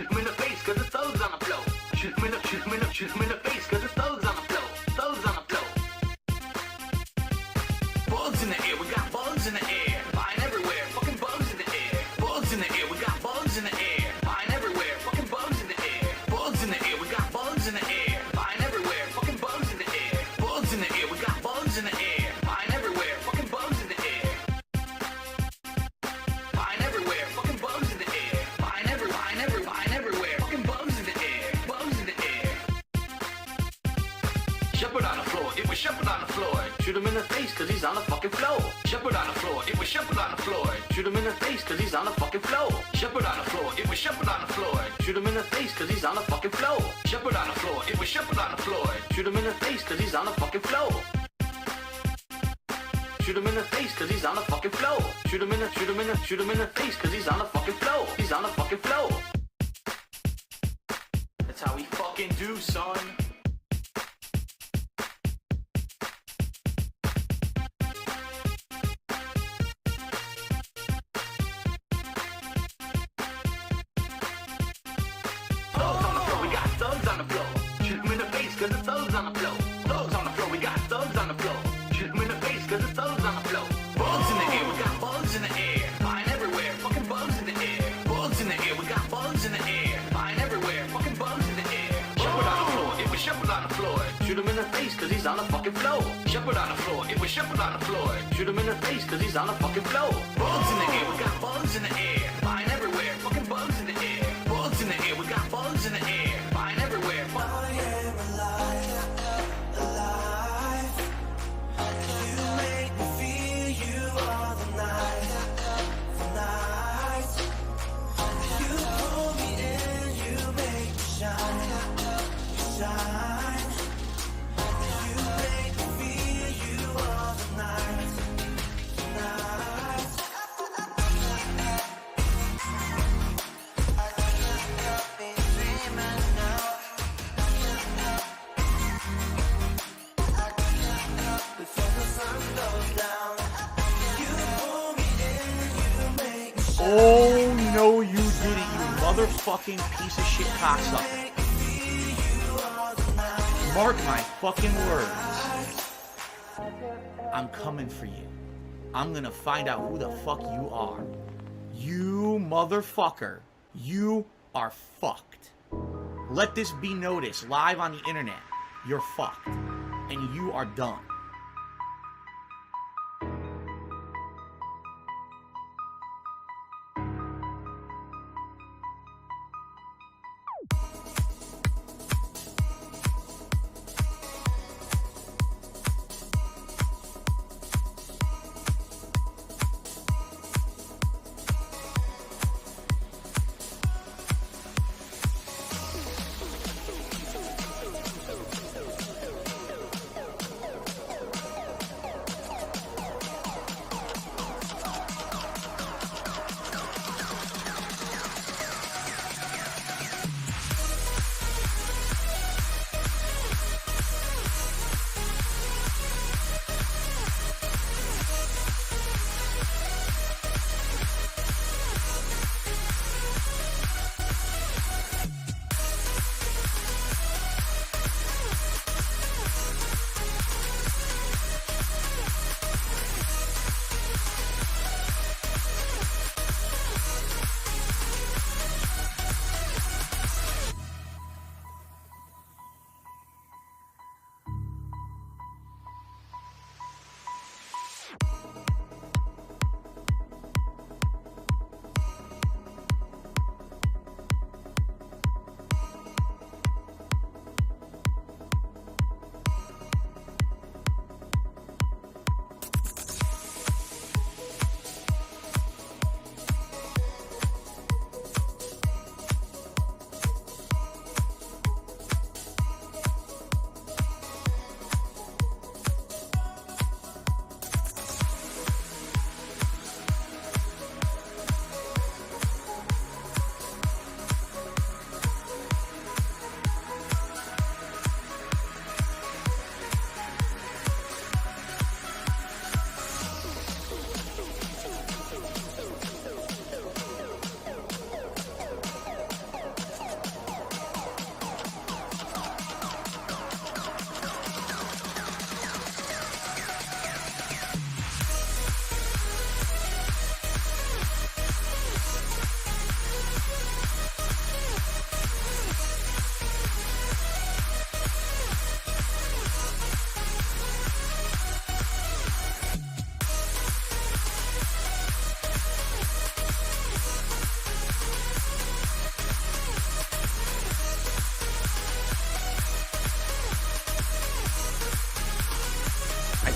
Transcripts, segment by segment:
Shoot him in the face cause his thugs on the floor. Shoot him in the face cause his thugs on the floor. Thugs on the floor. Bugs in the air, we got bugs in the air. Flying everywhere, fucking bugs in the air. Bugs in the air, we got bugs in the air. Flying everywhere, fucking bugs in the air. Bugs in the air, we got bugs in the air. Flying everywhere, fucking bugs in the air. Bugs in the air, we got bugs in the air. Flying everywhere, fucking bugs in the air. Flying everywhere, fucking bugs in the air. Flying everywhere, fucking bugs in the air. Bugs in the air. Shepherd on the floor, it was Shepherd on the floor. Shoot him in the face cause he's on the fucking floor. Shepherd on the floor, it was Shepherd on the floor. Shoot him in the face cause he's on the fucking floor. Shepherd on the floor, it was Shepherd on the floor. Shoot him in the face cause he's on the fucking floor. Shepherd on the floor, it was Shepherd on the floor. Shoot him in the face cause he's on the fucking floor. Shoot him in the face cause he's on the fucking floor. Shoot him in the face cause he's on the fucking floor. He's on the fucking floor. That's how we fucking do, son. Thugs on the floor, we got thugs on the floor. Shoot him in the face cause the thugs on the floor. Thugs on the floor, we got thugs on the floor. Shoot him in the face cause the thugs on the floor. Bugs in the air, we got bugs in the air. Flying everywhere, fucking bugs in the air. Bugs in the air, we got bugs in the air. Flying everywhere, fucking bugs in the air. Shepherd on the floor, it was Shepherd on the floor. Shoot him in the face cause he's on the fucking floor. Shepherd on the floor, it was Shepherd on the floor. Shoot him in the face cause he's on the fucking floor. Bugs in the air, we got bugs in the air. Flying everywhere, fucking bugs in the air. Bugs in the air, we got bugs in the air. Flying everywhere, I am alive, alive. You make me feel you all the night, the night. You pull me in, you make me shine, you shine. You make me feel you all the night, the night. I can't be dreaming now. Before the sun goes down, you pull me in, you make me shine. Oh, no, you didn't, you motherfucking piece of shit cocksucker. Mark my fucking words. I'm coming for you. I'm gonna find out who the fuck you are. You motherfucker. You are fucked. Let this be noticed live on the internet. You're fucked. And you are done.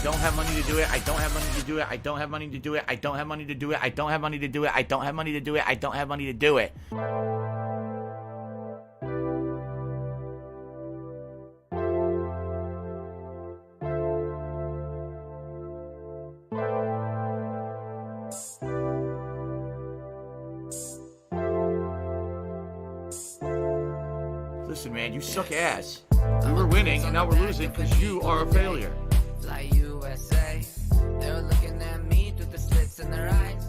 don't have money to do it. I don't have money to do it. I don't have money to do it. I don't have money to do it. I don't have money to do it. I don't have money to do it. I don't have money to do it. Listen, man, you suck ass. We were winning, and now we're losing because you are a failure. Fly USA, they're looking at me through the slits in their eyes.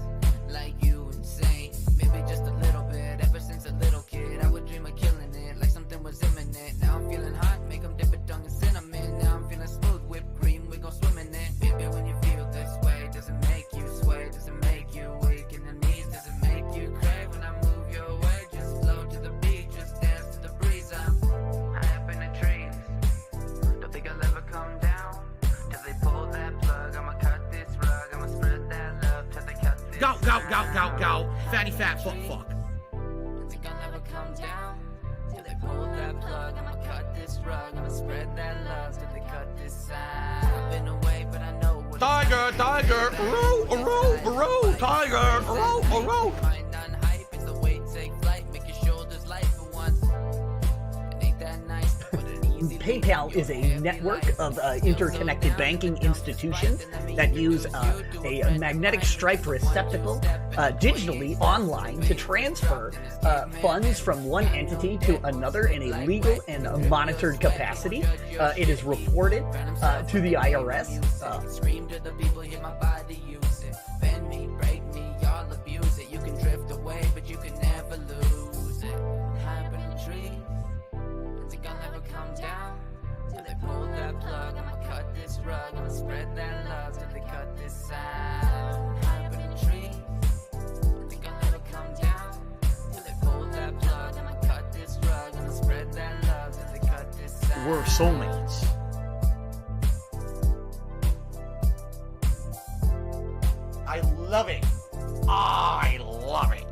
Like you insane, maybe just a little bit. Ever since a little kid, I would dream of killing it, like something was imminent. Now I'm feeling hot, make them dip it tongue in cinnamon. Now I'm feeling smooth, whipped cream, we gon' swim in it. Baby, when you feel this way, does it make you sway? Does it make you weak in the knees? Does it make you crave when I move your way? Just flow to the beat, just dance to the breeze. I'm high up in the trees, don't think I'll ever come down till they pull that plug. I'ma cut this rug, I'ma spread that love till they cut this. Go, go, go, go, go. Fatty fat fuck fuck. Don't think I'll ever come down till they pull that plug. I'ma cut this rug, I'ma spread that love till they cut this side. I've been away, but I know what Tiger, tiger, row, tiger, row. mind on hype, it's the way to take flight, make your shoulders light for once. It ain't that nice to put an easy PayPal is a network of interconnected banking institutions that use a magnetic stripe receptacle digitally online to transfer funds from one entity to another in a legal and monitored capacity. It is reported to the IRS. Scream to the people, hear my body use it. Bend me, break me, y'all abuse it. You can drift away, but you can never lose it. High up in the trees, don't think I'll ever come down till they pull that plug. I'ma cut this rug, I'ma spread that love till they cut this sound. High up in the trees, don't think I'll ever come down till they pull that plug. I'ma cut this rug, I'ma spread that love till they cut this sound. We're soulmates. I love it. I love it.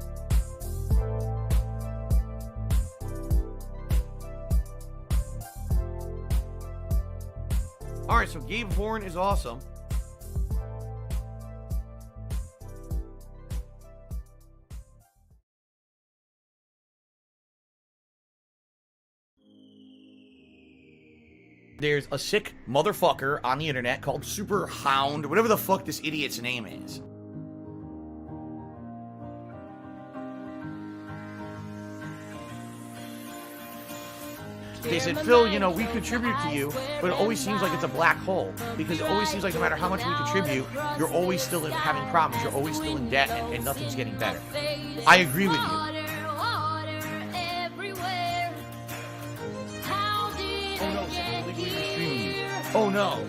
All right, so Gabe Horn is awesome. There's a sick motherfucker on the internet called Super Hound, whatever the fuck this idiot's name is. They said, Phil, you know, we contribute to you, but it always seems like it's a black hole. Because it always seems like no matter how much we contribute, you're always still having problems. You're always still in debt, and nothing's getting better. I agree with you. Oh no, someone's legally streaming you. Oh no.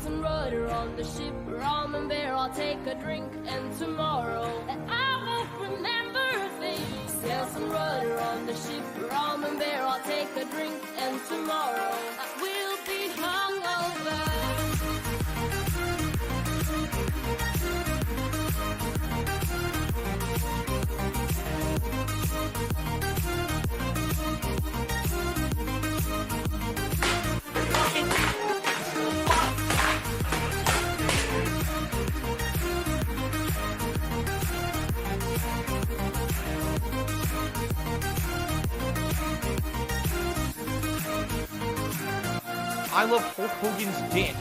And rudder on the ship, rum and beer, I'll take a drink, and tomorrow I won't remember a thing. Sail some rudder on the ship, rum and beer, I'll take a drink, and tomorrow I will be hungover. I love Hulk Hogan's dick.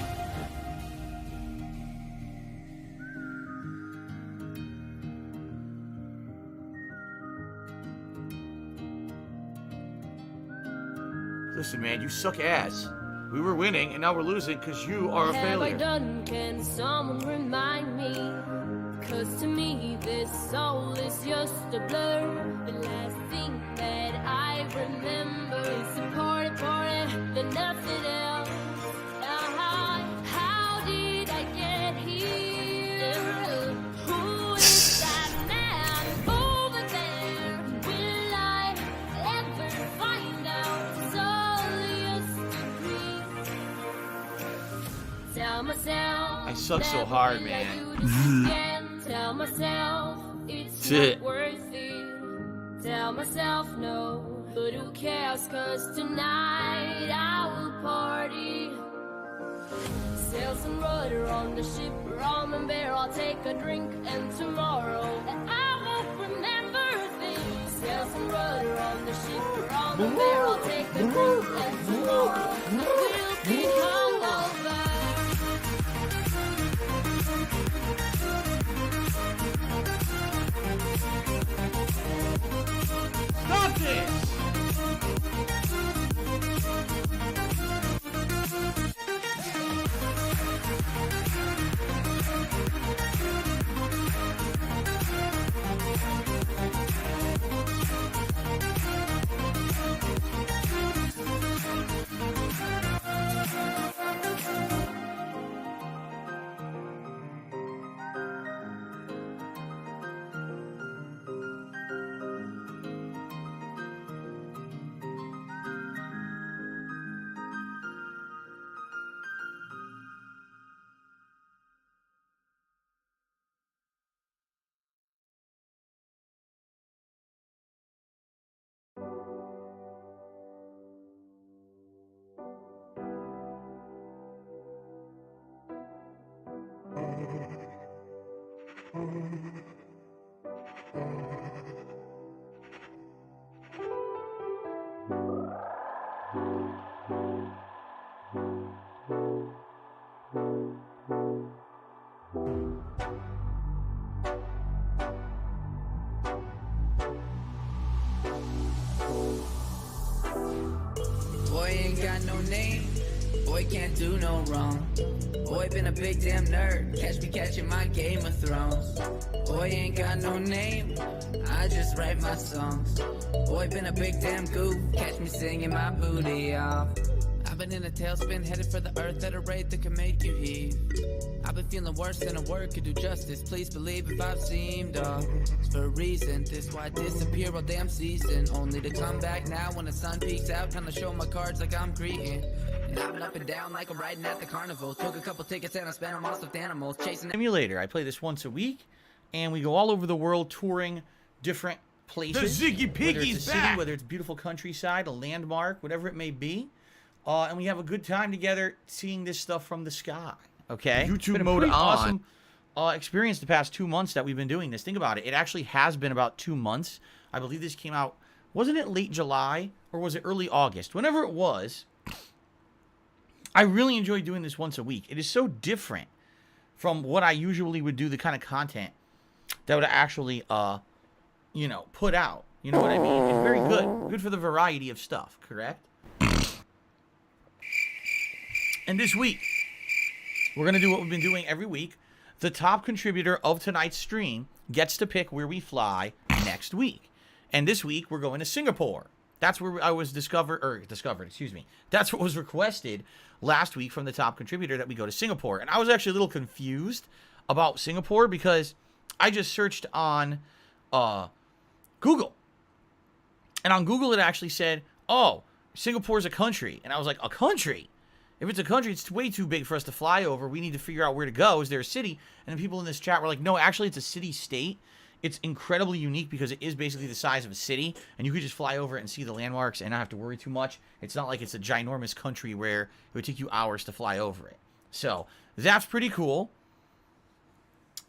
Listen, man, you suck ass. We were winning, and now we're losing because you are a Have I failure. done? Can someone remind me? 'Cause to me this soul is just a blur. The last thing that I remember is a party, then nothing else. How did I get here? Who is that man over there? Will I ever find out? It's all just a dream. Tell myself I suck so never hard, will I man. do this again. Tell myself it's Shit. not worth it. Tell myself no, but who cares? 'Cause tonight I will party. Sail some rudder on the ship, rum and beer, I'll take a drink, and tomorrow I won't remember a thing. Sail some rudder on the ship, rum and beer, I'll take a drink, and tomorrow we'll be hungover. Stop this! Boy ain't got no name, boy can't do no wrong. Boy been a big damn nerd, catch me catching my Game of Thrones. Boy ain't got no name, I just write my songs. Boy been a big damn goof, catch me singing my booty off. I've been in a tailspin, headed for the earth at a rate that can make you heave. I've been feeling worse than a word could do justice. Please believe if I've seemed off, it's for a reason. This why I disappear all damn season, only to come back now when the sun peeks out. Time to show my cards like I'm greeting. And I've been up and down like I'm riding at the carnival. Took a couple tickets and I spent them on stuffed animals chasing. Emulator. I play this once a week, and we go all over the world touring different places. The Ziggy whether Piggy's it's a city, back. whether it's beautiful countryside, a landmark, whatever it may be. And we have a good time together seeing this stuff from the sky. Okay? YouTube It's been a mode pretty on. awesome experience the past 2 months that we've been doing this. Think about it. It actually has been about 2 months. I believe this came out, wasn't it late July or was it early August? Whenever it was, I really enjoy doing this once a week. It is so different from what I usually would do, the kind of content that would actually, put out. You know what I mean? It's very good. Good for the variety of stuff, correct? And this week, we're going to do what we've been doing every week. The top contributor of tonight's stream gets to pick where we fly next week. And this week, we're going to Singapore. That's where I was discovered, excuse me. That's what was requested last week from the top contributor, that we go to Singapore. And I was actually a little confused about Singapore because I just searched on Google. And on Google, it actually said, oh, Singapore's a country. And I was like, a country? If it's a country, it's way too big for us to fly over. We need to figure out where to go. Is there a city? And then people in this chat were like, no, actually, it's a city-state. It's incredibly unique because it is basically the size of a city, and you could just fly over it and see the landmarks and not have to worry too much. It's not like it's a ginormous country where it would take you hours to fly over it. So that's pretty cool.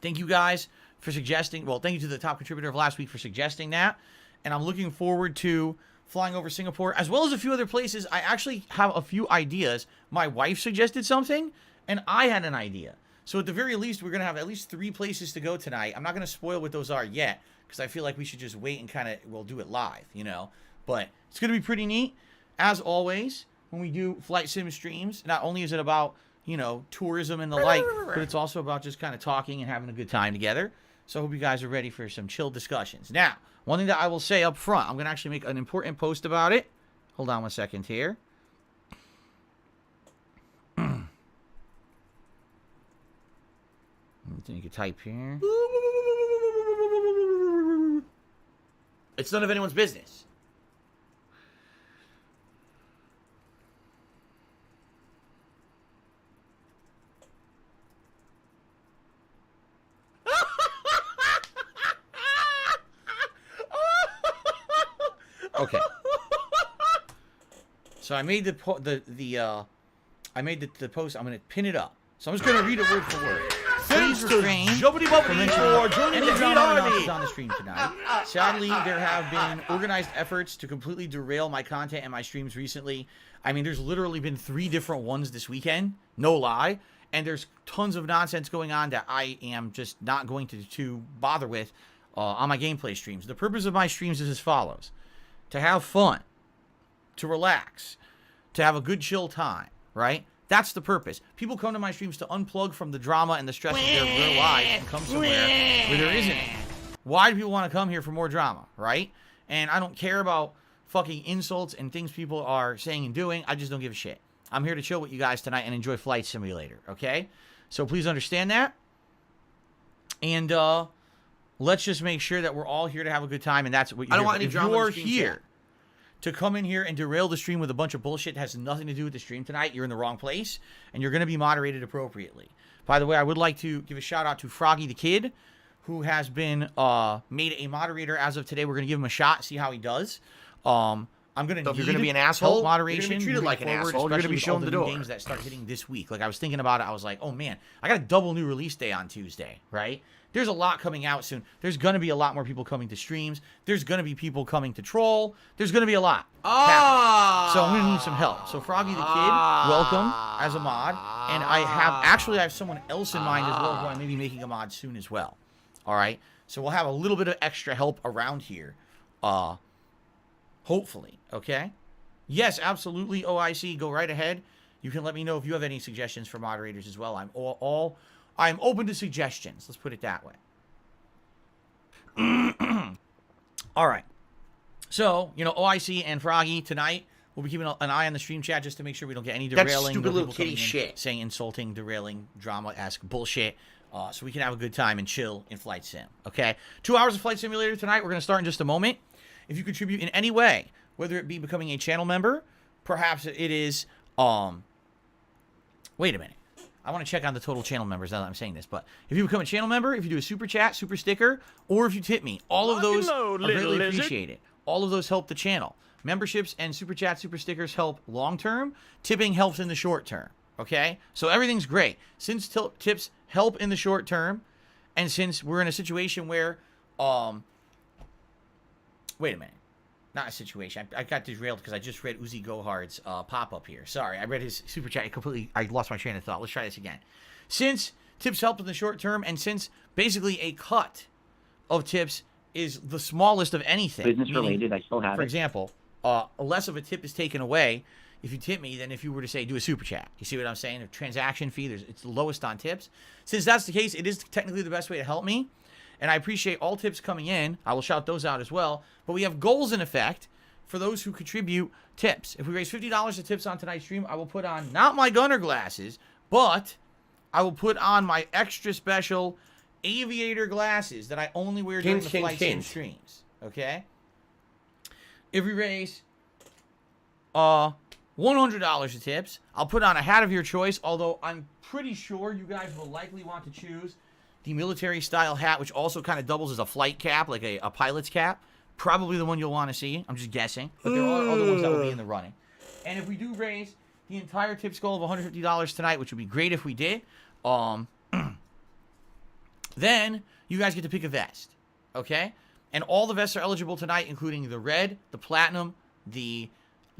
Thank you guys for suggesting. Well, thank you to the top contributor of last week for suggesting that. And I'm looking forward to flying over Singapore, as well as a few other places. I actually have a few ideas. My wife suggested something, and I had an idea. So at the very least, we're going to have at least 3 places to go tonight. I'm not going to spoil what those are yet, because I feel like we should just wait and kind of, we'll do it live, you know. But it's going to be pretty neat. As always, when we do Flight Sim streams, not only is it about, you know, tourism and the like, but it's also about just kind of talking and having a good time together. So I hope you guys are ready for some chill discussions. Now, one thing that I will say up front, I'm going to actually make an important post about it. Hold on one second here. You can type here. It's none of anyone's business. Okay. So I made the post. I'm gonna pin it up. So I'm just gonna read it word for word. Please refrain from mentioning any drama announcements on the stream tonight. Sadly, there have been organized efforts to completely derail my content and my streams recently. I mean, there's literally been 3 different ones this weekend. No lie. And there's tons of nonsense going on that I am just not going to bother with on my gameplay streams. The purpose of my streams is as follows. To have fun. To relax. To have a good chill time. Right? That's the purpose. People come to my streams to unplug from the drama and the stress of their real lives and come somewhere where there isn't any. Why do people want to come here for more drama, right? And I don't care about fucking insults and things people are saying and doing. I just don't give a shit. I'm here to chill with you guys tonight and enjoy Flight Simulator, okay? So please understand that. And let's just make sure that we're all here to have a good time, and that's what you're I don't want any drama. If you're here to come in here and derail the stream with a bunch of bullshit that has nothing to do with the stream tonight, you're in the wrong place, and you're going to be moderated appropriately. By the way, I would like to give a shout-out to Froggy the Kid, who has been made a moderator as of today. We're going to give him a shot, see how he does. I'm going to So if you're going to be an asshole, moderation, you're going to be treated like an asshole. You're going to be shown the door. Games that start hitting this week. Like, I was thinking about it. I was like, oh, man, I got a double new release day on Tuesday, right? There's a lot coming out soon. There's going to be a lot more people coming to streams. There's going to be people coming to troll. There's going to be a lot happening. So I'm going to need some help. So Froggy the Kid, welcome as a mod. And I have someone else in mind as well who I may be making a mod soon as well. All right? So we'll have a little bit of extra help around here. Hopefully. Okay? Yes, absolutely, OIC. Go right ahead. You can let me know if you have any suggestions for moderators as well. I'm open to suggestions. Let's put it that way. All right. So, OIC and Froggy tonight, we'll be keeping an eye on the stream chat just to make sure we don't get any derailing. That stupid little kitty shit. Saying insulting, derailing, drama-esque bullshit. So we can have a good time and chill in Flight Sim. Okay? 2 hours of Flight Simulator tonight. We're going to start in just a moment. If you contribute in any way, whether it be becoming a channel member, perhaps it is, wait a minute. I want to check on the total channel members now that I'm saying this, but if you become a channel member, if you do a super chat, super sticker, or if you tip me, all of those are greatly appreciated. All of those help the channel. Memberships and super chat, super stickers help long term. Tipping helps in the short term. Okay? So everything's great. Since tips help in the short term, and since we're in a situation where, wait a minute. Not a situation. I got derailed because I just read Uzi Gohard's pop-up here. Sorry, I read his super chat completely. I lost my train of thought. Let's try this again. Since tips help in the short term, and since basically a cut of tips is the smallest of anything. Business related, I still have it. For example, less of a tip is taken away if you tip me than if you were to say do a super chat. You see what I'm saying? A transaction fee, it's the lowest on tips. Since that's the case, it is technically the best way to help me. And I appreciate all tips coming in. I will shout those out as well. But we have goals in effect for those who contribute tips. If we raise $50 of tips on tonight's stream, I will put on not my gunner glasses, but I will put on my extra special aviator glasses that I only wear during the Flight Sim streams. Okay? If we raise $100 of tips, I'll put on a hat of your choice, although I'm pretty sure you guys will likely want to choose the military-style hat, which also kind of doubles as a flight cap, like a pilot's cap. Probably the one you'll want to see. I'm just guessing. But there are other ones that will be in the running. And if we do raise the entire tips goal of $150 tonight, which would be great if we did, then you guys get to pick a vest. Okay? And all the vests are eligible tonight, including the red, the platinum, the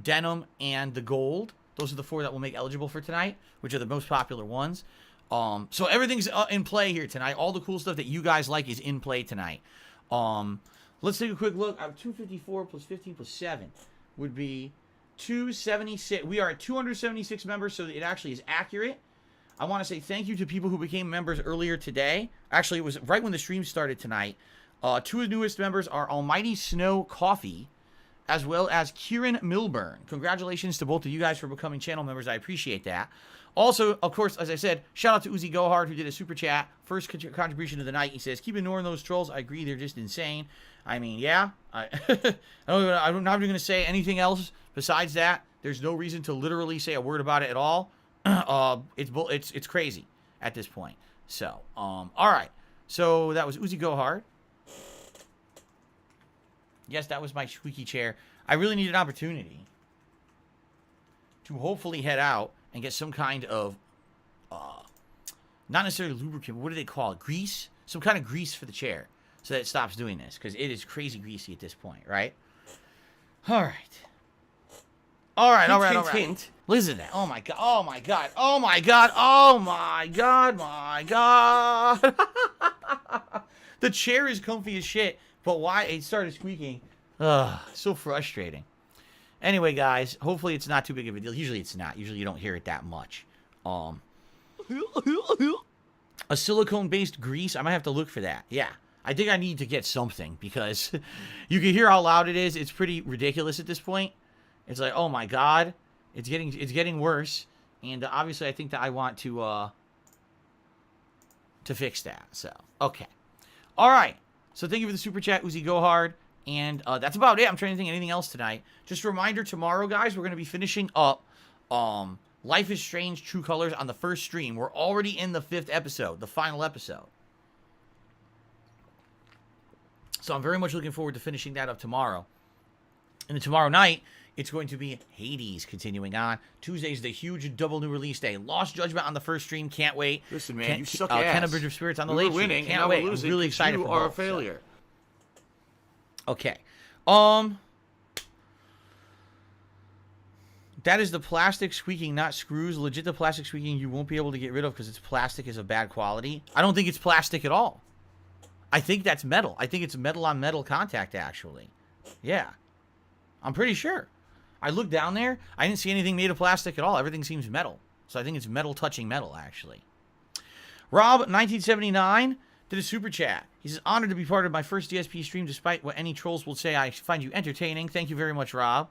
denim, and the gold. Those are the 4 that we'll make eligible for tonight, which are the most popular ones. So everything's in play here tonight. All the cool stuff that you guys like is in play tonight. Let's take a quick look. 254 plus 15 plus 7 would be 276. We are at 276 members, so it actually is accurate. I want to say thank you to people who became members earlier today. Actually, it was right when the stream started tonight. 2 of the newest members are Almighty Snow Coffee, as well as Kieran Milburn. Congratulations to both of you guys for becoming channel members. I appreciate that. Also, of course, as I said, shout out to Uzi Gohard, who did a super chat. First contribution of the night. He says, keep ignoring those trolls. I agree, they're just insane. I mean, yeah. I'm not even going to say anything else besides that. There's no reason to literally say a word about it at all. It's crazy at this point. So, all right. So that was Uzi Gohard. Yes, that was my squeaky chair. I really need an opportunity to hopefully head out and get some kind of, not necessarily lubricant, but what do they call it? Grease? Some kind of grease for the chair so that it stops doing this, because it is crazy greasy at this point, right? All right. All right, all right, all right. Hint. Listen to that. Oh, my God. Oh, my God. Oh, my God. Oh, my God. My God. The chair is comfy as shit, but why it started squeaking? Ugh, so frustrating. Anyway, guys, hopefully it's not too big of a deal. Usually it's not. Usually you don't hear it that much. A silicone-based grease, I might have to look for that. Yeah, I think I need to get something because you can hear how loud it is. It's pretty ridiculous at this point. It's like, oh my God, it's getting worse. And obviously I think that I want to fix that. So, okay. All right. So thank you for the super chat, Uzi Go Hard. And that's about it. I'm trying to think of anything else tonight. Just a reminder, tomorrow, guys, we're going to be finishing up Life is Strange True Colors on the first stream. We're already in the 5th episode, the final episode. So I'm very much looking forward to finishing that up tomorrow. And then tomorrow night, it's going to be Hades continuing on. Tuesday's the huge double new release day. Lost Judgment on the first stream. Can't wait. Listen, man, you suck ass. Ken of Bridge of Spirits on the late We're winning, stream. Can't and wait. we're losing. I'm really excited You for are both, a failure. So. Okay. That is the plastic squeaking, not screws. Legit, the plastic squeaking you won't be able to get rid of because it's plastic is of bad quality. I don't think it's plastic at all. I think that's metal. I think it's metal on metal contact, actually. Yeah. I'm pretty sure. I looked down there. I didn't see anything made of plastic at all. Everything seems metal. So I think it's metal touching metal, actually. Rob, 1979, did a super chat. He says, honored to be part of my first DSP stream despite what any trolls will say. I find you entertaining. Thank you very much, Rob.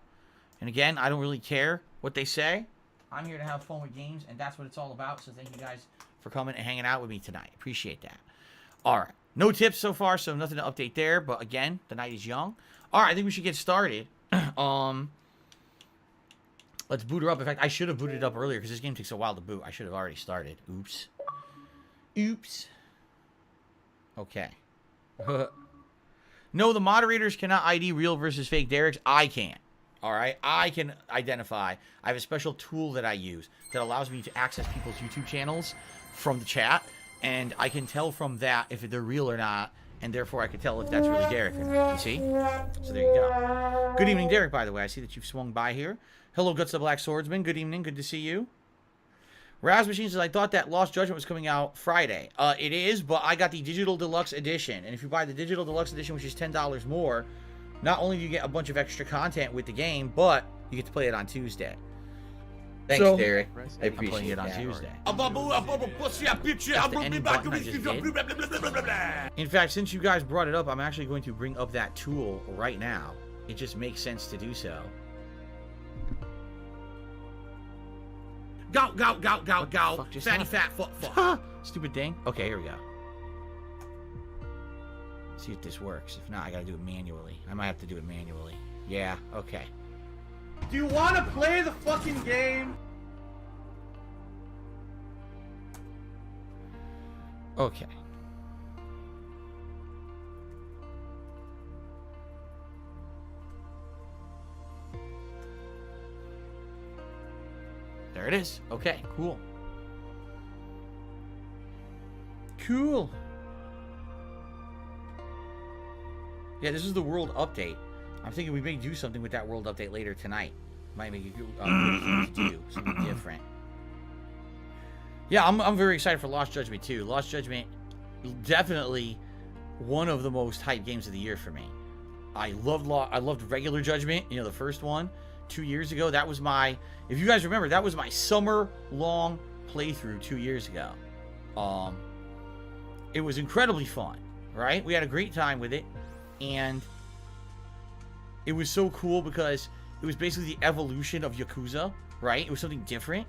And again, I don't really care what they say. I'm here to have fun with games, and that's what it's all about. So thank you guys for coming and hanging out with me tonight. Appreciate that. All right. No tips so far, so nothing to update there. But again, the night is young. All right, I think we should get started. Let's boot her up. In fact, I should have booted it up earlier because this game takes a while to boot. I should have already started. Oops. Oops. Okay. No, the moderators cannot ID real versus fake Derek's. I can. All right? I can identify. I have a special tool that I use that allows me to access people's YouTube channels from the chat, and I can tell from that if they're real or not, and therefore I can tell if that's really Derek or not. You see? So there you go. Good evening, Derek, by the way. I see that you've swung by here. Hello, Guts the Black Swordsman. Good evening. Good to see you. Raz Machine says, I thought that Lost Judgment was coming out Friday. It is, but I got the Digital Deluxe Edition. And if you buy the Digital Deluxe Edition, which is $10 more, not only do you get a bunch of extra content with the game, but you get to play it on Tuesday. Thanks, Derek. I appreciate I'm playing it on that. Tuesday. That's the ending button I just did. In fact, since you guys brought it up, I'm actually going to bring up that tool right now. It just makes sense to do so. Go, go, go, go, go. Fatty fat foot fuck. Stupid thing. Okay, here we go. See if this works. If not, I gotta do it manually. I might have to do it manually. Yeah, okay. Do you want to play the fucking game? Okay. There it is. Okay, cool. Cool. Yeah, this is the world update. I'm thinking we may do something with that world update later tonight. Might make it to do something different. Yeah, I'm very excited for Lost Judgment too. Lost Judgment, definitely one of the most hyped games of the year for me. I loved regular Judgment, you know, the first one 2 years ago. That was my, if you guys remember, that was my summer long playthrough 2 years ago. It was incredibly fun, right? We had a great time with it, and it was so cool because it was basically the evolution of Yakuza, right? It was something different,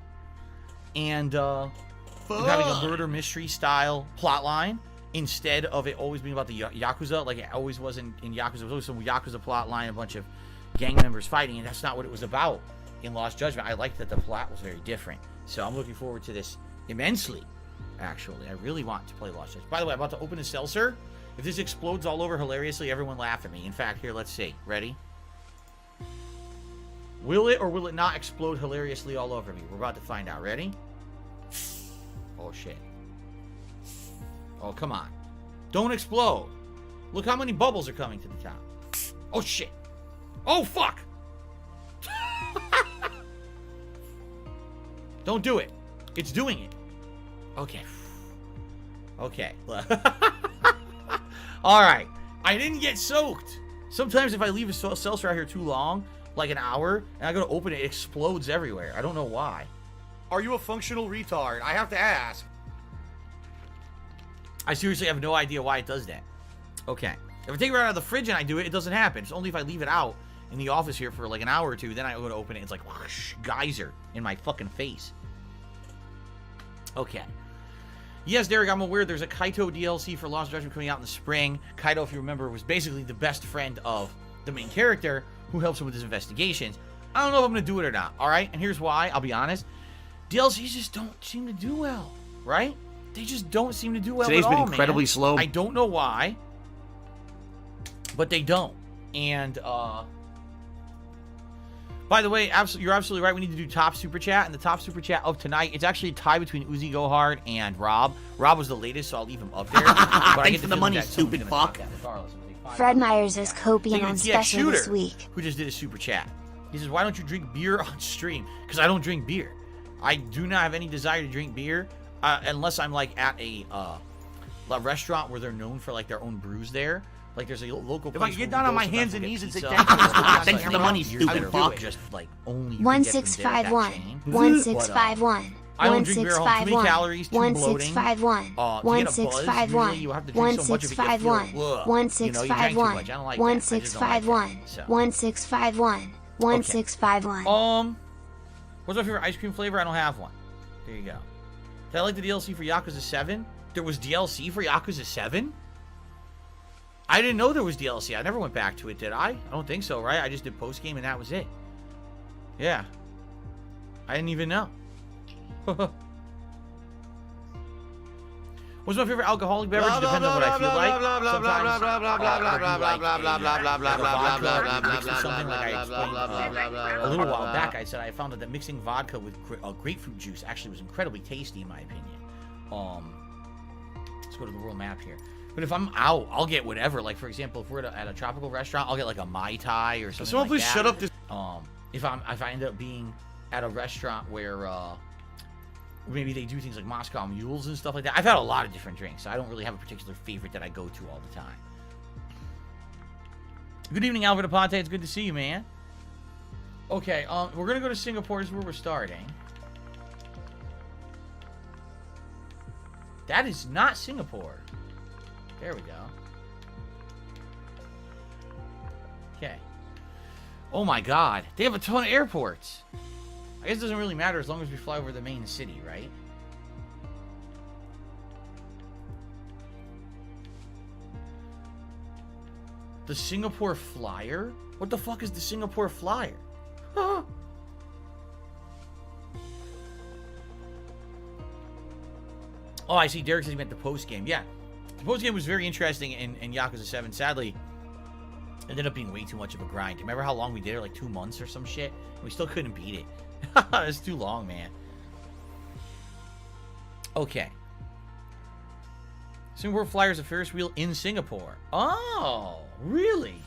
and having a murder mystery style plotline instead of it always being about the Yakuza, like it always was in Yakuza. It was always some Yakuza plotline, a bunch of gang members fighting, and that's not what it was about in Lost Judgment. I liked that the plot was very different, so I'm looking forward to this immensely. Actually, I really want to play Lost Judgment. By the way, I'm about to open a seltzer, If this explodes all over hilariously, everyone laugh at me. In fact, here, let's see. Ready? Will it or will it not explode hilariously all over me? We're about to find out. Ready? Oh, shit. Oh, come on. Don't explode. Look how many bubbles are coming to the top. Oh, shit. Oh, fuck. Don't do it. It's doing it. Okay. Okay. All right. I didn't get soaked. Sometimes if I leave a seltzer out here too long, like an hour, and I go to open it, it explodes everywhere. I don't know why. Are you a functional retard? I have to ask. I seriously have no idea why it does that. Okay. If I take it right out of the fridge and I do it, it doesn't happen. It's only if I leave it out in the office here for like an hour or two, then I go to open it. It's like, whoosh, geyser in my fucking face. Okay. Yes, Derek, I'm aware there's a Kaito DLC for Lost Judgment coming out in the spring. Kaito, if you remember, was basically the best friend of the main character who helps him with his investigations. I don't know if I'm going to do it or not, all right? And here's why. I'll be honest. DLCs just don't seem to do well, right? They just don't seem to do well Today's at been all, incredibly man. slow. I don't know why, but they don't. And, by the way, you're absolutely right. We need to do top super chat, and the top super chat of tonight, it's actually a tie between Uzi Gohard and Rob. Rob was the latest, so I'll leave him up there. Thanks for the money, stupid fuck. Fred Myers is coping on special Shooter, this week. who just did a super chat. He says, why don't you drink beer on stream? Because I don't drink beer. I do not have any desire to drink beer unless I'm like at a restaurant where they're known for like their own brews there. Like there's a local place. If I could get down on my hands and knees and say thank you, thanks for the money, stupid fuck. Just like only 1651 1651 I don't drink beer at home. Too many calories, too bloating. 1651 1651 1651 1651 1651 1651 1651. What's my favorite ice cream flavor? I don't have one. There you go. Did I like the DLC for Yakuza 7? There was DLC for Yakuza 7? I didn't know there was DLC. I never went back to it, did I? I don't think so, right? I just did post-game and that was it. Yeah. I didn't even know. What's my favorite alcoholic beverage? Depends on what I feel like. Something like I explained a little while back. I said I found out that mixing vodka with grapefruit juice actually was incredibly tasty, in my opinion. Let's go to the world map here. But if I'm out, I'll get whatever. Like, for example, if we're at a tropical restaurant, I'll get like a Mai Tai or something like that. Someone please shut up this... If I end up being at a restaurant where maybe they do things like Moscow Mules and stuff like that. I've had a lot of different drinks, so I don't really have a particular favorite that I go to all the time. Good evening, Alfred Aponte. It's good to see you, man. Okay, we're going to go to Singapore. This is where we're starting. That is not Singapore. There we go. Okay. Oh my god. They have a ton of airports. I guess it doesn't really matter as long as we fly over the main city, right? The Singapore Flyer? What the fuck is the Singapore Flyer? Huh? Oh, I see. Derek says he meant the post game. Yeah. The post game was very interesting in Yakuza 7. Sadly, it ended up being way too much of a grind. Remember how long we did it? Like 2 months or some shit? And we still couldn't beat it. It's too long, man. Okay. Singapore Flyer is a Ferris wheel in Singapore. Oh, really?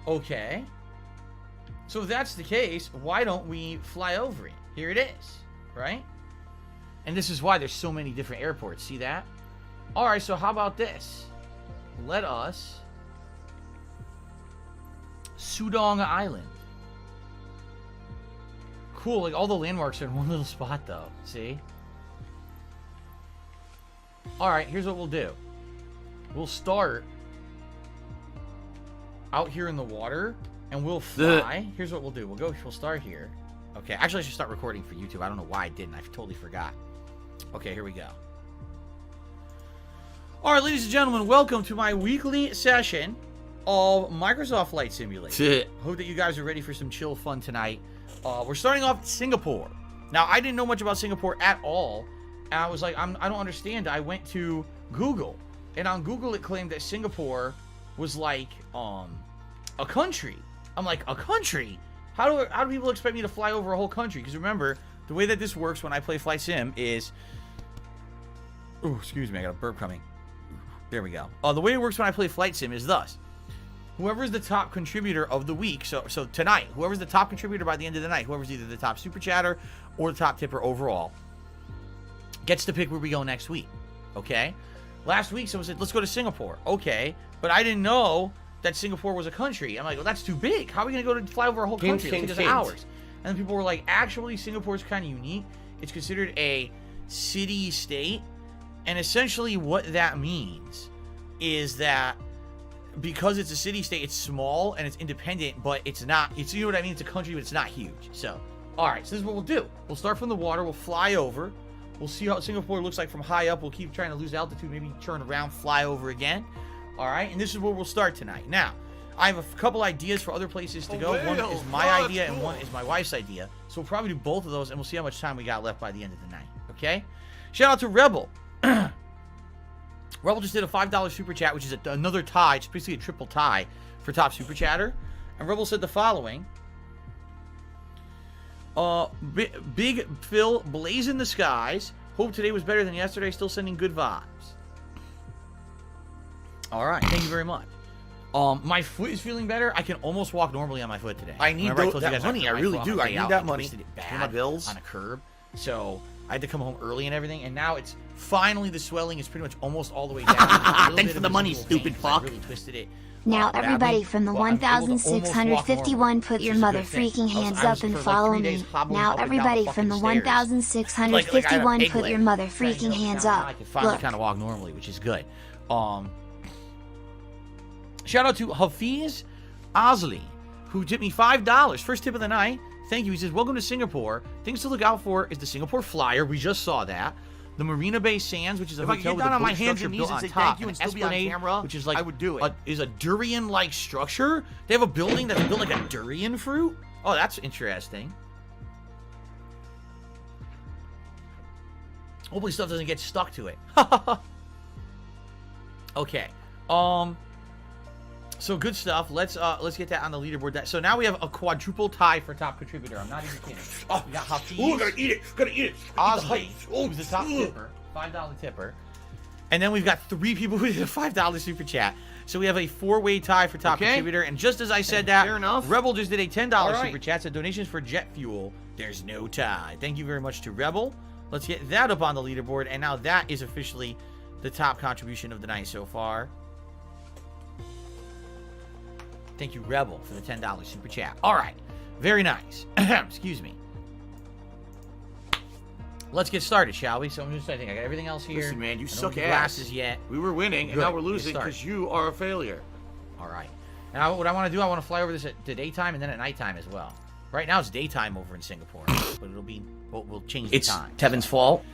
Okay. So if that's the case, why don't we fly over it? Here it is, right? And this is why there's so many different airports. See that? All right, so how about this? Let us... Sudong Island. Cool, like all the landmarks are in one little spot though. See? Alright, here's what we'll do. We'll start out here in the water and we'll fly. Here's what we'll do. We'll start here. Okay, actually I should start recording for YouTube. I don't know why I didn't. I totally forgot. Okay, here we go. Alright, ladies and gentlemen, welcome to my weekly session of Microsoft Flight Simulator. Hope that you guys are ready for some chill fun tonight. We're starting off in Singapore. Now, I didn't know much about Singapore at all. And I was like, I don't understand. I went to Google. And on Google, it claimed that Singapore was like a country. I'm like, a country? How do people expect me to fly over a whole country? Because remember, the way that this works when I play Flight Sim is... Oh, excuse me, I got a burp coming. There we go. The way it works when I play Flight Sim is thus. Whoever's the top contributor of the week, so tonight, whoever's the top contributor by the end of the night, whoever's either the top super chatter or the top tipper overall, gets to pick where we go next week. Okay? Last week, someone said, let's go to Singapore. Okay, but I didn't know that Singapore was a country. I'm like, well, that's too big. How are we going to go to fly over a whole country? It'll take us hours. And then people were like, actually, Singapore's kind of unique. It's considered a city-state. And essentially what that means is that because it's a city-state, it's small and it's independent, but it's not, you know what I mean? It's a country, but it's not huge. So, all right, so this is what we'll do. We'll start from the water. We'll fly over. We'll see how Singapore looks like from high up. We'll keep trying to lose altitude, maybe turn around, fly over again. All right, and this is where we'll start tonight. Now, I have a couple ideas for other places to go. One is my idea and one is my wife's idea. So we'll probably do both of those, and we'll see how much time we got left by the end of the night. Okay? Shout out to Rebel. Rebel just did a $5 super chat, which is another tie. It's basically a triple tie for top super chatter. And Rebel said the following. Big Phil, blaze in the skies. Hope today was better than yesterday. Still sending good vibes. All right, thank you very much. My foot is feeling better. I can almost walk normally on my foot today. I need that money. I really do. I need that money. For my bills on a curb. So I had to come home early and everything. And now it's finally the swelling is pretty much almost all the way down. Thanks for the money, stupid fuck. I really twisted it. Now everybody from the 1,651 put your mother freaking hands up and follow me. Now everybody from the 1,651 put your mother freaking hands up. I can finally kind of walk normally, which is good. Shout out to Hafiz Osley, who tipped me $5. First tip of the night. Thank you. He says, welcome to Singapore. Things to look out for is the Singapore Flyer. We just saw that. The Marina Bay Sands, which is a hotel with a boat structure built on top. An Esplanade, which is like I would do it. Is a durian-like structure. They have a building that's built like a durian fruit. Oh, that's interesting. Hopefully stuff doesn't get stuck to it. Okay. So good stuff. Let's get that on the leaderboard. So now we have a quadruple tie for top contributor. I'm not even kidding. Oh, we got Hafiz. Ooh, gotta eat it. Gotta eat it. Osley, who's the top tipper, $5 tipper. And then we've got 3 people who did a $5 super chat. So we have a 4-way tie for top contributor. And just as I said that, fair enough. Rebel just did a $10 super chat. So donations for jet fuel. There's no tie. Thank you very much to Rebel. Let's get that up on the leaderboard. And now that is officially the top contribution of the night so far. Thank you, Rebel, for the $10 super chat. All right. Very nice. Excuse me. Let's get started, shall we? So I'm just saying, I got everything else here. Listen, man, you suck ass. Glasses yet. We were winning, and now we're losing because you are a failure. All right. Now, what I want to do, I want to fly over this at the daytime and then at nighttime as well. Right now, it's daytime over in Singapore, but it'll be, we'll change the time. It's Tevin's fault.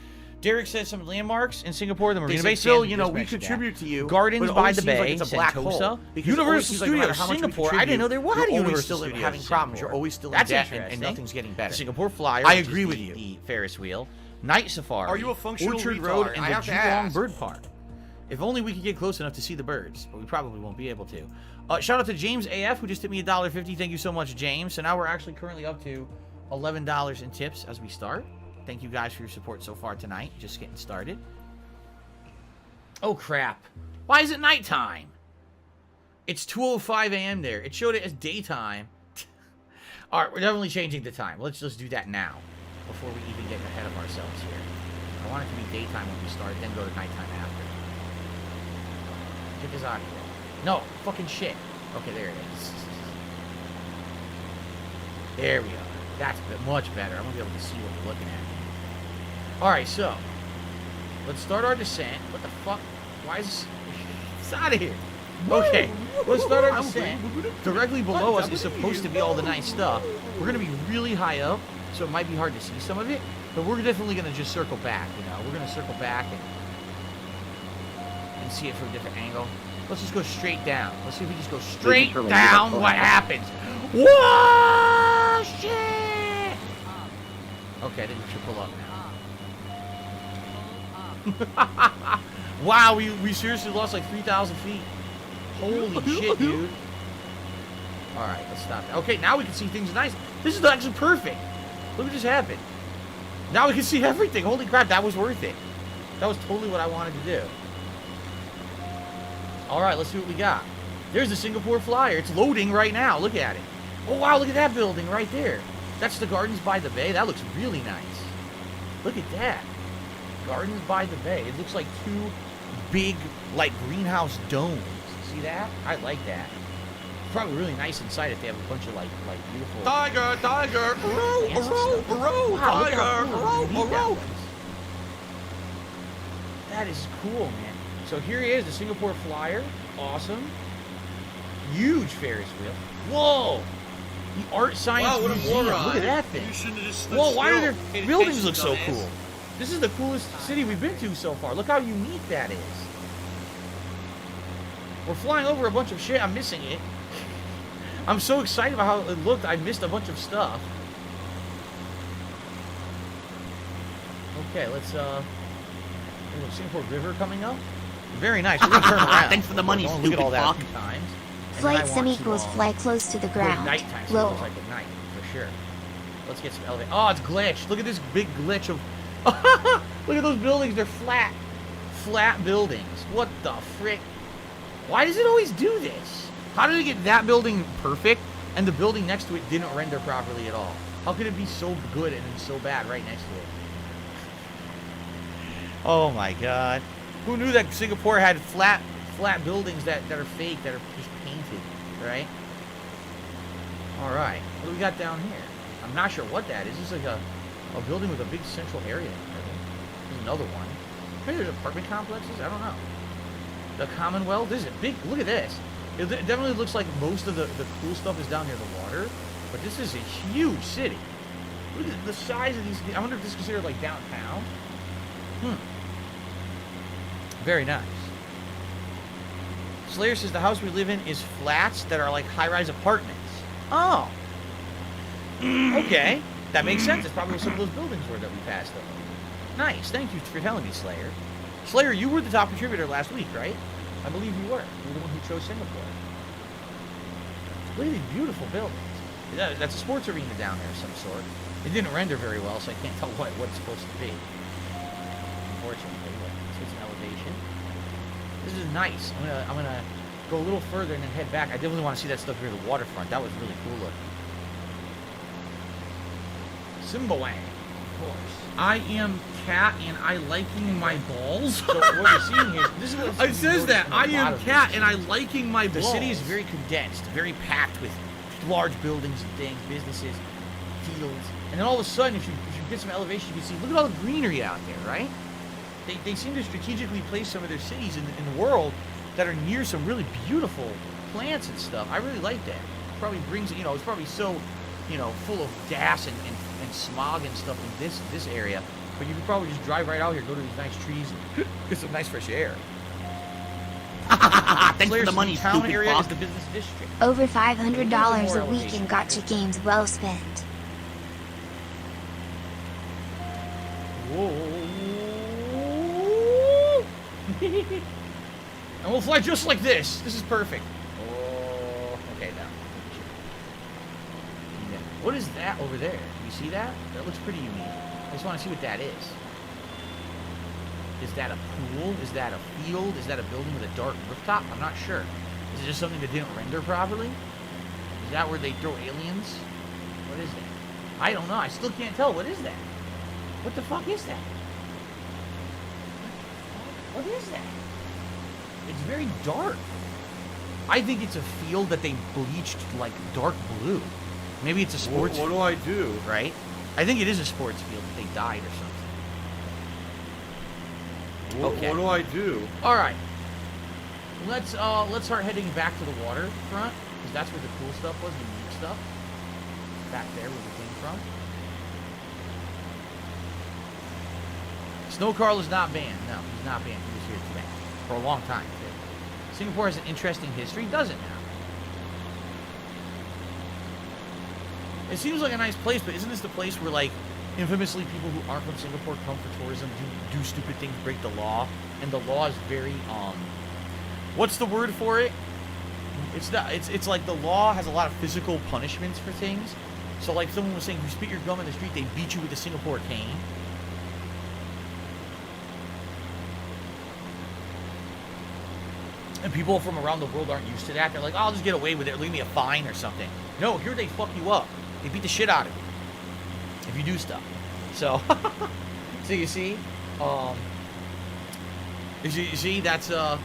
Derek said some landmarks in Singapore, the Marina Bay Sands. Phil, you know, we contribute to you. Gardens by the Bay, like it's a black Sentosa, hole. Universal Studios, Singapore. I didn't know there were Universal Studios. You're having problems. You're always still in debt, and nothing's getting better. Singapore Flyer. I agree with you. The Ferris wheel. Night Safari. Are you a functional Orchard retard? Road and I the have to Geelong ask. Bird Park. If only we could get close enough to see the birds, but we probably won't be able to. Shout out to James AF, who just tipped me $1.50. Thank you so much, James. So now we're actually currently up to $11 in tips as we start. Thank you guys for your support so far tonight. Just getting started. Oh, crap. Why is it nighttime? It's 2:05 a.m. there. It showed it as daytime. All right, we're definitely changing the time. Let's just do that now before we even get ahead of ourselves here. I want it to be daytime when we start, then go to nighttime after. Get this out of here. No, fucking shit. Okay, there it is. There we go. That's much better. I'm going to be able to see what we're looking at. All right, so let's start our descent. What the fuck? Why is this? It's out of here. Okay, let's start our descent. Directly below us is supposed to be all the nice stuff. We're going to be really high up, so it might be hard to see some of it. But we're definitely going to just circle back, you know. We're going to circle back and see it from a different angle. Let's just go straight down. Let's see if we just go straight down. What happens? Whoa, shit! Okay, I think we should pull up now. Wow, we seriously lost like 3,000 feet. Holy shit, dude. All right, let's stop that. Okay, now we can see things nice. This is actually perfect. Look what just happened. Now we can see everything. Holy crap, that was worth it. That was totally what I wanted to do. All right, let's see what we got. There's the Singapore Flyer. It's loading right now. Look at it. Oh, wow, look at that building right there. That's the Gardens by the Bay. That looks really nice. Look at that. Gardens by the Bay. It looks like two big, like, greenhouse domes. See that? I like that. It's probably really nice inside if they have a bunch of, like beautiful... Tiger, tiger, row, Wow, look tiger, how cool and neat that row. was. That is cool, man. So here he is, the Singapore Flyer. Awesome. Huge Ferris wheel. Whoa! The Art Science Wow, what a Museum. moron. Look at that thing. You shouldn't have just stood Whoa, why do still. their Paid buildings attention, look so dumbass. cool? This is the coolest city we've been to so far. Look how unique that is. We're flying over a bunch of shit. I'm missing it. I'm so excited about how it looked. I missed a bunch of stuff. Okay, let's Singapore River coming up. Very nice. We're gonna turn around. Thanks for the money, Don't look at all that stupid a few times. And Flight then I sim want to, equals fly close to the go ground. nighttime, so it Low. looks like at night for sure. Let's get some elevation. Oh, it's glitched. Look at this big glitch of. Look at those buildings. They're flat buildings. What the frick? Why does it always do this? How did it get that building perfect and the building next to it didn't render properly at all? How could it be so good and then so bad right next to it? Oh my god. Who knew that Singapore had flat buildings that are fake, that are just painted, right? Alright. What do we got down here? I'm not sure what that is. This is like a building with a big central area. There's another one. Maybe there's apartment complexes? I don't know. The Commonwealth? This is a big... Look at this. It definitely looks like most of the cool stuff is down near the water. But this is a huge city. Look at the size of these... I wonder if this is considered like downtown. Very nice. Slayer says the house we live in is flats that are like high-rise apartments. Oh. Okay. That makes sense. It's probably what some of those buildings were that we passed over. Nice. Thank you for telling me, Slayer. Slayer, you were the top contributor last week, right? I believe you were. You were the one who chose Singapore. Look at these beautiful buildings. That's a sports arena down there of some sort. It didn't render very well, so I can't tell what it's supposed to be. Unfortunately, let's get some elevation. This is nice. I'm gonna go a little further and then head back. I definitely want to see that stuff near the waterfront. That was really cool looking. Simbawang, of course. I am Cat and I liking my balls. So what we're seeing here, this is what it says that I am Cat and I liking my balls. The city is very condensed, very packed with large buildings and things, businesses, fields, and then all of a sudden, if you get some elevation, you can see. Look at all the greenery out there, right? They seem to strategically place some of their cities in the world that are near some really beautiful plants and stuff. I really like that. It probably brings, it's probably so, full of gas and smog and stuff in this area. But you could probably just drive right out here, go to these nice trees, and get some nice fresh air. Thanks for the money, town stupid area fuck. is the business district. Over $500 a week in gotcha games well spent. Whoa. And we'll fly just like this. This is perfect. Oh, okay, now. Yeah. What is that over there? Do you see that? That looks pretty unique. I just want to see what that is. Is that a pool? Is that a field? Is that a building with a dark rooftop? I'm not sure. Is it just something that didn't render properly? Is that where they throw aliens? What is that? I don't know. I still can't tell. What is that? What the fuck is that? What is that? It's very dark. I think it's a field that they bleached like dark blue. Maybe it's a sports What field, do I do? right? I think it is a sports field that they died or something. What, Okay. what do I do? All right. Let's start heading back to the waterfront because that's where the cool stuff was, the unique stuff. Back there where we came from. Snow Carl is not banned. No, he's not banned. He was here today for a long time. Too. Singapore has an interesting history, does it now? It seems like a nice place, but isn't this the place where like Infamously, people who aren't from Singapore come for tourism, do stupid things, break the law, and the law is very what's the word for it? It's not. It's like the law has a lot of physical punishments for things. So like someone was saying, if you spit your gum in the street, they beat you with a Singapore cane. And people from around the world aren't used to that. They're like, oh, I'll just get away with it. Leave me a fine or something. No, here they fuck you up. They beat the shit out of you if you do stuff. So, so you see, you see, that's I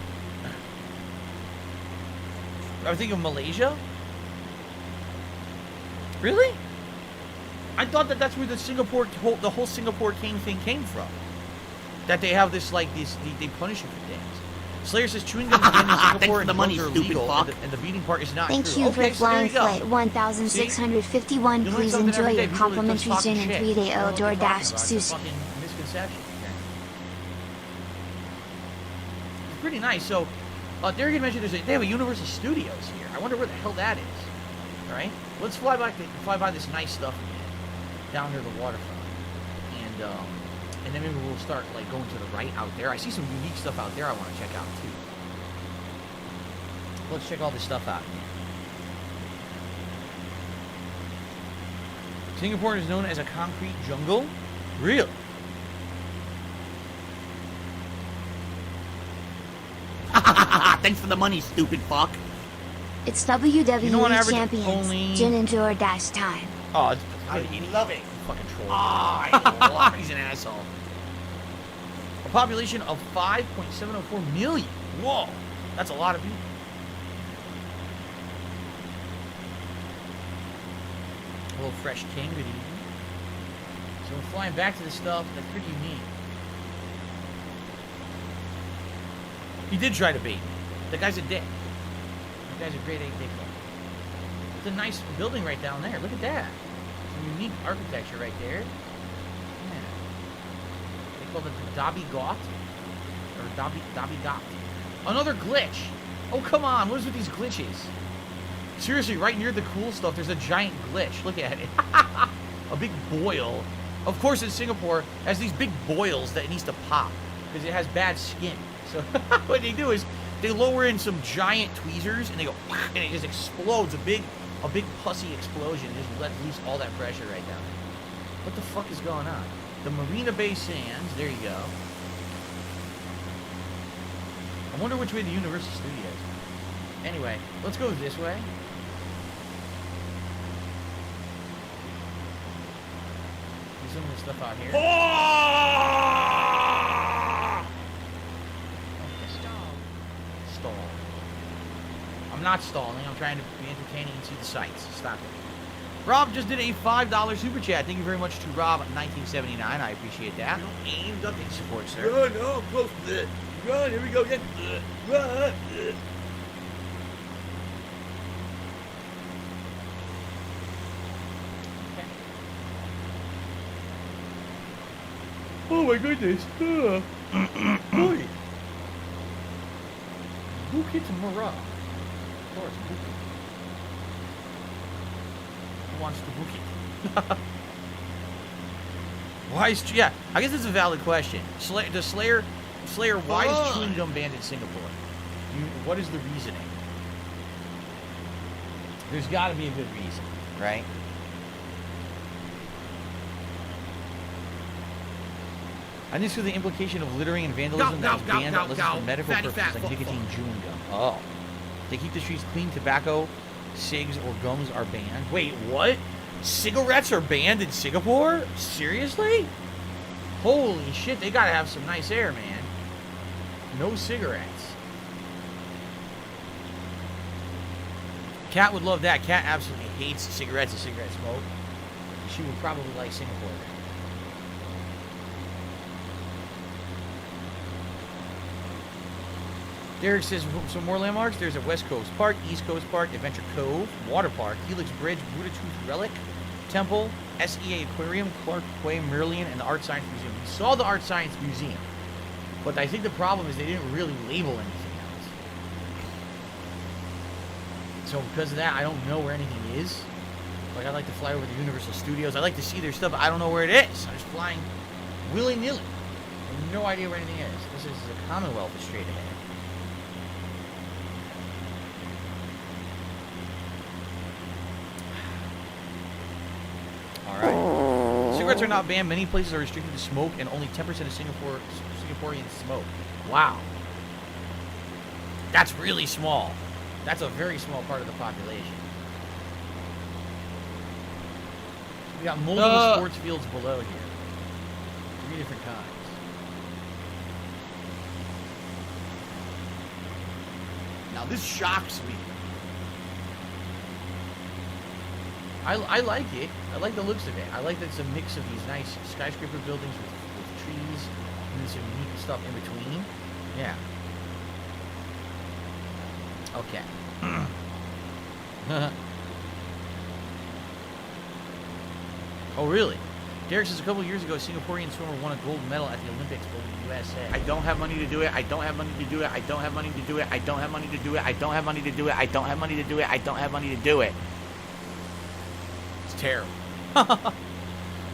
think of Malaysia. Really? I thought that that's where the whole Singapore cane thing came from. That they have this like they punish you for things. Slayer says chewing gum again in Singapore and the money, are stupid legal, fuck. and the beating part is not Thank true. you Okay, for so there flying you go. flight 1651. You learn Please something enjoy every day. your People are just complimentary talking gin and shit. 3-day They don't know what they're DoorDash talking about. It's a sushi. fucking misconception. It's pretty nice. So, Derek had mentioned they have a Universal Studios here. I wonder where the hell that is. All right, let's fly by this nice stuff again, down near the waterfront, and then maybe we'll start like going to the right out there. I see some unique stuff out there I want to check out too. Let's check all this stuff out again. Singapore is known as a concrete jungle. Really? Thanks for the money, stupid fuck. It's WWE You know, on average, Champions only- Gin and DoorDash time. Oh, I love it. Fucking troll. Oh, he's an asshole. A population of 5.704 million. Whoa, that's a lot of people. A little fresh king, good evening. So we're flying back to the stuff that's pretty unique. He did try to bait me. The guy's a dick. The guy's a grade A dick. It's a nice building right down there. Look at that. Some unique architecture right there. Yeah. They call it the Dobby Got. Or Dobby Got. Another glitch. Oh, come on. What is with these glitches? Seriously, right near the cool stuff, there's a giant glitch. Look at it. A big boil. Of course, in Singapore, it has these big boils that it needs to pop because it has bad skin. So what they do is they lower in some giant tweezers and they go, and it just explodes. A big pussy explosion. Just let loose all that pressure right down. What the fuck is going on? The Marina Bay Sands. There you go. I wonder which way the Universal Studios is. Anyway, let's go this way. See some of the stuff out here. Stall. I'm not stalling. I'm trying to be entertaining and see the sights. Stop it. Rob just did a $5 super chat. Thank you very much to Rob 1979. I appreciate that. Aimed up in support, sir. Run, oh, close to it. Run, here we go again. Run. Oh my goodness. Boy. Bukit Merah. Of course, Bukit. Who wants to Bukit? Why is... Yeah, I guess it's a valid question. Does Slayer, why is chewing gum banned in Singapore? What is the reasoning? There's got to be a good reason, right? I just feel the implication of littering and vandalism that is banned unless it's for medical purposes, like nicotine chewing gum. Oh. They keep the streets clean. Tobacco, cigs, or gums are banned. Wait, what? Cigarettes are banned in Singapore? Seriously? Holy shit, they gotta have some nice air, man. No cigarettes. Kat would love that. Kat absolutely hates cigarettes and cigarette smoke. She would probably like Singapore. Derek says some more landmarks. There's a West Coast Park, East Coast Park, Adventure Cove, Water Park, Helix Bridge, Buddha Tooth Relic, Temple, SEA Aquarium, Clark Quay, Merlion, and the Art Science Museum. We saw the Art Science Museum, but I think the problem is they didn't really label anything else. So because of that, I don't know where anything is. Like, I like to fly over the Universal Studios. I like to see their stuff, but I don't know where it is. I'm just flying willy-nilly. I have no idea where anything is. This is the Commonwealth is straight ahead. Alright. Cigarettes are not banned. Many places are restricted to smoke, and only 10% of Singaporeans smoke. Wow. That's really small. That's a very small part of the population. We got multiple sports fields below here. 3 different kinds. Now this shocks me. I like it. I like the looks of it. I like that it's a mix of these nice skyscraper buildings with trees and then some unique stuff in between. Yeah. Okay. Oh, really? Derek says a couple of years ago, a Singaporean swimmer won a gold medal at the Olympics for the USA. I don't have money to do it. I don't have money to do it. I don't have money to do it. I don't have money to do it. I don't have money to do it. I don't have money to do it. I don't have money to do it. It's terrible.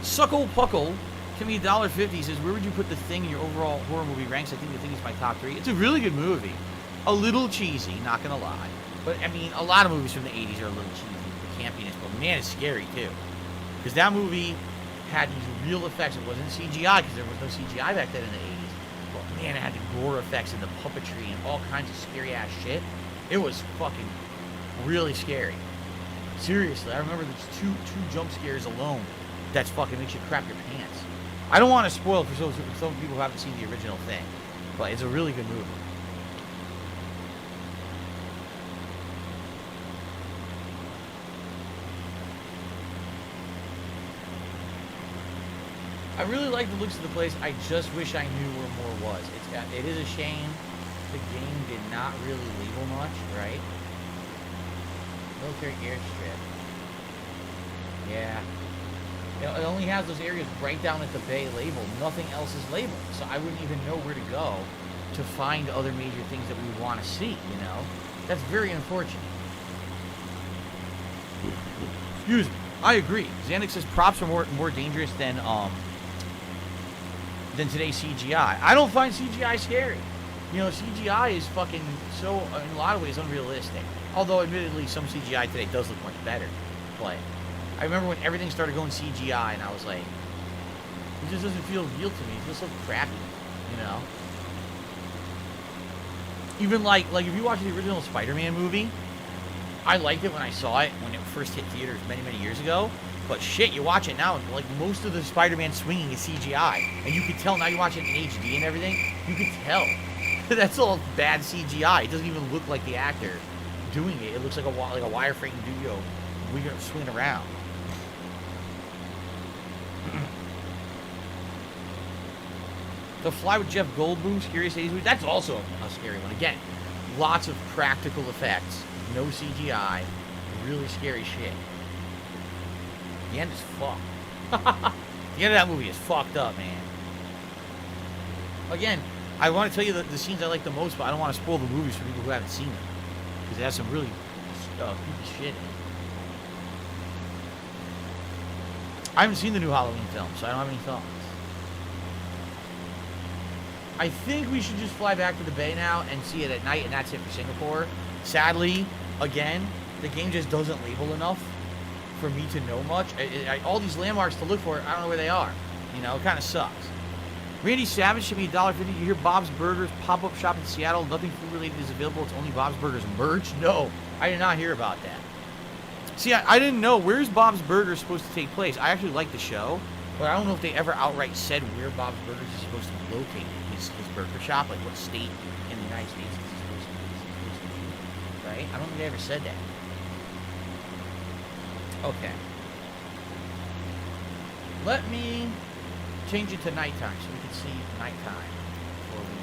Suckle Puckle, give me $1.50. Says, where would you put The Thing in your overall horror movie ranks? I think The Thing is my top 3. It's a really good movie. A little cheesy, not gonna lie. But, I mean, a lot of movies from the 80s are a little cheesy with the campiness, but man, it's scary, too. Because that movie had these real effects. It wasn't CGI, because there was no CGI back then in the 80s. But, man, it had the gore effects and the puppetry and all kinds of scary-ass shit. It was fucking really scary. Seriously, I remember there's two jump scares alone that's fucking makes you crap your pants. I don't want to spoil it for some people who haven't seen the original Thing, but it's a really good movie. I really like the looks of the place. I just wish I knew where more was. It is a shame the game did not really label much, right? Military airstrip. Yeah. It only has those areas right down at the bay labeled. Nothing else is labeled. So I wouldn't even know where to go to find other major things that we want to see, you know? That's very unfortunate. Excuse me. I agree. Xanax says props are more dangerous than today's CGI. I don't find CGI scary. You know, CGI is fucking so, in a lot of ways, unrealistic. Although, admittedly, some CGI today does look much better. But I remember when everything started going CGI, and I was like, it just doesn't feel real to me. It just looks crappy, you know? Even like if you watch the original Spider-Man movie, I liked it when I saw it, when it first hit theaters many, many years ago. But shit, you watch it now, and like most of the Spider-Man swinging is CGI. And you can tell, now you watch it in HD and everything, you can tell. That's all bad CGI. It doesn't even look like the actor doing it. It looks like a wireframe duo swinging around. The Fly with Jeff Goldblum, Scariest 80s movie, that's also a scary one. Again, lots of practical effects, no CGI, really scary shit. The end is fucked. The end of that movie is fucked up, man. Again, I want to tell you the scenes I like the most, but I don't want to spoil the movies for people who haven't seen them. Because it has some really creepy shit in it. I haven't seen the new Halloween film, so I don't have any thoughts. I think we should just fly back to the Bay now and see it at night, and that's it for Singapore. Sadly, again, the game just doesn't label enough for me to know much. All these landmarks to look for, I don't know where they are. You know, it kind of sucks. Randy Savage should be $1.50. You hear Bob's Burgers pop-up shop in Seattle. Nothing food-related is available. It's only Bob's Burgers merch. No, I did not hear about that. See, I didn't know. Where's Bob's Burgers supposed to take place? I actually like the show, but I don't know if they ever outright said where Bob's Burgers is supposed to be located. His burger shop, like what state in the United States is he supposed to be, right? I don't think they ever said that. Okay. Let me change it to nighttime so we can see nighttime before we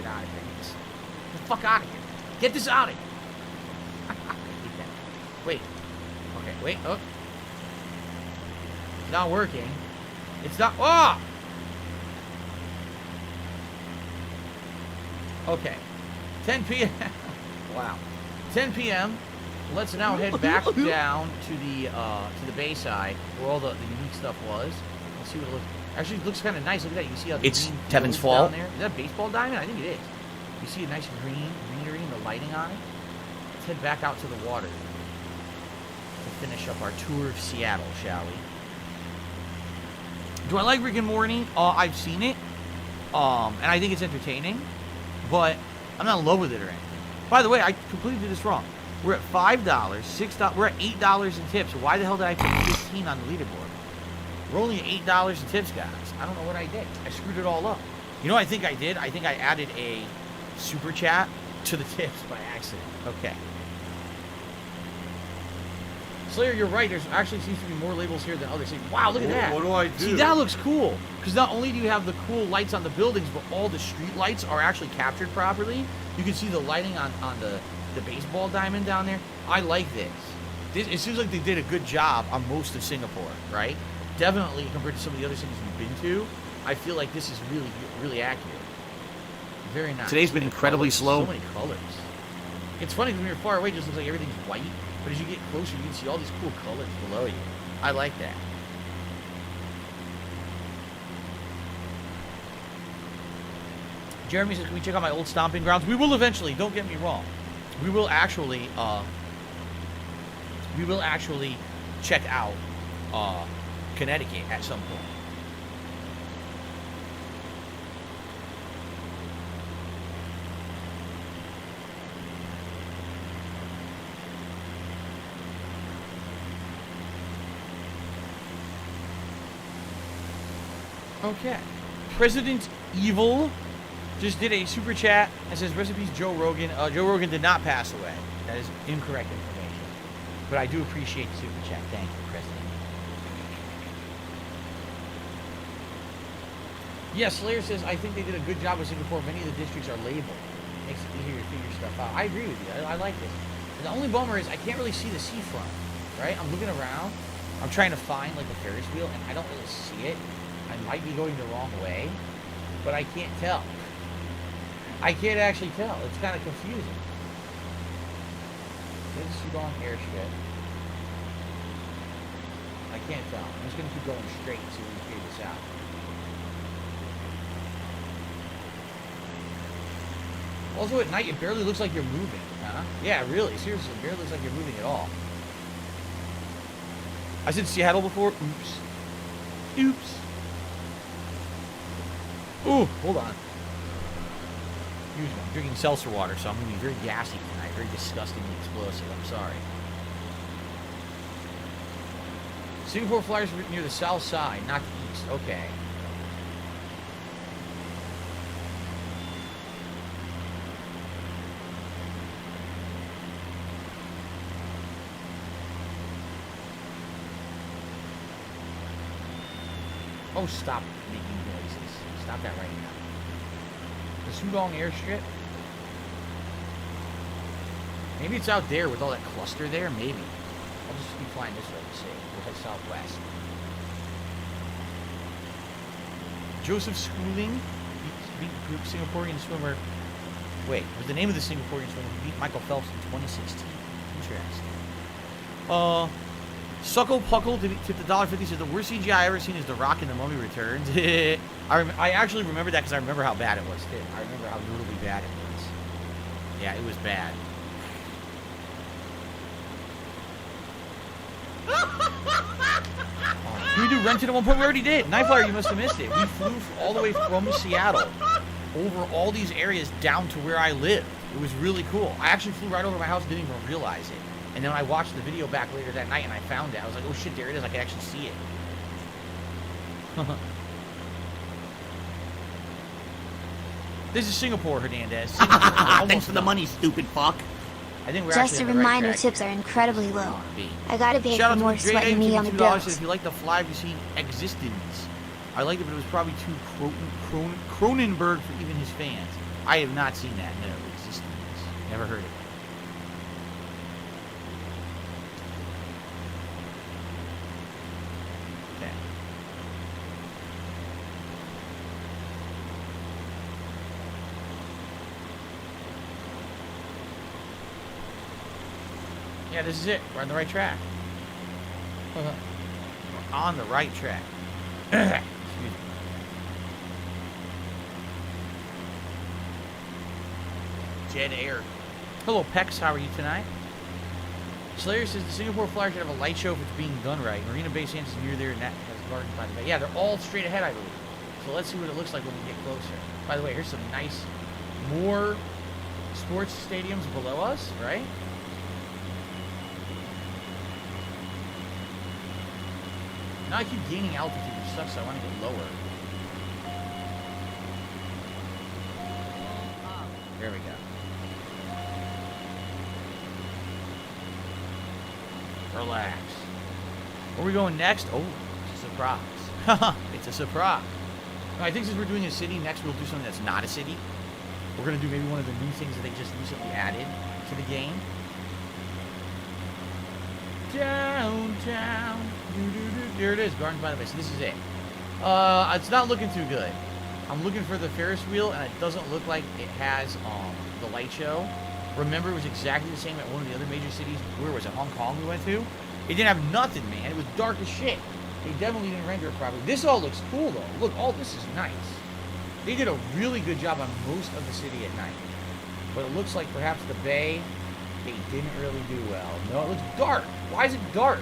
get out of here. Get the fuck out of here. Get this out of here. Wait. Okay, wait. Oh. It's not working. It's not. Oh! Okay. 10 p.m. Wow. 10 p.m. let's now head back down to the Bayside where all the unique stuff was. Let's see what it looks. Actually, it looks kind of nice. Look at that. You see how the It's green Tevin's fields fault. down there? Is that a baseball diamond? I think it is. You see a nice greenery and the lighting on it. Let's head back out to the water to finish up our tour of Seattle, shall we? Do I like Rick and Morty? I've seen it, and I think it's entertaining, but I'm not in love with it or anything. By the way, I completely did this wrong. We're at $5, $6. We're at $8 in tips. Why the hell did I put 15 on the leaderboard? We're only at $8 in tips, guys. I don't know what I did. I screwed it all up. You know what I think I did? I think I added a super chat to the tips by accident. Okay. Slayer, you're right. There's actually seems to be more labels here than others. Wow, look at that. What do I do? See, that looks cool. Because not only do you have the cool lights on the buildings, but all the street lights are actually captured properly. You can see the lighting on the baseball diamond down there. I like this. It seems like they did a good job on most of Singapore, right? Definitely compared to some of the other cities we've been to, I feel like this is really, really accurate. Very nice. Today's been incredibly slow. So many colors. It's funny because when you're far away, it just looks like everything's white. But as you get closer, you can see all these cool colors below you. I like that. Jeremy says, can we check out my old stomping grounds? We will eventually. Don't get me wrong. We will actually check out Connecticut at some point. Okay. President Evil just did a super chat and says, recipes Joe Rogan. Joe Rogan did not pass away. That is incorrect information. But I do appreciate the super chat. Thank you, President. Yes, Slayer says, I think they did a good job with Singapore. Many of the districts are labeled. Makes it easier to figure stuff out. I agree with you. I like this. The only bummer is I can't really see the seafront, right? I'm looking around. I'm trying to find, like, the Ferris wheel, and I don't really see it. I might be going the wrong way, but I can't tell. I can't actually tell. It's kind of confusing. There's Sudong airstrip. I can't tell. I'm just going to keep going straight until we figure this out. Also, at night, it barely looks like you're moving, huh? Yeah, really. Seriously, it barely looks like you're moving at all. I said Seattle before. Oops. Oops. Ooh, hold on. Excuse me, I'm drinking seltzer water, so I'm going to be very gassy tonight, very disgustingly explosive. I'm sorry. Singapore Flyers are near the south side, not the east. Okay. Oh, stop making noises. Stop that right now. The Sudong airstrip? Maybe it's out there with all that cluster there. Maybe. I'll just keep flying this way to see. We'll head southwest. Joseph Schooling beat Singaporean swimmer. Wait, was the name of the Singaporean swimmer who beat Michael Phelps in 2016? Interesting. Suckle Puckle tipped $1.50 says the worst CGI I ever seen is The Rock in The Mummy Returns. I actually remember that because I remember how bad it was too. I remember how brutally bad it was. Yeah, it was bad. Can we do Rented at one point? We already did. Nightflyer, you must have missed it. We flew all the way from Seattle over all these areas down to where I live. It was really cool. I actually flew right over my house and didn't even realize it. And then when I watched the video back later that night and I found it, I was like, oh shit, there it is. I can actually see it. This is Singapore, Hernandez. Singapore. Thanks for the money, stupid fuck. I think we're Just a actually on the right reminder, track tips here. are incredibly low. B. I gotta pay Shout for out more to Dre sweating me on the $2 bills. says, if you like the fly, you've seen Existence. I liked it, but it was probably too Cronenberg for even his fans. I have not seen that. No, Existence. Never heard of it. Okay. Yeah, this is it. We're on the right track. We're on the right track. Excuse me. Dead air. Hello, Pex. How are you tonight? Slayer says the Singapore Flyer should have a light show if it's being done right. Marina Bay Sands is near there, and that has garden by the bay. Yeah, they're all straight ahead, I believe. So let's see what it looks like when we get closer. By the way, here's some nice, more sports stadiums below us, right? Now I keep gaining altitude, which sucks, so I want to get lower. There we go. Relax. Where are we going next? Oh, it's a surprise. It's a surprise. I think since we're doing a city, next we'll do something that's not a city. We're going to do maybe one of the new things that they just recently added to the game. Downtown. There it is, Gardens by the Bay. So this is it. It's not looking too good. I'm looking for the Ferris wheel, and it doesn't look like it has the light show. Remember, it was exactly the same at one of the other major cities. Where was it? Hong Kong we went to? It didn't have nothing, man. It was dark as shit. They definitely didn't render it properly. This all looks cool, though. Look, all this is nice. They did a really good job on most of the city at night. But it looks like perhaps the bay, they didn't really do well. No, it looks dark. Why is it dark?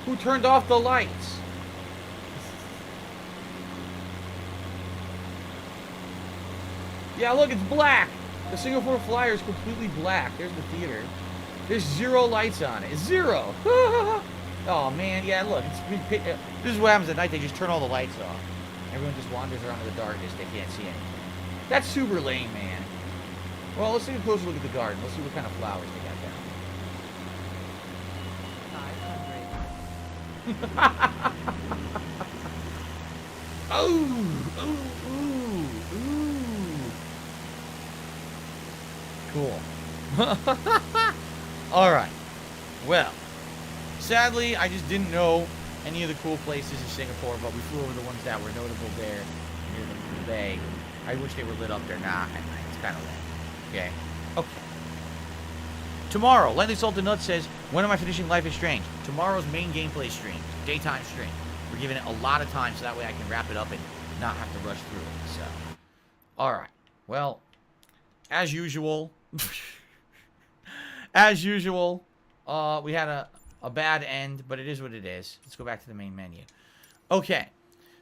Who turned off the lights? Yeah, look, it's black. The Singapore Flyer is completely black. There's the theater. There's zero lights on it. Zero. Oh, man. Yeah, look. This is what happens at night. They just turn all the lights off. Everyone just wanders around in the darkness. They can't see anything. That's super lame, man. Well, let's take a closer look at the garden. Let's see what kind of flowers they got down. Cool. Alright. Well, sadly, I just didn't know any of the cool places in Singapore, but we flew over the ones that were notable there near the bay. I wish they were lit up there. Nah, at night. It's kind of lame. Okay. Okay. Tomorrow, Lightly Salted Nuts says, when am I finishing Life is Strange? Tomorrow's main gameplay stream. Daytime stream. We're giving it a lot of time so that way I can wrap it up and not have to rush through it. So, alright. Well, as usual... As usual, we had a bad end, but it is what it is. Let's go back to the main menu. Okay.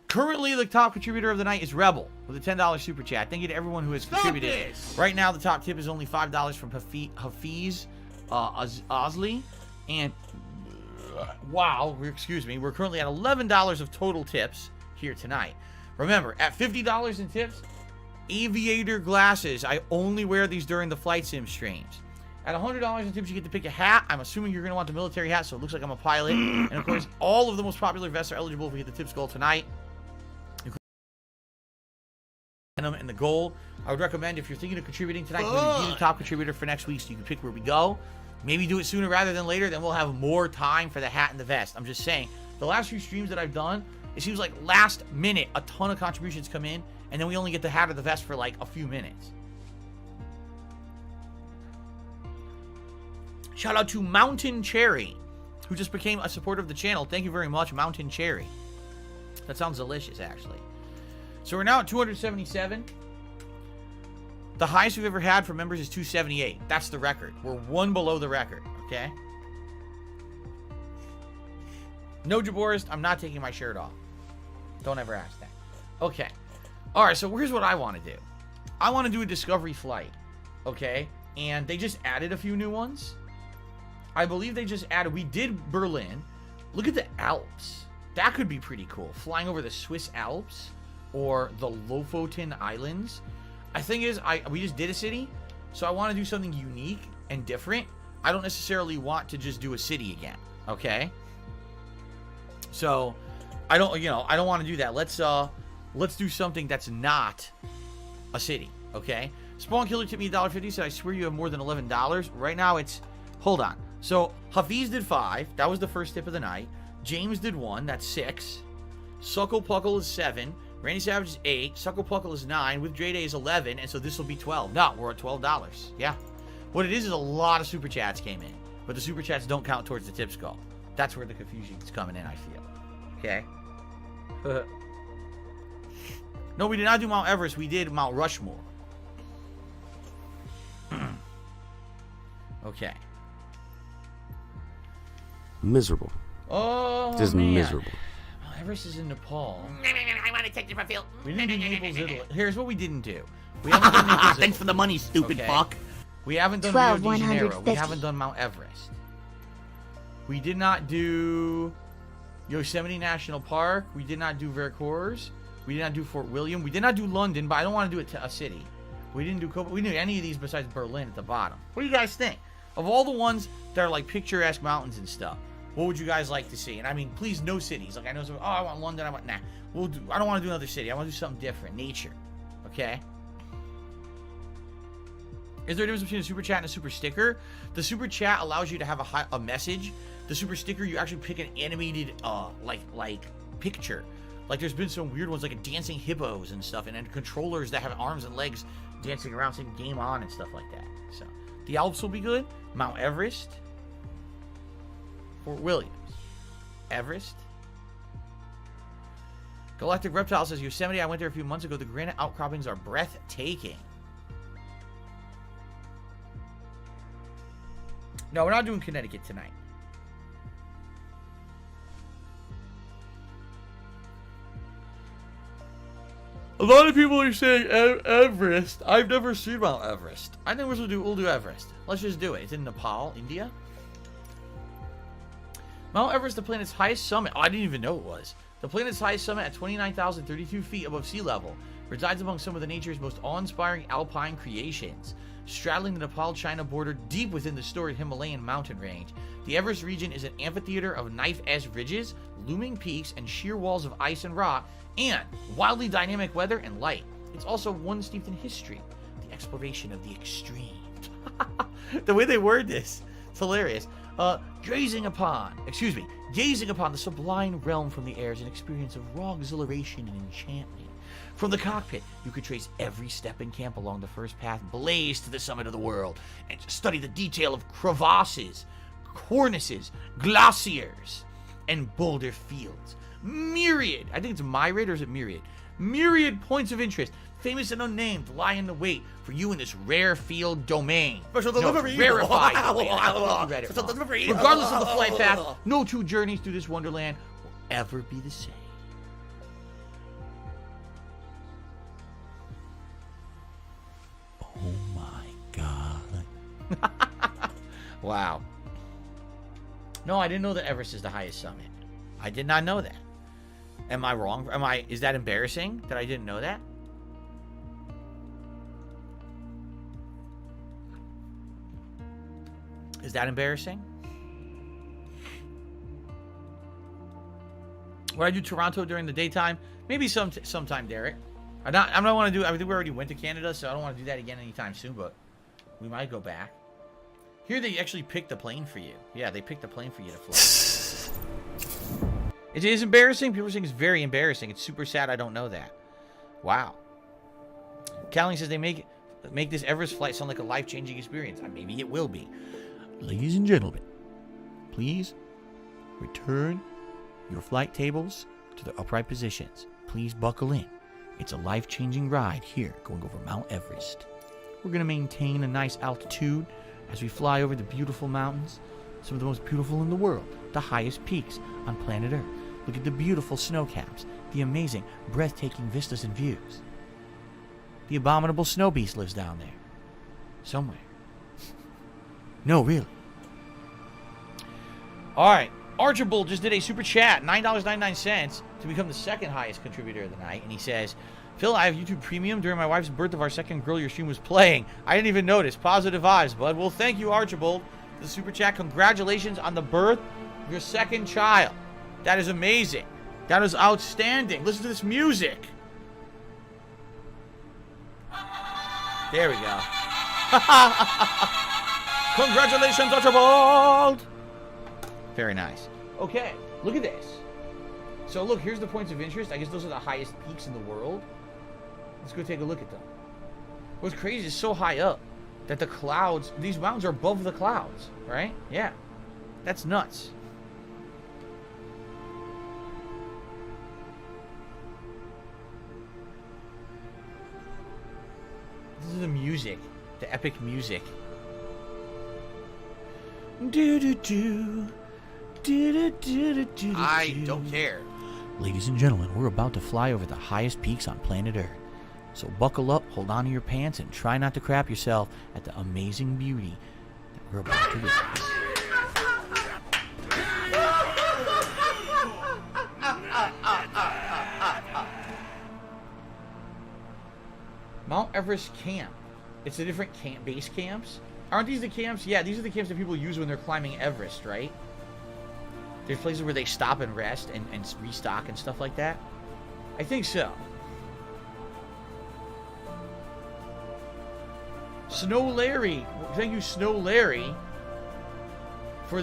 Currently, the top contributor of the night is Rebel with a $10 super chat. Thank you to everyone who has contributed. Right now, the top tip is only $5 from Hafiz Osley. And, wow, excuse me, we're currently at $11 of total tips here tonight. Remember, at $50 in tips, aviator glasses. I only wear these during the flight sim streams. At $100 in tips, you get to pick a hat. I'm assuming you're going to want the military hat, so it looks like I'm a pilot. And, of course, all of the most popular vests are eligible if we hit the tips goal tonight. And the goal, I would recommend if you're thinking of contributing tonight, be the top contributor for next week so you can pick where we go. Maybe do it sooner rather than later, then we'll have more time for the hat and the vest. I'm just saying, the last few streams that I've done, it seems like last minute, a ton of contributions come in, and then we only get the hat or the vest for like a few minutes. Shout out to Mountain Cherry, who just became a supporter of the channel. Thank you very much, Mountain Cherry. That sounds delicious, actually. So we're now at 277. The highest we've ever had for members is 278. That's the record. We're one below the record, okay? No, Jaborist, I'm not taking my shirt off. Don't ever ask that. Okay. All right, so here's what I want to do. I want to do a discovery flight, okay? And they just added a few new ones. I believe they just added... We did Berlin. Look at the Alps. That could be pretty cool. Flying over the Swiss Alps or the Lofoten Islands. I think is, we just did a city, so I want to do something unique and different. I don't necessarily want to just do a city again, okay? So, I don't want to do that. Let's do something that's not a city, okay? Spawn Killer tipped me $1.50, said, I swear you have more than $11. Right now, it's... Hold on. So, Hafiz did 5. That was the first tip of the night. James did 1. That's 6. Suckle Puckle is 7. Randy Savage is 8. Suckle Puckle is 9. With Dre Day is 11. And so this will be 12. No, we're at $12. Yeah. What it is a lot of super chats came in, but the super chats don't count towards the tip skull. That's where the confusion's coming in, I feel. Okay. No, we did not do Mount Everest. We did Mount Rushmore. Okay. Miserable. Oh, Just man. miserable. Mount Everest is in Nepal. I want to take different field. We didn't do Naples, Italy. Here's what we didn't do. We haven't done Naples, Thanks for the money, stupid Okay. fuck. We haven't done 12, Rio de Janeiro. We 150. haven't done Mount Everest. We did not do Yosemite National Park. We did not do Veracruz. We did not do Fort William. We did not do London, but I don't want to do it to a city. We didn't do we didn't do any of these besides Berlin at the bottom. What do you guys think? Of all the ones that are like picturesque mountains and stuff, what would you guys like to see? And I mean, please, no cities. Like I know some. Oh, I want London. I want I don't want to do another city. I want to do something different. Nature. Okay. Is there a difference between a super chat and a super sticker? The super chat allows you to have a message. The super sticker, you actually pick an animated like picture. Like there's been some weird ones like dancing hippos and stuff, and then controllers that have arms and legs dancing around saying game on and stuff like that. So the Alps will be good. Mount Everest, Fort Williams, Everest. Galactic Reptile says Yosemite. I went there a few months ago. The granite outcroppings are breathtaking. No, we're not doing Connecticut tonight. A lot of people are saying Everest. I've never seen Mount Everest. I think we'll do Everest. Let's just do it. It's in Nepal, India. Mount Everest, the planet's highest summit. Oh, I didn't even know it was. The planet's highest summit at 29,032 feet above sea level resides among some of the nature's most awe-inspiring alpine creations. Straddling the Nepal-China border deep within the storied Himalayan mountain range, the Everest region is an amphitheater of knife-edge ridges, looming peaks, and sheer walls of ice and rock, and wildly dynamic weather and light. It's also one steeped in history, the exploration of the extreme. The way they word this, it's hilarious. Gazing upon the sublime realm from the air is an experience of raw exhilaration and enchantment. From the cockpit, you could trace every step in camp along the first path blazed to the summit of the world and study the detail of crevasses, cornices, glaciers, and boulder fields. Myriad, I think it's myriad or is it myriad? Myriad points of interest, famous and unnamed, lie in the wait for you in this rare field domain. Special delivery. Rarefied domain. Special delivery. Regardless of the flight path, no two journeys through this wonderland will ever be the same. Oh my god. Wow. No, I didn't know that Everest is the highest summit. I did not know that. Am I wrong? Is that embarrassing that I didn't know that? Is that embarrassing? Would I do Toronto during the daytime? Maybe sometime, Derek. I don't want to do. I think we already went to Canada, so I don't want to do that again anytime soon. But we might go back. Here they actually picked the plane for you. Yeah, they picked the plane for you to fly. It is embarrassing. People are saying it's very embarrassing. It's super sad. I don't know that. Wow. Calling says they make this Everest flight sound like a life-changing experience. Maybe it will be. Ladies and gentlemen, please return your flight tables to their upright positions. Please buckle in. It's a life-changing ride here going over Mount Everest. We're going to maintain a nice altitude as we fly over the beautiful mountains, some of the most beautiful in the world, the highest peaks on planet Earth. Look at the beautiful snow caps, the amazing, breathtaking vistas and views. The abominable snow beast lives down there. Somewhere. No, really. Alright, Archibald just did a super chat, $9.99 to become the second highest contributor of the night, and he says, Phil, I have YouTube Premium. During my wife's birth of our second girl, your stream was playing. I didn't even notice. Positive vibes, bud. Well, thank you, Archibald, for the super chat. Congratulations on the birth of your second child. That is amazing. That is outstanding. Listen to this music. There we go. Congratulations, Archibald. Very nice. Okay, look at this. So look, here's the points of interest. I guess those are the highest peaks in the world. Let's go take a look at them. What's crazy is so high up that the clouds, these mountains are above the clouds, right? Yeah. That's nuts. This is the music, the epic music. I don't care. Ladies and gentlemen, we're about to fly over the highest peaks on planet Earth. So buckle up, hold on to your pants, and try not to crap yourself at the amazing beauty that we're about to witness. Mount Everest Camp. It's the different base camps. Aren't these the camps? Yeah, these are the camps that people use when they're climbing Everest, right? There's places where they stop and rest and restock and stuff like that. I think so. Snow Larry. Thank you, Snow Larry, for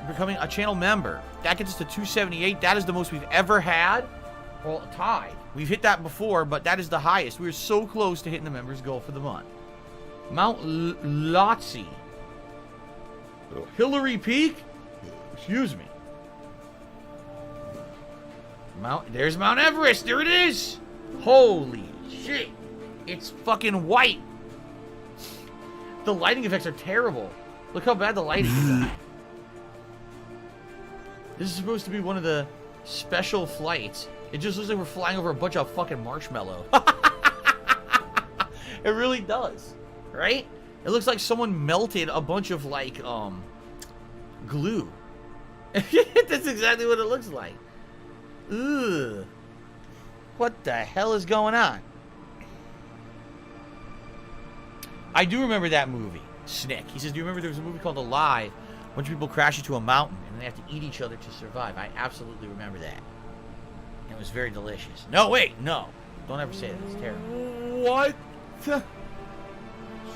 becoming a channel member. That gets us to 278. That is the most we've ever had. Well, tied. We've hit that before, but that is the highest. We were so close to hitting the members goal for the month. Mount Lhotse. Hillary Peak? Excuse me. There's Mount Everest. There it is. Holy shit. It's fucking white. The lighting effects are terrible. Look how bad the lighting is. This is supposed to be one of the special flights. It just looks like we're flying over a bunch of fucking marshmallow. It really does. Right? It looks like someone melted a bunch of, like, glue. That's exactly what it looks like. Ugh. What the hell is going on? I do remember that movie, Snick. He says, do you remember there was a movie called Alive? A bunch of people crash into a mountain and they have to eat each other to survive. I absolutely remember that. It was very delicious. No, wait, no. Don't ever say that. It's terrible. What?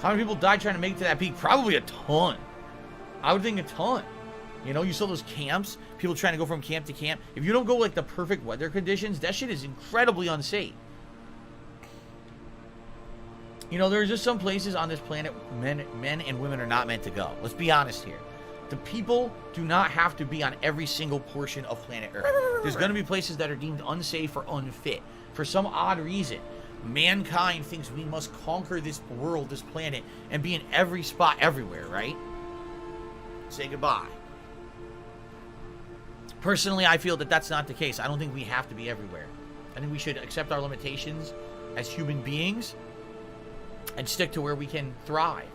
How many people died trying to make it to that peak? Probably a ton. I would think a ton. You know, you saw those camps, people trying to go from camp to camp. If you don't go like the perfect weather conditions, that shit is incredibly unsafe. You know, there are just some places on this planet men and women are not meant to go. Let's be honest here. The people do not have to be on every single portion of planet Earth. There's going to be places that are deemed unsafe or unfit. For some odd reason, mankind thinks we must conquer this world, this planet, and be in every spot everywhere, right? Say goodbye. Personally, I feel that that's not the case. I don't think we have to be everywhere. I think we should accept our limitations as human beings and stick to where we can thrive.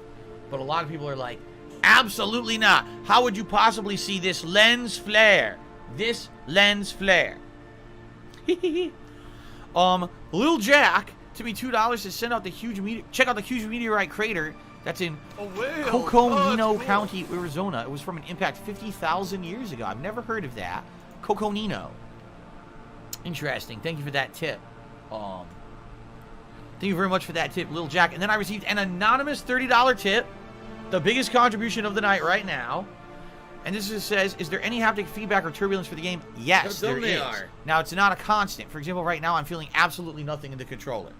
But a lot of people are like, absolutely not. How would you possibly see this lens flare? This lens flare. Lil Jack, to me $2 to send out the huge check out the huge meteorite crater that's in Coconino County, Arizona. It was from an impact 50,000 years ago. I've never heard of that. Coconino. Interesting. Thank you for that tip. Thank you very much for that tip, Lil Jack. And then I received an anonymous $30 tip. The biggest contribution of the night right now. And this just says, is there any haptic feedback or turbulence for the game? Yes, there is. Now, it's not a constant. For example, right now, I'm feeling absolutely nothing in the controller.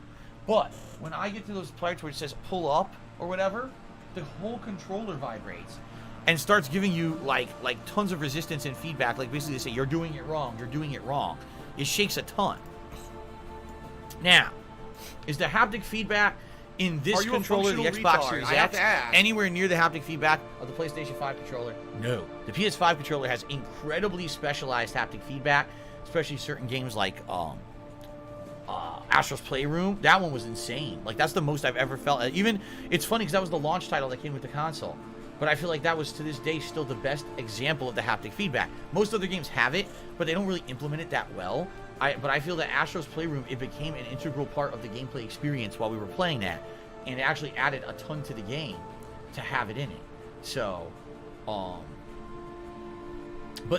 But when I get to those parts where it says pull up or whatever, the whole controller vibrates and starts giving you, like tons of resistance and feedback. Like, basically, they say, you're doing it wrong. You're doing it wrong. It shakes a ton. Now, is the haptic feedback in this controller, the Xbox Series X, anywhere near the haptic feedback of the PlayStation 5 controller? No. The PS5 controller has incredibly specialized haptic feedback, especially certain games like Astro's Playroom. That one was insane. Like, that's the most I've ever felt. Even, it's funny because that was the launch title that came with the console. But I feel like that was, to this day, still the best example of the haptic feedback. Most other games have it, but they don't really implement it that well. But I feel that Astro's Playroom, it became an integral part of the gameplay experience while we were playing that. And it actually added a ton to the game to have it in it. So, but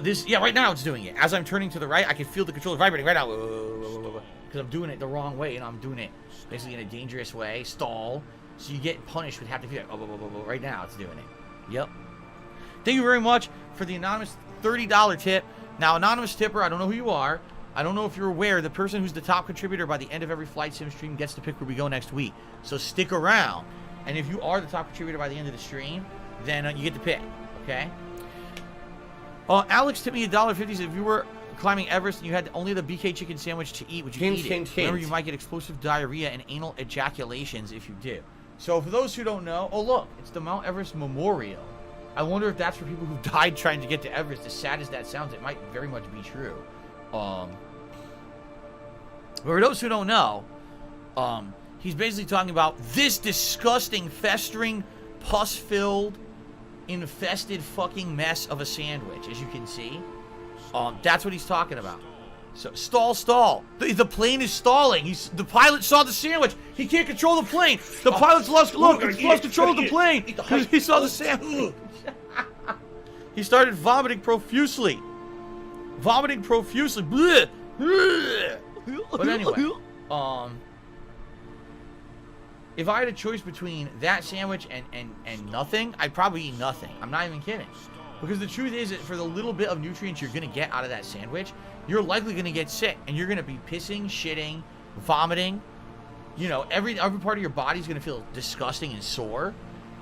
this, yeah, right now it's doing it. As I'm turning to the right, I can feel the controller vibrating right now. Because I'm doing it the wrong way, and I'm doing it basically in a dangerous way. Stall. So you get punished with haptic feedback. Right now it's doing it. Yep. Thank you very much for the anonymous $30 tip. Now, anonymous tipper, I don't know who you are. I don't know if you're aware, the person who's the top contributor by the end of every Flight Sim stream gets to pick where we go next week. So stick around. And if you are the top contributor by the end of the stream, then you get to pick, okay? Alex tipped me $1.50. If you were climbing Everest and you had only the BK chicken sandwich to eat, would you eat it? Remember, you might get explosive diarrhea and anal ejaculations if you do. So for those who don't know, oh look, it's the Mount Everest Memorial. I wonder if that's for people who died trying to get to Everest. As sad as that sounds, it might very much be true. But for those who don't know, he's basically talking about this disgusting, festering, pus-filled, infested fucking mess of a sandwich, as you can see. That's what he's talking about. So, stall. The plane is stalling. The pilot saw the sandwich. He can't control the plane. The pilot's lost control of the plane because he saw the sandwich. He started vomiting profusely. Blech. Blech. But anyway, if I had a choice between that sandwich and nothing, I'd probably eat nothing. I'm not even kidding. Because the truth is that for the little bit of nutrients you're going to get out of that sandwich, you're likely going to get sick. And you're going to be pissing, shitting, vomiting. You know, every part of your body's going to feel disgusting and sore.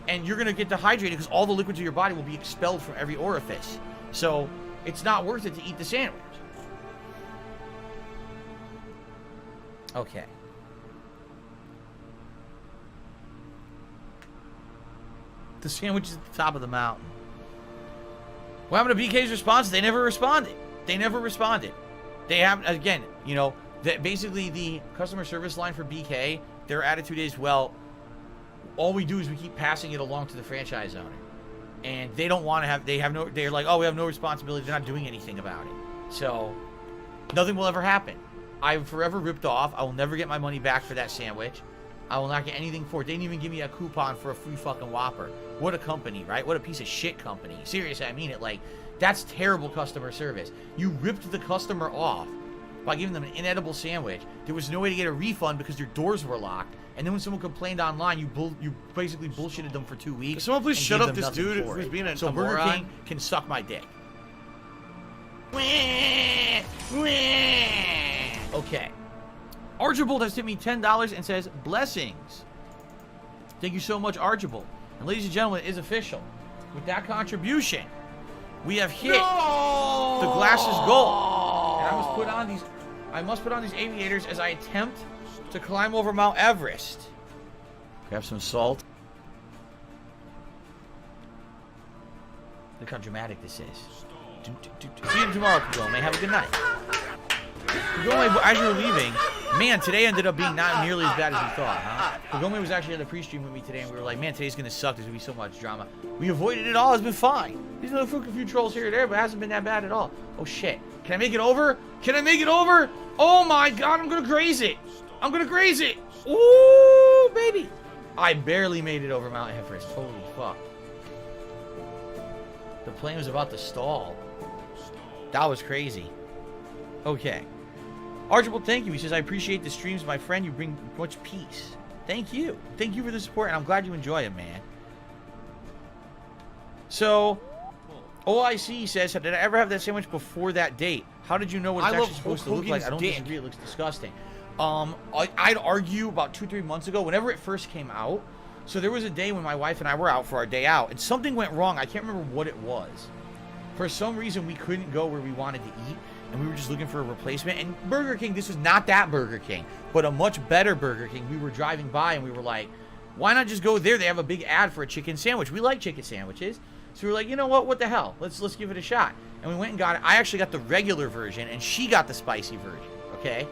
And you're going to get dehydrated because all the liquids of your body will be expelled from every orifice. So, it's not worth it to eat the sandwich. Okay. The sandwich is at the top of the mountain. What happened to BK's response? They never responded. They haven't, again, you know, basically the customer service line for BK, their attitude is, well, all we do is we keep passing it along to the franchise owner. And they don't want to have, they're like, oh, we have no responsibility. They're not doing anything about it. So, nothing will ever happen. I'm forever ripped off. I will never get my money back for that sandwich. I will not get anything for it. They didn't even give me a coupon for a free fucking Whopper. What a company, right? What a piece of shit company. Seriously, I mean it. Like, that's terrible customer service. You ripped the customer off by giving them an inedible sandwich. There was no way to get a refund because your doors were locked. And then when someone complained online, you basically bullshitted them for 2 weeks. Can someone please shut up this dude who's being a So Burger King can suck my dick. Okay. Archibald has tipped me $10 and says, blessings. Thank you so much, Archibald. And ladies and gentlemen, it is official. With that contribution, we have hit the glasses goal. And I must put on these aviators as I attempt to climb over Mount Everest. Grab some salt. Look how dramatic this is. See you tomorrow, Kagome. Have a good night. Kagome, as you were leaving, man, today ended up being not nearly as bad as we thought, huh? Kagome was actually on the pre-stream with me today, and we were like, man, today's gonna suck. There's gonna be so much drama. We avoided it all. It's been fine. There's a few trolls here or there, but it hasn't been that bad at all. Oh, shit. Can I make it over? Oh, my God. I'm gonna graze it. Ooh, baby. I barely made it over Mount Everest. Holy fuck. The plane was about to stall. That was crazy. Okay. Archibald, thank you. He says, I appreciate the streams, my friend. You bring much peace. Thank you. Thank you for the support, and I'm glad you enjoy it, man. So, OIC says, did I ever have that sandwich before that date? How did you know what it's actually supposed to look like? I don't disagree. It looks disgusting. I'd argue about 2-3 months ago, whenever it first came out. So there was a day when my wife and I were out for our day out, and something went wrong. I can't remember what it was. For some reason, we couldn't go where we wanted to eat, and we were just looking for a replacement. And Burger King, this was not that Burger King, but a much better Burger King. We were driving by, and we were like, why not just go there? They have a big ad for a chicken sandwich. We like chicken sandwiches. So we were like, you know what the hell? Let's give it a shot. And we went and got it. I actually got the regular version, and she got the spicy version, okay?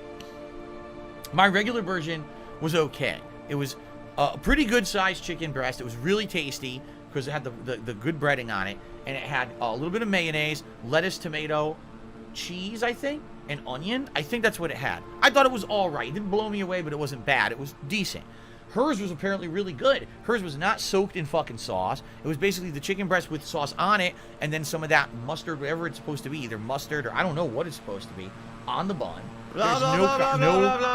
My regular version was okay. It was a pretty good-sized chicken breast. It was really tasty because it had the good breading on it, and it had a little bit of mayonnaise, lettuce, tomato, cheese, I think, and onion. I think that's what it had. I thought it was all right. It didn't blow me away, but it wasn't bad. It was decent. Hers was apparently really good. Hers was not soaked in fucking sauce. It was basically the chicken breast with sauce on it, and then some of that mustard, whatever it's supposed to be, either mustard or I don't know what it's supposed to be, on the bun. There's no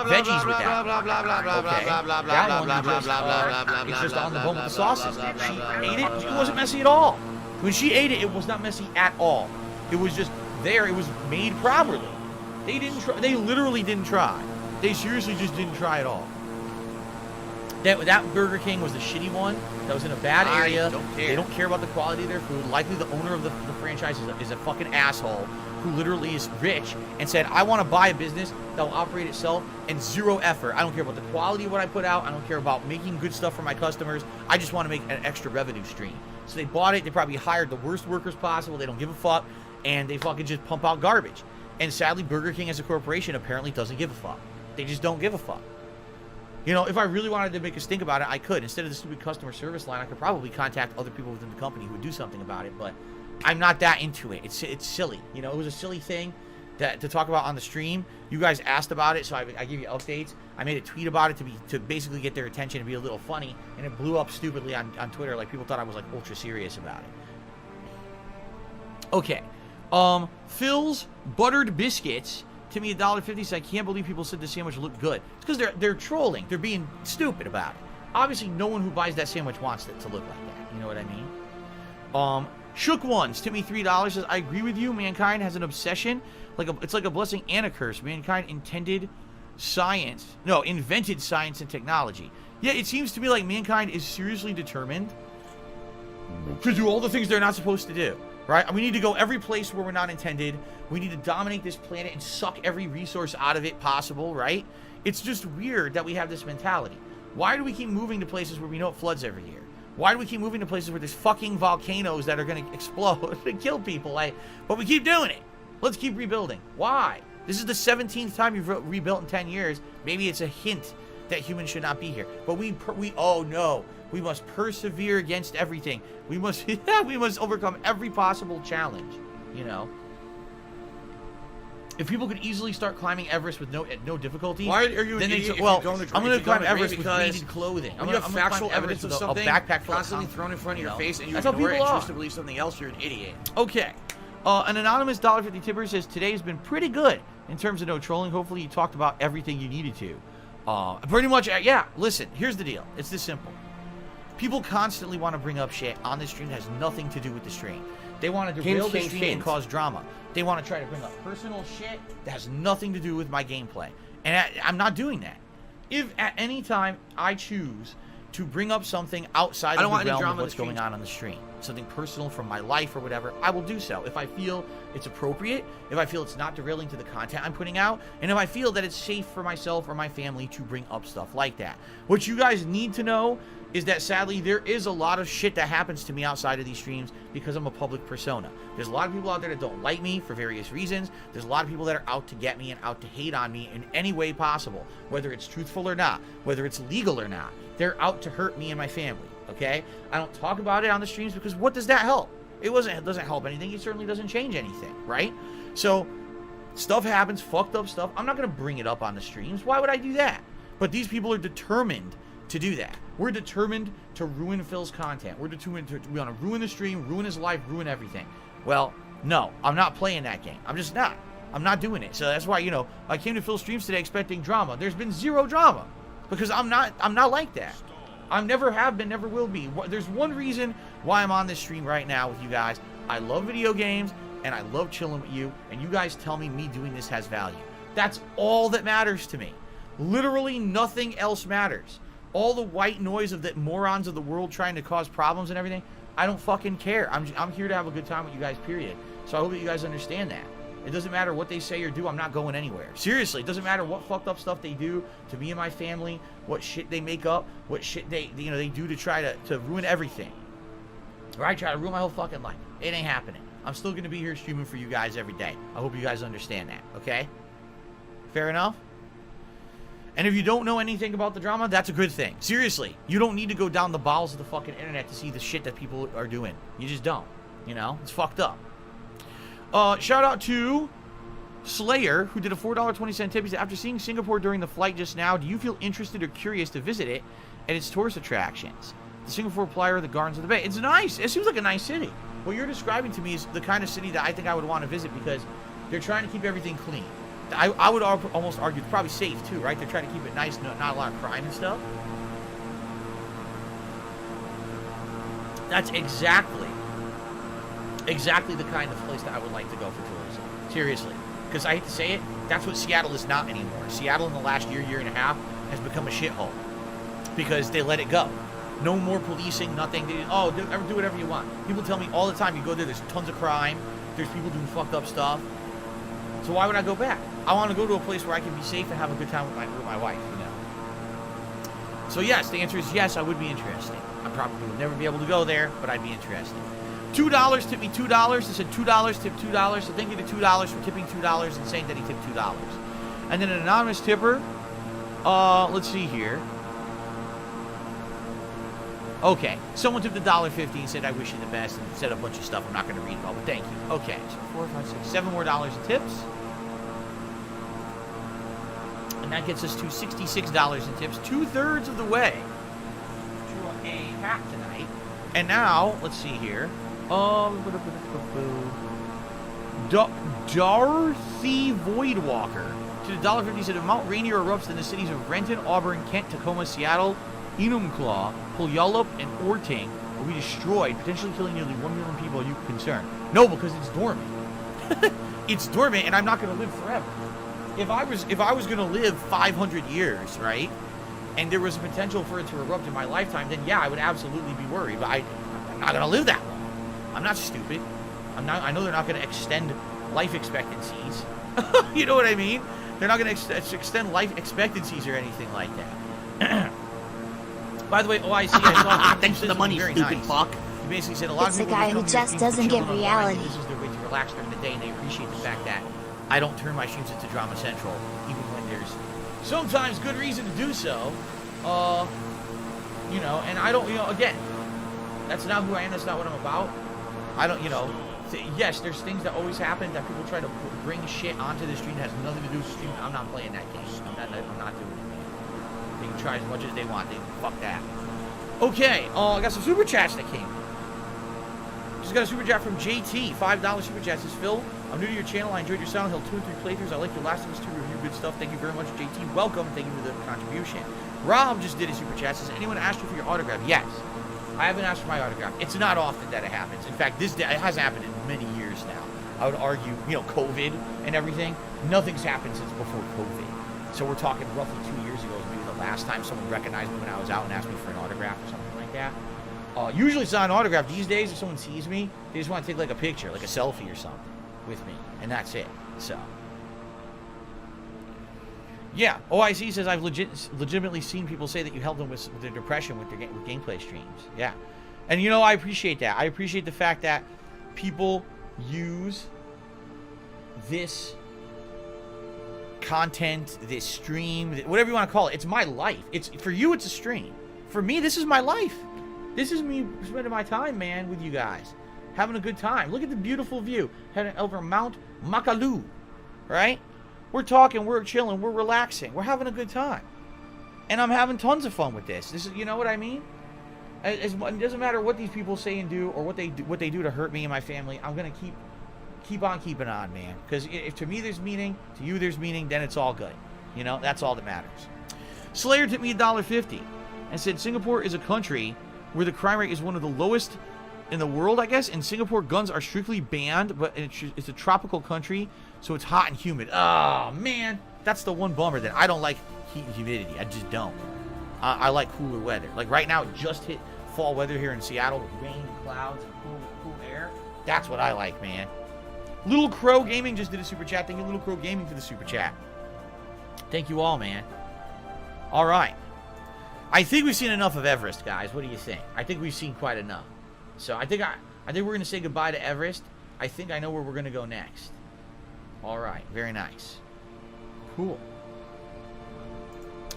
veggies with that. Okay, that one it's just on the bun with the sauces. She ate it. It wasn't messy at all. When she ate it, it was not messy at all. It was just there. It was made properly. They didn't try. They literally didn't try. They seriously just didn't try at all. That Burger King was the shitty one. That was in a bad area. Don't care. They don't care about the quality of their food. Likely the owner of the franchise is a fucking asshole who literally is rich and said, I want to buy a business that will operate itself and zero effort. I don't care about the quality of what I put out. I don't care about making good stuff for my customers. I just want to make an extra revenue stream. So they bought it. They probably hired the worst workers possible. They don't give a fuck. And they fucking just pump out garbage. And sadly, Burger King as a corporation apparently doesn't give a fuck. They just don't give a fuck. You know, if I really wanted to make us think about it, I could. Instead of the stupid customer service line, I could probably contact other people within the company who would do something about it. But I'm not that into it. It's silly. You know, it was a silly thing to talk about on the stream. You guys asked about it, so I gave you updates. I made a tweet about it to basically get their attention and be a little funny, and it blew up stupidly on Twitter. Like, people thought I was, like, ultra serious about it. Okay. Phil's Buttered Biscuits. To me, $1.50. So I can't believe people said the sandwich looked good. It's because they're trolling. They're being stupid about it. Obviously, no one who buys that sandwich wants it to look like that. You know what I mean? Shook Ones. To me, $3. Says, I agree with you. Mankind has an obsession. It's like a blessing and a curse. Mankind invented science and technology. Yeah, it seems to me like mankind is seriously determined to do all the things they're not supposed to do. Right? We need to go every place where we're not intended. We need to dominate this planet and suck every resource out of it possible, right? It's just weird that we have this mentality. Why do we keep moving to places where we know it floods every year? Why do we keep moving to places where there's fucking volcanoes that are going to explode and kill people? But we keep doing it. Let's keep rebuilding. Why? This is the 17th time you've rebuilt in 10 years. Maybe it's a hint that humans should not be here. But oh no. We must persevere against everything. We must overcome every possible challenge, you know. If people could easily start climbing Everest with no difficulty, why are you? Then I'm going to climb Everest with weighted clothing. I'm going to factual evidence of something a backpack full constantly thrown in front of your face, and you That's ignore it and are. choose to believe something else. You're an idiot. Okay. An anonymous $1.50 tipper says today's been pretty good in terms of no trolling. Hopefully, you talked about everything you needed to. Pretty much, yeah. Listen, here's the deal. It's this simple. People constantly want to bring up shit on the stream that has nothing to do with the stream. They want to derail the stream and cause drama. They want to try to bring up personal shit that has nothing to do with my gameplay. And I'm not doing that. If at any time I choose to bring up something outside of the realm of what's going on the stream, something personal from my life or whatever, I will do so. If I feel it's appropriate, if I feel it's not derailing to the content I'm putting out, and if I feel that it's safe for myself or my family to bring up stuff like that. What you guys need to know is that sadly there is a lot of shit that happens to me outside of these streams because I'm a public persona. There's a lot of people out there that don't like me for various reasons. There's a lot of people that are out to get me and out to hate on me in any way possible, whether it's truthful or not, whether it's legal or not. They're out to hurt me and my family, okay? I don't talk about it on the streams because what does that help? It doesn't help anything. It certainly doesn't change anything, right? So stuff happens, fucked up stuff. I'm not going to bring it up on the streams. Why would I do that? But these people are determined to do that. We're determined to ruin Phil's content. We want to ruin the stream, ruin his life, ruin everything. Well, no, I'm not playing that game. I'm just not. I'm not doing it. So that's why, you know, I came to Phil's streams today expecting drama. There's been zero drama because I'm not like that. I never have been, never will be. There's one reason why I'm on this stream right now with you guys. I love video games and I love chilling with you, and you guys tell me doing this has value. That's all that matters to me. Literally nothing else matters. All the white noise of the morons of the world trying to cause problems and everything, I don't fucking care. I'm here to have a good time with you guys, period. So I hope that you guys understand that. It doesn't matter what they say or do, I'm not going anywhere. Seriously, it doesn't matter what fucked up stuff they do to me and my family, what shit they make up, what shit they do to try to ruin everything. Right? Try to ruin my whole fucking life. It ain't happening. I'm still going to be here streaming for you guys every day. I hope you guys understand that, okay? Fair enough? And if you don't know anything about the drama, that's a good thing. Seriously, you don't need to go down the bowels of the fucking internet to see the shit that people are doing. You just don't. You know? It's fucked up. Shout out to Slayer, who did a $4.20 tip. He said, after seeing Singapore during the flight just now, do you feel interested or curious to visit it and its tourist attractions? The Singapore Playa, the Gardens of the Bay. It's nice. It seems like a nice city. What you're describing to me is the kind of city that I think I would want to visit because they're trying to keep everything clean. I would almost argue it's probably safe too, right? They're trying to keep it nice, not a lot of crime and stuff. That's exactly the kind of place that I would like to go for tourism. Seriously. Because I hate to say it, that's what Seattle is not anymore. Seattle in the last year and a half has become a shithole. because they let it go. No more policing, nothing. Do whatever you want. People tell me all the time, you go there, there's tons of crime, there's people doing fucked up stuff. So why would I go back? I want to go to a place where I can be safe and have a good time with my wife, you know. So yes, the answer is yes, I would be interested. I probably would never be able to go there, but I'd be interested. $2, tip me $2. It said $2, tip $2. So thank you to $2 for tipping $2 and saying that he tipped $2. And then an anonymous tipper, let's see here. Okay, someone tipped $1.50 and said, I wish you the best, and said a bunch of stuff I'm not going to read it all, but thank you. Okay, so 4, 5, 6, 7 more dollars in tips. And that gets us to $66 in tips, 2/3 of the way to a hat tonight. And now, let's see here. Darcy Voidwalker to the $1.50 said, if Mount Rainier erupts in the cities of Renton, Auburn, Kent, Tacoma, Seattle, Enumclaw, Puyallup, and Orting will be destroyed, potentially killing nearly 1 million people. Are you concerned? No, because it's dormant. It's dormant, and I'm not going to live forever. If I was going to live 500 years, right, and there was a potential for it to erupt in my lifetime, then yeah, I would absolutely be worried. But I'm not going to live that long. I'm not stupid. I know they're not going to extend life expectancies. You know what I mean? They're not going to extend life expectancies or anything like that. By the way, OIC, I saw thanks for the money, stupid nice. fuck. He basically said a lot It's of people the guy who just doesn't get reality. This is their way to relax during the day, and they appreciate the fact that I don't turn my streams into Drama Central, even when there's sometimes good reason to do so. You know, and I don't, you know, again, that's not who I am. That's not what I'm about. I don't, you know. Yes, there's things that always happen that people try to bring shit onto the stream that has nothing to do with the stream. I'm not playing that game. I'm not doing it. They can try as much as they want. Fuck that. Okay, I got some super chats that came. Just got a super chat from JT. $5 super chat. Says, Phil, I'm new to your channel. I enjoyed your Silent Hill 2 and 3 playthroughs. I like your Last of Us 2 review. Good stuff. Thank you very much, JT. Welcome. Thank you for the contribution. Rob just did a super chat. Says, anyone asked you for your autograph? Yes. I haven't asked for my autograph. It's not often that it happens. In fact, it hasn't happened in many years now. I would argue, you know, COVID and everything, nothing's happened since before COVID. So we're talking roughly 2 years ago, maybe the last time someone recognized me when I was out and asked me for an autograph or something like that. Usually it's not an autograph. These days, if someone sees me, they just want to take like a picture, like a selfie or something with me, and that's it. So, yeah, OIC says, I've legitimately seen people say that you helped them with their depression with their gameplay streams. Yeah. And, you know, I appreciate that. I appreciate the fact that people use this content, this stream, whatever you want to call it. It's my life. For you, it's a stream. For me, this is my life. This is me spending my time, man, with you guys. Having a good time. Look at the beautiful view. Heading over Mount Makalu, right? We're talking, we're chilling, we're relaxing, we're having a good time. And I'm having tons of fun with this. This is, you know what I mean? It doesn't matter what these people say and do, or what they do to hurt me and my family. I'm gonna keep on keeping on, man. Because if to me there's meaning, to you there's meaning, then it's all good. You know, that's all that matters. Slayer tipped me $1.50 and said Singapore is a country where the crime rate is one of the lowest in the world, I guess. In Singapore, guns are strictly banned, but it's a tropical country, so it's hot and humid. Oh, man. That's the one bummer that I don't like heat and humidity. I just don't. I like cooler weather. Like right now, it just hit fall weather here in Seattle with rain and clouds and cool air. That's what I like, man. Little Crow Gaming just did a super chat. Thank you, Little Crow Gaming, for the super chat. Thank you all, man. All right. I think we've seen enough of Everest, guys. What do you think? I think we've seen quite enough. So I think we're going to say goodbye to Everest. I think I know where we're going to go next. All right. Very nice. Cool.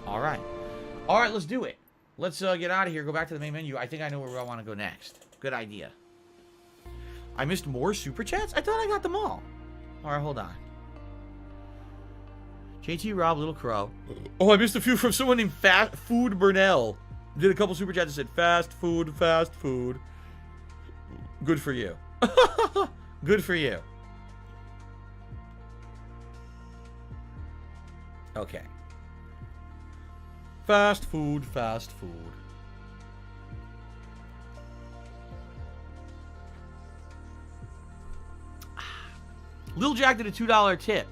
All right. All right, let's do it. Let's get out of here. Go back to the main menu. I think I know where I want to go next. Good idea. I missed more super chats? I thought I got them all. All right, hold on. JT, Rob, Little Crow. Oh, I missed a few from someone named Fast Food Burnell. Did a couple super chats that said fast food, fast food. Good for you. Good for you. Okay. Fast food, fast food. Lil Jack did a $2 tip.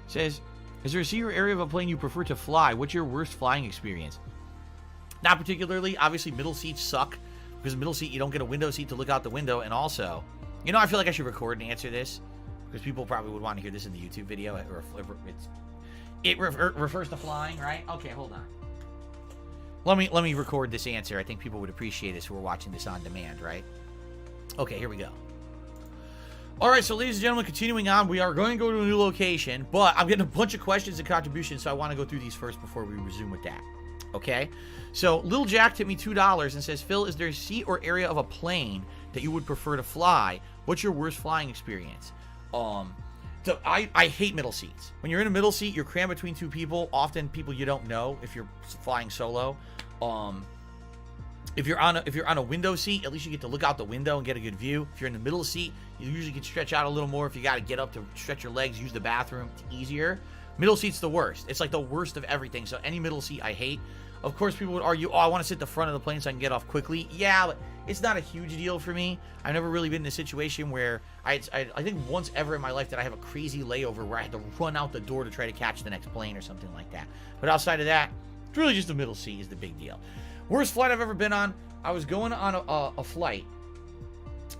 Says, is there a secret area of a plane you prefer to fly? What's your worst flying experience? Not particularly. Obviously, middle seats suck because middle seat, you don't get a window seat to look out the window. And also, you know, I feel like I should record and answer this because people probably would want to hear this in the YouTube video. It refers to flying, right? Okay, hold on. Let me record this answer. I think people would appreciate this who are watching this on demand, right? Okay, here we go. All right, so ladies and gentlemen, continuing on, we are going to go to a new location, but I'm getting a bunch of questions and contributions, so I want to go through these first before we resume with that. Okay? So, Lil Jack tipped me $2 and says, Phil, is there a seat or area of a plane that you would prefer to fly? What's your worst flying experience? So I hate middle seats. When you're in a middle seat, you're crammed between two people, often people you don't know if you're flying solo. If you're on a window seat, at least you get to look out the window and get a good view. If you're in the middle seat, you usually get to stretch out a little more. If you got to get up to stretch your legs, use the bathroom, it's easier. Middle seat's the worst. It's like the worst of everything. So any middle seat I hate. Of course, people would argue, oh, I want to sit at the front of the plane so I can get off quickly. Yeah, but it's not a huge deal for me. I've never really been in a situation where I think once ever in my life that I have a crazy layover where I had to run out the door to try to catch the next plane or something like that. But outside of that, it's really just the middle seat is the big deal. Worst flight I've ever been on, I was going on a flight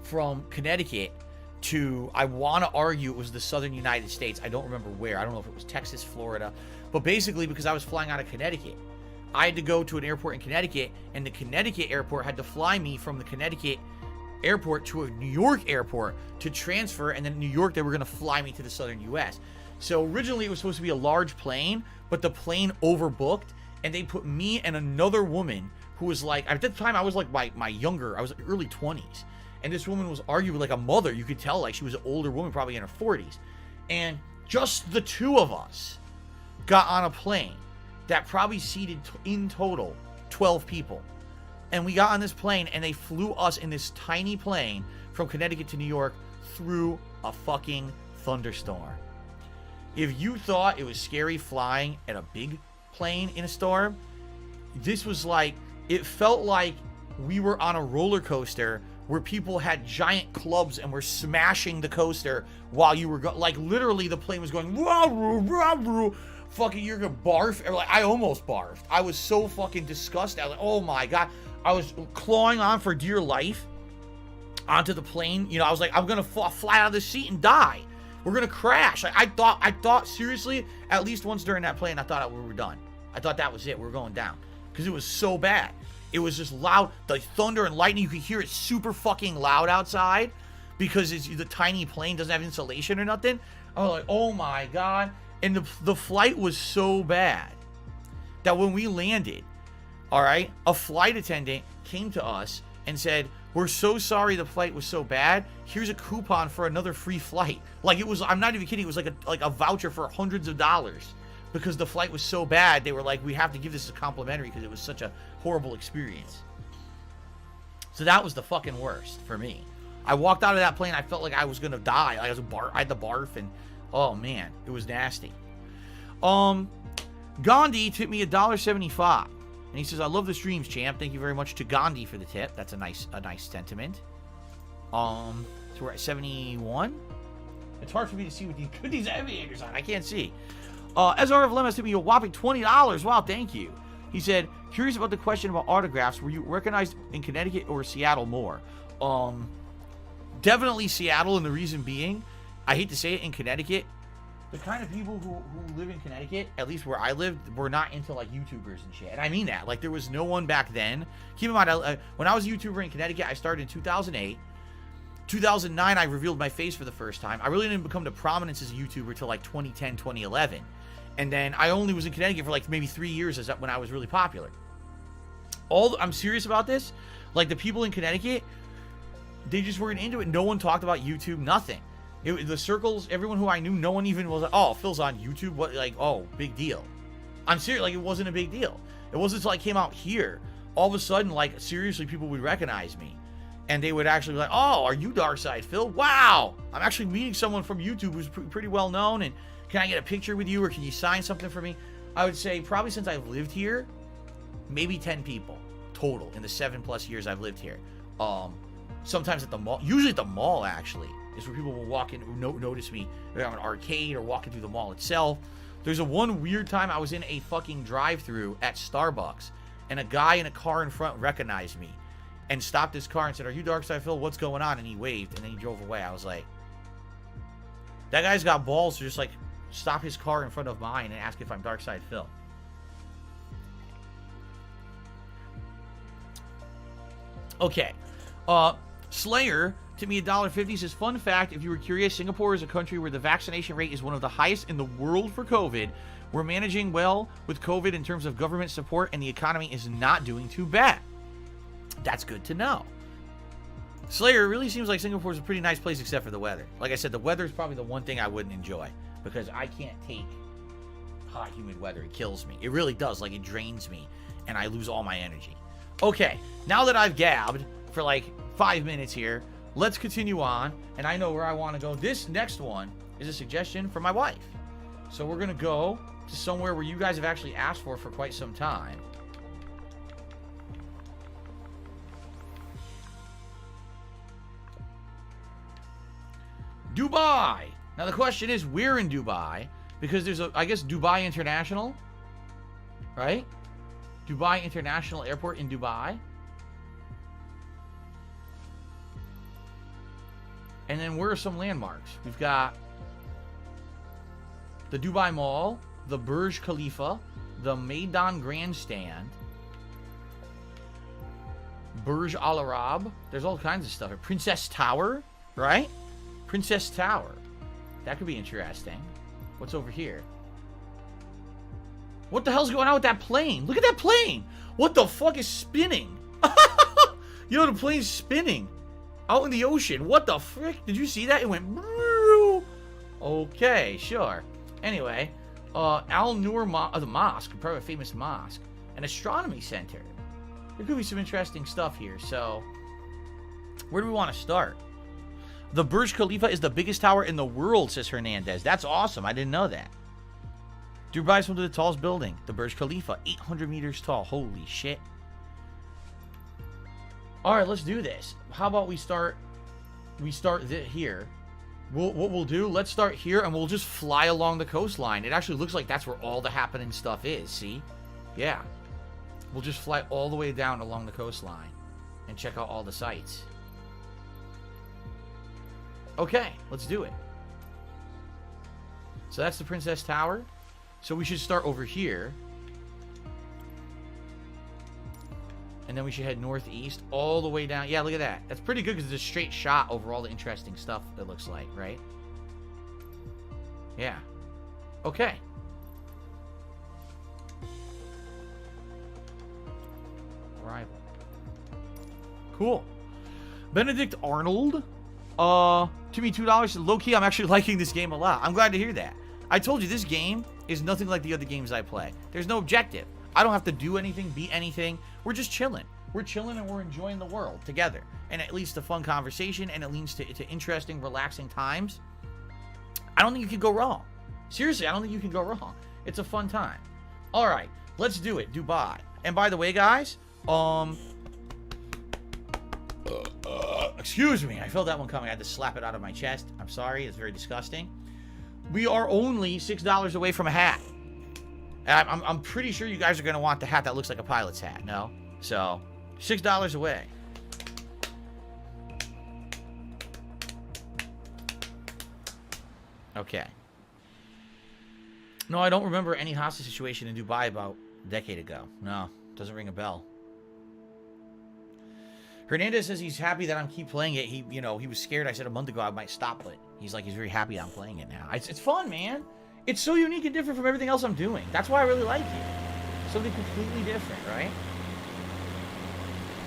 from Connecticut to, I want to argue it was the southern United States. I don't remember where. I don't know if it was Texas, Florida. But basically, because I was flying out of Connecticut, I had to go to an airport in Connecticut, and the Connecticut airport had to fly me from the Connecticut airport to a New York airport to transfer, and then in New York, they were going to fly me to the southern U.S. So originally, it was supposed to be a large plane, but the plane overbooked, and they put me and another woman who was like, at that time, I was like my younger, I was like early 20s, and this woman was arguing like a mother. You could tell like she was an older woman, probably in her 40s, and just the two of us got on a plane that probably seated in total 12 people. And we got on this plane and they flew us in this tiny plane from Connecticut to New York through a fucking thunderstorm. If you thought it was scary flying at a big plane in a storm, this was like, it felt like we were on a roller coaster where people had giant clubs and were smashing the coaster while you were like literally the plane was going rah, rah, rah, rah. Fucking, you're gonna barf. Like, I almost barfed. I was so fucking disgusted. I was like, oh my god. I was clawing on for dear life onto the plane. You know, I was like, I'm gonna fly out of the seat and die. We're gonna crash. I thought seriously, at least once during that plane, I thought we were done. I thought that was it. We were going down because it was so bad. It was just loud. The thunder and lightning, you could hear it super fucking loud outside because the tiny plane doesn't have insulation or nothing. I was like, oh my god. And the flight was so bad that when we landed, all right, a flight attendant came to us and said, we're so sorry the flight was so bad. Here's a coupon for another free flight. Like it was, I'm not even kidding. It was like a voucher for hundreds of dollars because the flight was so bad. They were like, we have to give this a complimentary because it was such a horrible experience. So that was the fucking worst for me. I walked out of that plane. I felt like I was going to die. Like I had to barf and oh man, it was nasty. Gandhi tipped me $1.75. And he says, I love the streams, champ. Thank you very much to Gandhi for the tip. That's a nice sentiment. So we're at 71. It's hard for me to see with these aviators on. I can't see. SRF Lemus tipped me a whopping $20. Wow, thank you. He said, curious about the question about autographs. Were you recognized in Connecticut or Seattle more? Definitely Seattle, and the reason being, I hate to say it, in Connecticut, the kind of people who live in Connecticut, at least where I lived, were not into like YouTubers and shit. And I mean that. Like there was no one back then. Keep in mind, when I was a YouTuber in Connecticut, I started in 2008. 2009, I revealed my face for the first time. I really didn't become to prominence as a YouTuber till like 2010, 2011. And then I only was in Connecticut for like maybe 3 years when I was really popular. I'm serious about this. Like the people in Connecticut, they just weren't into it. No one talked about YouTube, nothing. The circles, everyone who I knew, no one even was like, oh, Phil's on YouTube. What, like, oh, big deal. I'm serious, like, it wasn't a big deal. It wasn't until I came out here, all of a sudden, like, seriously, people would recognize me. And they would actually be like, oh, are you Darkside Phil? Wow, I'm actually meeting someone from YouTube who's pretty well known, and can I get a picture with you, or can you sign something for me? I would say, probably since I've lived here, maybe 10 people total in the 7+ years I've lived here. Sometimes at the mall, usually at the mall, actually, is where people will walk in, notice me. They're at an arcade or walking through the mall itself. There's one weird time I was in a fucking drive-thru at Starbucks, and a guy in a car in front recognized me and stopped his car and said, "Are you Darkside Phil? What's going on?" And he waved, and then he drove away. I was like, that guy's got balls to just, like, stop his car in front of mine and ask if I'm Darkside Phil. Okay. Slayer, to me, $1.50 says, fun fact, if you were curious, Singapore is a country where the vaccination rate is one of the highest in the world for COVID. We're managing well with COVID in terms of government support, and the economy is not doing too bad. That's good to know. Slayer, it really seems like Singapore is a pretty nice place except for the weather. Like I said, the weather is probably the one thing I wouldn't enjoy, because I can't take hot, humid weather. It kills me. It really does. Like, it drains me, and I lose all my energy. Okay, now that I've gabbed for like 5 minutes here, let's continue on, and I know where I want to go. This next one is a suggestion from my wife. So we're going to go to somewhere where you guys have actually asked for quite some time. Dubai. Now the question is, where in Dubai? Because there's I guess Dubai International, right? Dubai International Airport in Dubai. And then where are some landmarks? We've got the Dubai Mall, the Burj Khalifa, the Maidan Grandstand, Burj Al Arab. There's all kinds of stuff. Princess Tower, right? Princess Tower. That could be interesting. What's over here? What the hell's going on with that plane? Look at that plane! What the fuck is spinning? You know, the plane's spinning out in the ocean. What the frick? Did you see that? It went... Okay, sure. Anyway, Al Noor the mosque, probably a famous mosque. An astronomy center. There could be some interesting stuff here. So, where do we want to start? The Burj Khalifa is the biggest tower in the world, says Hernandez. That's awesome. I didn't know that. Dubai is one of the tallest building. The Burj Khalifa, 800 meters tall. Holy shit. All right, let's do this. How about we start here. What we'll do, let's start here, and we'll just fly along the coastline. It actually looks like that's where all the happening stuff is, see? Yeah. We'll just fly all the way down along the coastline and check out all the sights. Okay, let's do it. So that's the Princess Tower. So we should start over here. And then we should head northeast all the way down. Yeah, look at that. That's pretty good because it's a straight shot over all the interesting stuff, it looks like, right? Yeah. Okay. Arrival. Cool. Benedict Arnold. To me, $2. Low-key, I'm actually liking this game a lot. I'm glad to hear that. I told you, this game is nothing like the other games I play. There's no objective. I don't have to do anything, be anything. We're just chilling. We're chilling and we're enjoying the world together. And it leads to fun conversation, and it leads to interesting, relaxing times. I don't think you can go wrong. Seriously, I don't think you can go wrong. It's a fun time. All right, let's do it. Dubai. And by the way, guys, excuse me, I felt that one coming. I had to slap it out of my chest. I'm sorry, it's very disgusting. We are only $6 away from a hat. And I'm pretty sure you guys are going to want the hat that looks like a pilot's hat, no? So, $6 away. Okay. No, I don't remember any hostage situation in Dubai about a decade ago. No, doesn't ring a bell. Hernandez says he's happy that I'm keep playing it. He was scared. I said a month ago I might stop it. He's like, he's very happy I'm playing it now. It's fun, man. It's so unique and different from everything else I'm doing. That's why I really like it. Something completely different, right?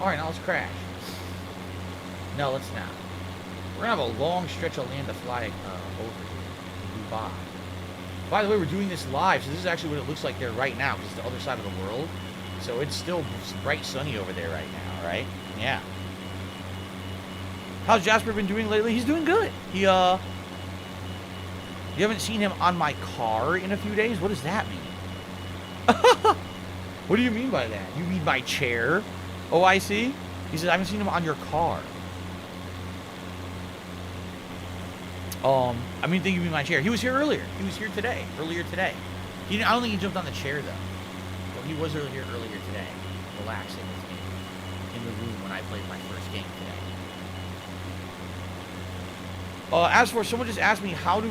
All right, now let's crash. No, let's not. We're gonna have a long stretch of land to fly over to Dubai. By the way, we're doing this live, so this is actually what it looks like there right now, because it's the other side of the world. So it's still bright sunny over there right now, right? Yeah. How's Jasper been doing lately? He's doing good. You haven't seen him on my car in a few days? What does that mean? What do you mean by that? You mean my chair? Oh, I see. He says, I haven't seen him on your car. I mean, think you mean my chair. He was here earlier. He was here earlier today. I don't think he jumped on the chair, though. Well, he was here earlier today. relaxing with me in the room when I played my first game today. As for someone just asked me, how do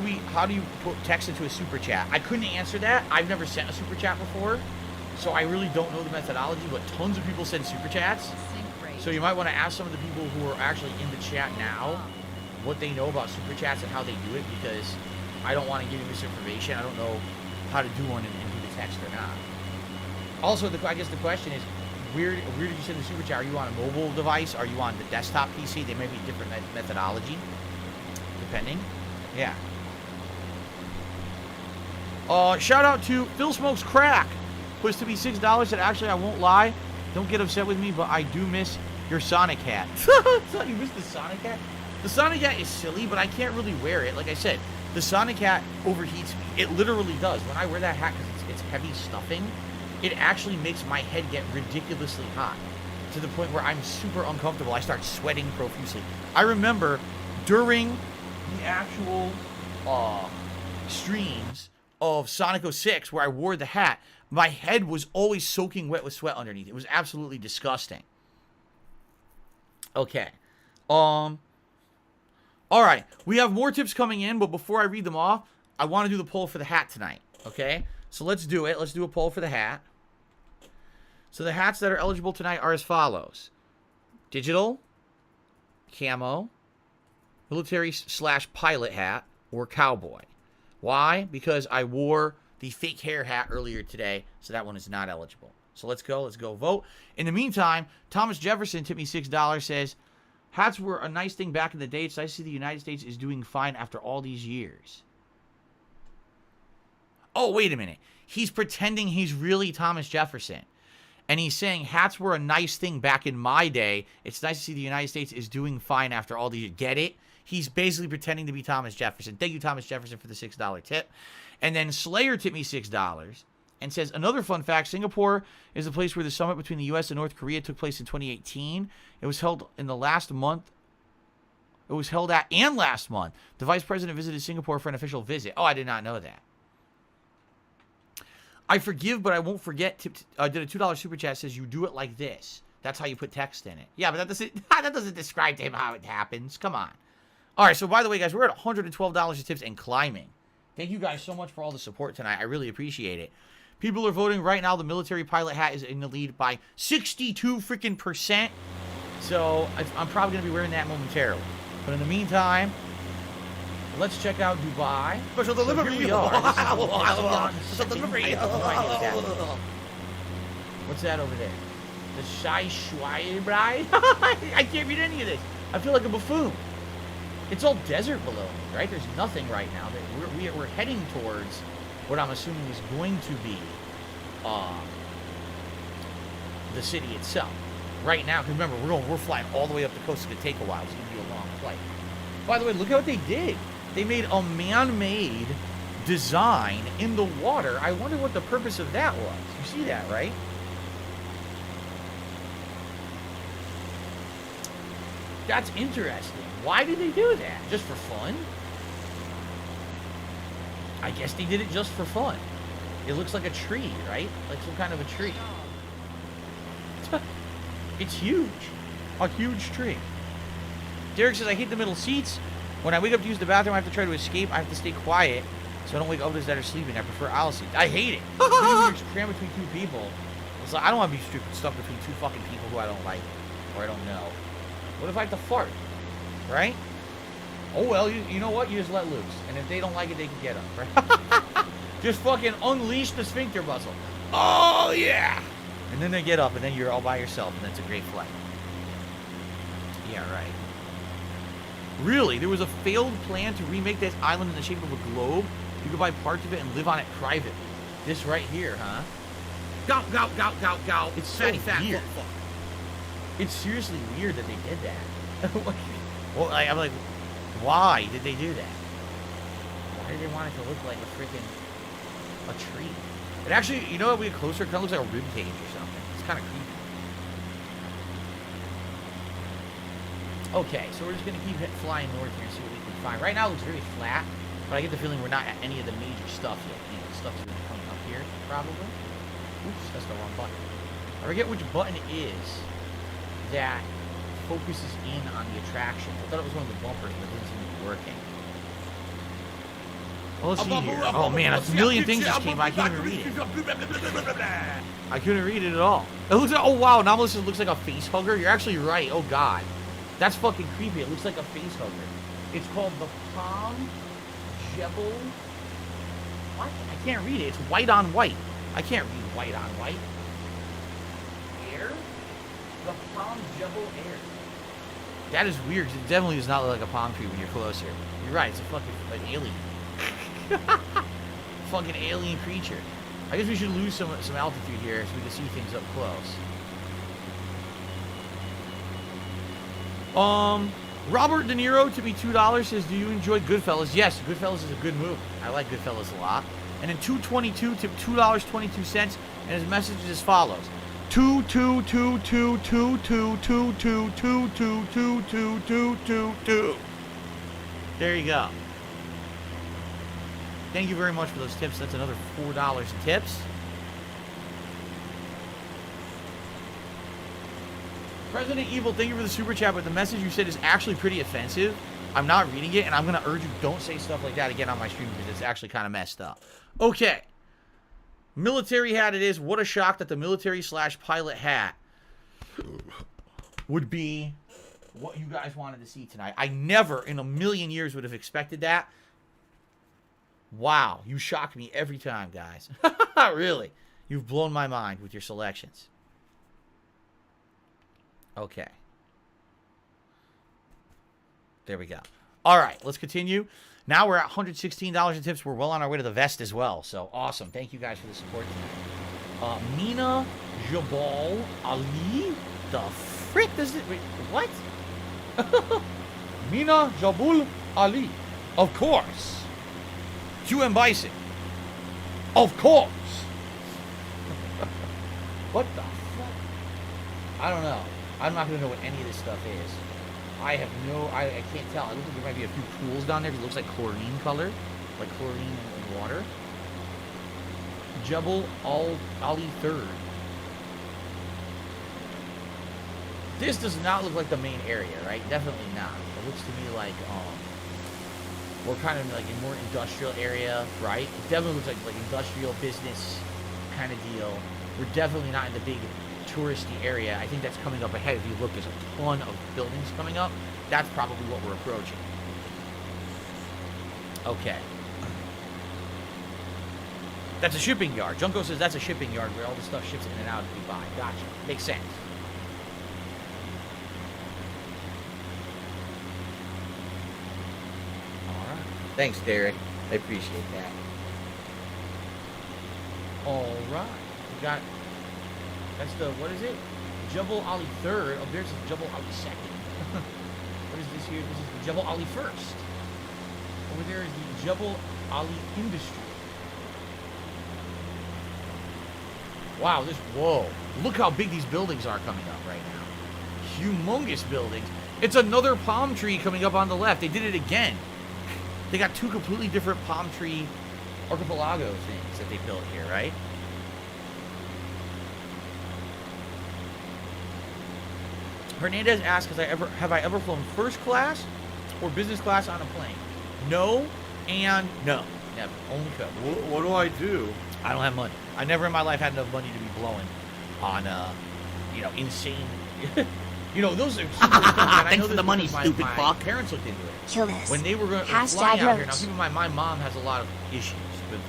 you put text into a super chat? I couldn't answer that. I've never sent a super chat before, so I really don't know the methodology. But tons of people send super chats, so you might want to ask some of the people who are actually in the chat now what they know about super chats and how they do it, because I don't want to give you misinformation. I don't know how to do one and do the text or not. Also, I guess the question is, where did you send the super chat? Are you on a mobile device? Are you on the desktop PC? They may be different methodology, depending. Yeah. Shout out to Phil Smokes Crack. Puts to be $6. Said, actually, I won't lie. Don't get upset with me, but I do miss your Sonic hat. You miss the Sonic hat? The Sonic hat is silly, but I can't really wear it. Like I said, the Sonic hat overheats me. It literally does. When I wear that hat, because it's heavy stuffing, it actually makes my head get ridiculously hot to the point where I'm super uncomfortable. I start sweating profusely. I remember during the actual streams of Sonic 06 where I wore the hat, my head was always soaking wet with sweat underneath. It was absolutely disgusting. Okay. All right. We have more tips coming in, but before I read them off, I want to do the poll for the hat tonight. Okay? So let's do it. Let's do a poll for the hat. So the hats that are eligible tonight are as follows: digital, camo, military/pilot hat, or cowboy. Why? Because I wore the fake hair hat earlier today, so that one is not eligible. So let's go vote. In the meantime, Thomas Jefferson tipped me $6, says, hats were a nice thing back in the day. It's nice to see the United States is doing fine after all these years. Oh, wait a minute. He's pretending he's really Thomas Jefferson. And he's saying hats were a nice thing back in my day. It's nice to see the United States is doing fine after all these years. Get it? He's basically pretending to be Thomas Jefferson. Thank you, Thomas Jefferson, for the $6 tip. And then Slayer tipped me $6 and says, another fun fact, Singapore is the place where the summit between the U.S. and North Korea took place in 2018. It was held in the last month. It was held at and last month. The vice president visited Singapore for an official visit. Oh, I did not know that. I forgive, but I won't forget. Did a $2 super chat, says you do it like this. That's how you put text in it. Yeah, but that doesn't describe to him how it happens. Come on. All right, so by the way, guys, we're at $112 in tips and climbing. Thank you guys so much for all the support tonight. I really appreciate it. People are voting right now. The military pilot hat is in the lead by 62 freaking %. So I'm probably going to be wearing that momentarily. But in the meantime, let's check out Dubai. Special delivery. So here we are. Special delivery. What's that over there? The Shai Shuai Bride? I can't read any of this. I feel like a buffoon. It's all desert below me, right? There's nothing right now. We're heading towards what I'm assuming is going to be the city itself. Right now, because remember, we're flying all the way up the coast. It's going to take a while. It's going to be a long flight. By the way, look at what they did. They made a man-made design in the water. I wonder what the purpose of that was. You see that, right? That's interesting. Why did they do that? Just for fun? I guess they did it just for fun. It looks like a tree, right? Like some kind of a tree. It's huge. A huge tree. Derek says, I hate the middle seats. When I wake up to use the bathroom, I have to try to escape. I have to stay quiet so I don't wake others that are sleeping. I prefer aisle seats. I hate it. When you're crammed between two people, it's like, I don't want to be stuck between two fucking people who I don't like or I don't know. What if I have to fart? Right? Oh, well, you know what? You just let loose. And if they don't like it, they can get up, right? Just fucking unleash the sphincter muscle. Oh, yeah! And then they get up, and then you're all by yourself, and that's a great flight. Yeah, right. Really? There was a failed plan to remake this island in the shape of a globe? You could buy parts of it and live on it privately. This right here, huh? Go, go, go, go, go. It's so weird. It's seriously weird that they did that. Well, I'm like, why did they do that? Why did they want it to look like a tree? It actually, you know what, we get closer, it kind of looks like a rib cage or something. It's kind of creepy. Okay, so we're just going to keep flying north here and see what we can find. Right now it looks very flat, but I get the feeling we're not at any of the major stuff yet. You know, the stuff's going to be coming up here, probably. Oops, that's the wrong button. I forget which button it is that focuses in on the attraction. I thought it was one of the bumpers, but it didn't seem to be working. Well, let's see here. Oh man, a million things just came by. I can't even read it. I couldn't read it at all. It looks like, oh wow, now this looks like a face hugger. You're actually right. Oh god. That's fucking creepy. It looks like a face hugger. It's called the Palm Jebel. What? I can't read it. It's white on white. I can't read white on white. Air? The Palm Jebel Air. That is weird. It definitely does not look like a palm tree when you're closer. You're right. It's a fucking alien. Fucking alien creature. I guess we should lose some altitude here so we can see things up close. Robert De Niro to me $2 says, do you enjoy Goodfellas? Yes, Goodfellas is a good movie. I like Goodfellas a lot. And then 222 to $2.22, and his message is as follows: 2. There you go. Thank you very much for those tips. That's another $4 in tips. President Evil, thank you for the super chat, but the message you said is actually pretty offensive. I'm not reading it, and I'm going to urge you, don't say stuff like that again on my stream because it's actually kind of messed up. Okay. Military hat it is. What a shock that the military/pilot hat would be what you guys wanted to see tonight. I never in a million years would have expected that. Wow, you shock me every time, guys. Really. You've blown my mind with your selections. Okay. There we go. All right, let's continue. Now we're at $116 in tips. We're well on our way to the vest as well. So awesome. Thank you guys for the support tonight. Mina Jabal Ali. The frick does it? Wait, what? Mina Jabal Ali. Of course. QM Bison. Of course. What the fuck? I don't know. I'm not going to know what any of this stuff is. I have no... I can't tell. I look like there might be a few pools down there. It looks like chlorine color. Like chlorine and water. Jebel Ali 3rd. This does not look like the main area, right? Definitely not. It looks to me like... we're kind of like a more industrial area, right? It definitely looks like industrial business kind of deal. We're definitely not in the big touristy area. I think that's coming up ahead. If you look, there's a ton of buildings coming up. That's probably what we're approaching. Okay. That's a shipping yard. Junko says that's a shipping yard where all the stuff ships in and out of Dubai. Gotcha. Makes sense. Thanks, Derek. I appreciate that. All right. We got... That's the... What is it? Jebel Ali 3rd. Oh, there's Jebel Ali 2nd. What is this here? This is the Jebel Ali 1st. Over there is the Jebel Ali Industry. Wow, this... Whoa. Look how big these buildings are coming up right now. Humongous buildings. It's another palm tree coming up on the left. They did it again. They got two completely different palm tree archipelago things that they built here, right? Hernandez asks, have I ever flown first class or business class on a plane? No and no. Never. Only could. What do I do? I don't have money. I never in my life had enough money to be blowing on, insane... those are... Thanks for the money, stupid fuck. My parents looked into it. Kill this. When they were going to fly out here, now keep in mind, my mom has a lot of issues with,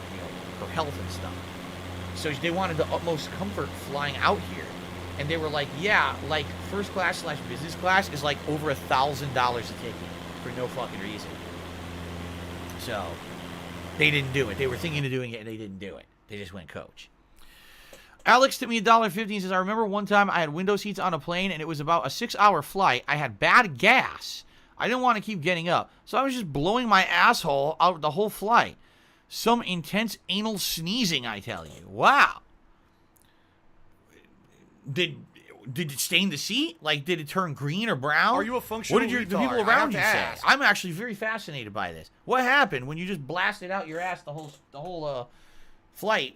her health and stuff. So they wanted the utmost comfort flying out here. And they were like, yeah, like first class / business class is like over $1,000 a ticket for no fucking reason. So they didn't do it. They were thinking of doing it and they didn't do it. They just went coach. Alex tipped me $1.50 and says, I remember one time I had window seats on a plane and it was about a 6-hour flight. I had bad gas. I didn't want to keep getting up. So I was just blowing my asshole out the whole flight. Some intense anal sneezing, I tell you. Wow. Did it stain the seat? Like, did it turn green or brown? Are you a functional What did the people around you say? I'm actually very fascinated by this. What happened when you just blasted out your ass the whole flight,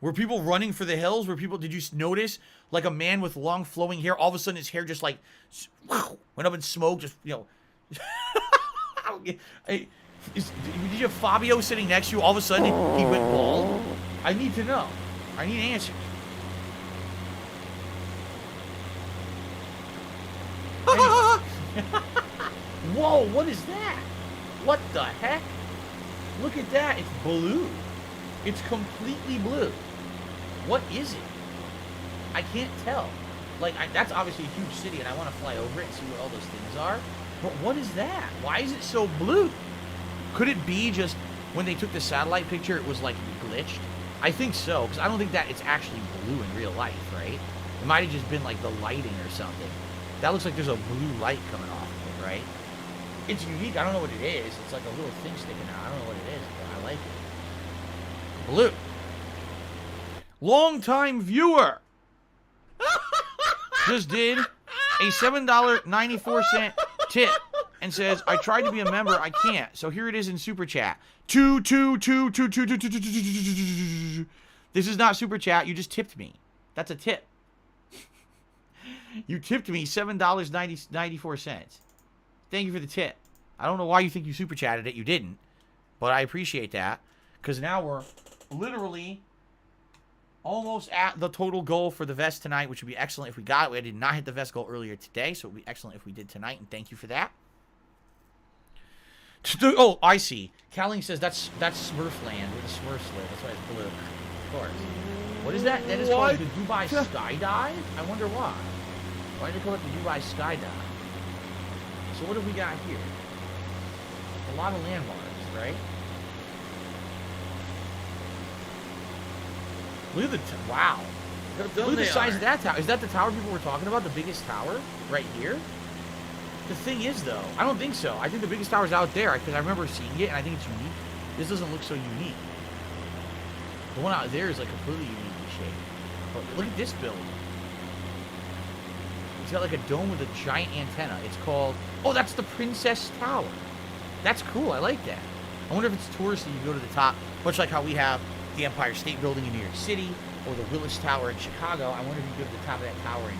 Were people running for the hills? Did you notice, like, a man with long flowing hair, all of a sudden his hair just, like, went up in smoke, just, you know. Did you have Fabio sitting next to you, all of a sudden he went bald? I need to know. I need answers. Whoa, what is that? What the heck? Look at that. It's blue. It's completely blue. What is it? I can't tell. Like, that's obviously a huge city, and I want to fly over it and see what all those things are. But what is that? Why is it so blue? Could it be just when they took the satellite picture, it was, like, glitched? I think so, because I don't think that it's actually blue in real life, right? It might have just been, like, the lighting or something. That looks like there's a blue light coming off of it, right? It's unique. I don't know what it is. It's like a little thing sticking out. I don't know what it is, but I like it. Blue. Long-time viewer just did a $7.94 tip and says, I tried to be a member, I can't. So here it is in Super Chat. This is not Super Chat. You just tipped me. That's a tip. You tipped me $7.94. Thank you for the tip. I don't know why you think you Super Chatted it. You didn't. But I appreciate that. Because now we're literally almost at the total goal for the vest tonight, which would be excellent if we got it. We did not hit the vest goal earlier today, so it would be excellent if we did tonight, and thank you for that. Oh, I see. Calling says that's Smurfland, where the Smurfs live. That's why it's blue. Of course. What is that? That is called the Dubai Skydive? I wonder why. Why did they call it the Dubai Skydive? So what have we got here? A lot of landmarks, right? Look at the wow. Look at the size of that tower. Is that the tower people were talking about? The biggest tower? Right here? The thing is, though, I don't think so. I think the biggest tower is out there, because I remember seeing it, and I think it's unique. This doesn't look so unique. The one out there is, like, completely uniquely shaped. But look at this building. It's got, like, a dome with a giant antenna. It's called... Oh, that's the Princess Tower. That's cool. I like that. I wonder if it's touristy. You go to the top, much like how we have the Empire State Building in New York City, or the Willis Tower in Chicago. I wonder if you go to the top of that tower and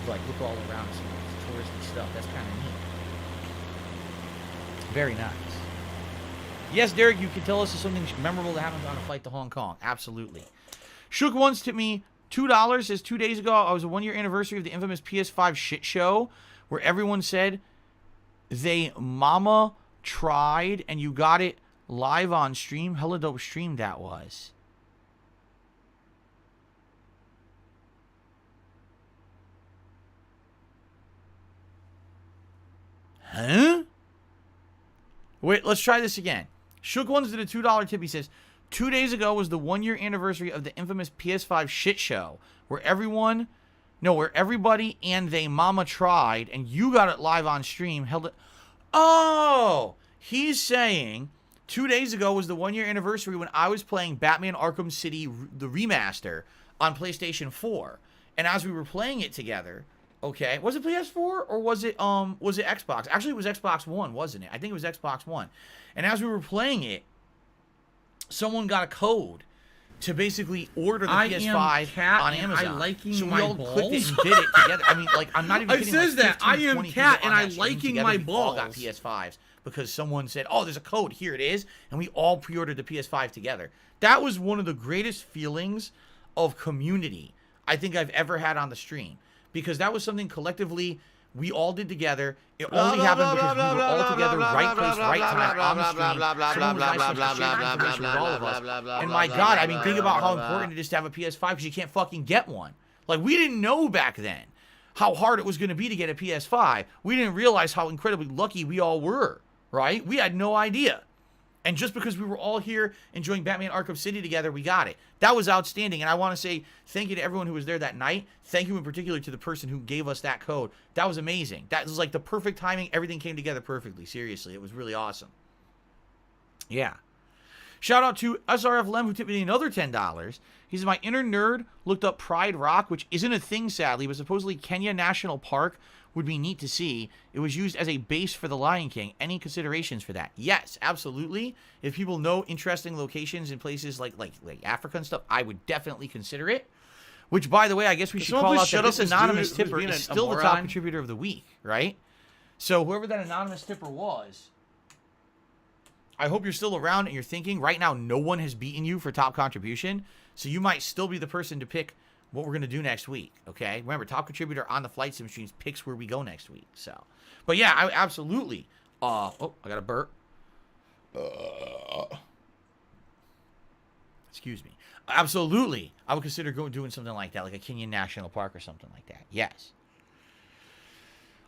like, look all around and see touristy stuff. That's kind of neat. Very nice. Yes, Derek, you can tell us if something memorable that happened on a flight to Hong Kong. Absolutely. Shook once tipped me $2. Says 2 days ago, I was a 1-year anniversary of the infamous PS5 shit show where everyone said they mama tried and you got it live on stream. Hella dope stream that was. Huh? Wait, let's try this again. Shook Ones did a $2 tip. He says, 2 days ago was the 1-year anniversary of the infamous PS5 shit show where everybody and they mama tried and you got it live on stream. Held it. Oh, he's saying 2 days ago was the 1-year anniversary when I was playing Batman Arkham City, the remaster on PlayStation 4. And as we were playing it together, okay, was it PS4 or was it Xbox? Actually, it was Xbox One, wasn't it? I think it was Xbox One. And as we were playing it, someone got a code to basically order the PS5 on Amazon. So we all clicked it and did it together. I mean, like, I'm not even kidding. It says like 15, that. I am cat and I liking my balls. We all got balls. PS5s because someone said, oh, there's a code. Here it is. And we all pre-ordered the PS5 together. That was one of the greatest feelings of community I think I've ever had on the stream. Because that was something collectively we all did together. It only happened because we were all together, right place, right time, on the stream. Someone was nice enough to share information with all of us. And my God, I mean, think about how important it is to have a PS5 because you can't fucking get one. Like, we didn't know back then how hard it was going to be to get a PS5. We didn't realize how incredibly lucky we all were, right? We had no idea. And just because we were all here enjoying Batman Arkham City together, we got it. That was outstanding. And I want to say thank you to everyone who was there that night. Thank you in particular to the person who gave us that code. That was amazing. That was like the perfect timing. Everything came together perfectly. Seriously, it was really awesome. Yeah. Shout out to SRF Lem, who tipped me another $10. He says, my inner nerd looked up Pride Rock, which isn't a thing, sadly, but supposedly Kenya National Park would be neat to see. It was used as a base for the Lion King. Any considerations for that? Yes, absolutely. If people know interesting locations in places like Africa and stuff, I would definitely consider it. Which, by the way, I guess we should call out that this anonymous tipper is still the top contributor of the week, right? So whoever that anonymous tipper was, I hope you're still around and you're thinking. Right now, no one has beaten you for top contribution, so you might still be the person to pick what we're going to do next week, okay? Remember, top contributor on the Flight Sim streams picks where we go next week, so. But yeah, I absolutely. Oh, I got a burp. Excuse me. Absolutely, I would consider doing something like that, like a Kenyan National Park or something like that. Yes.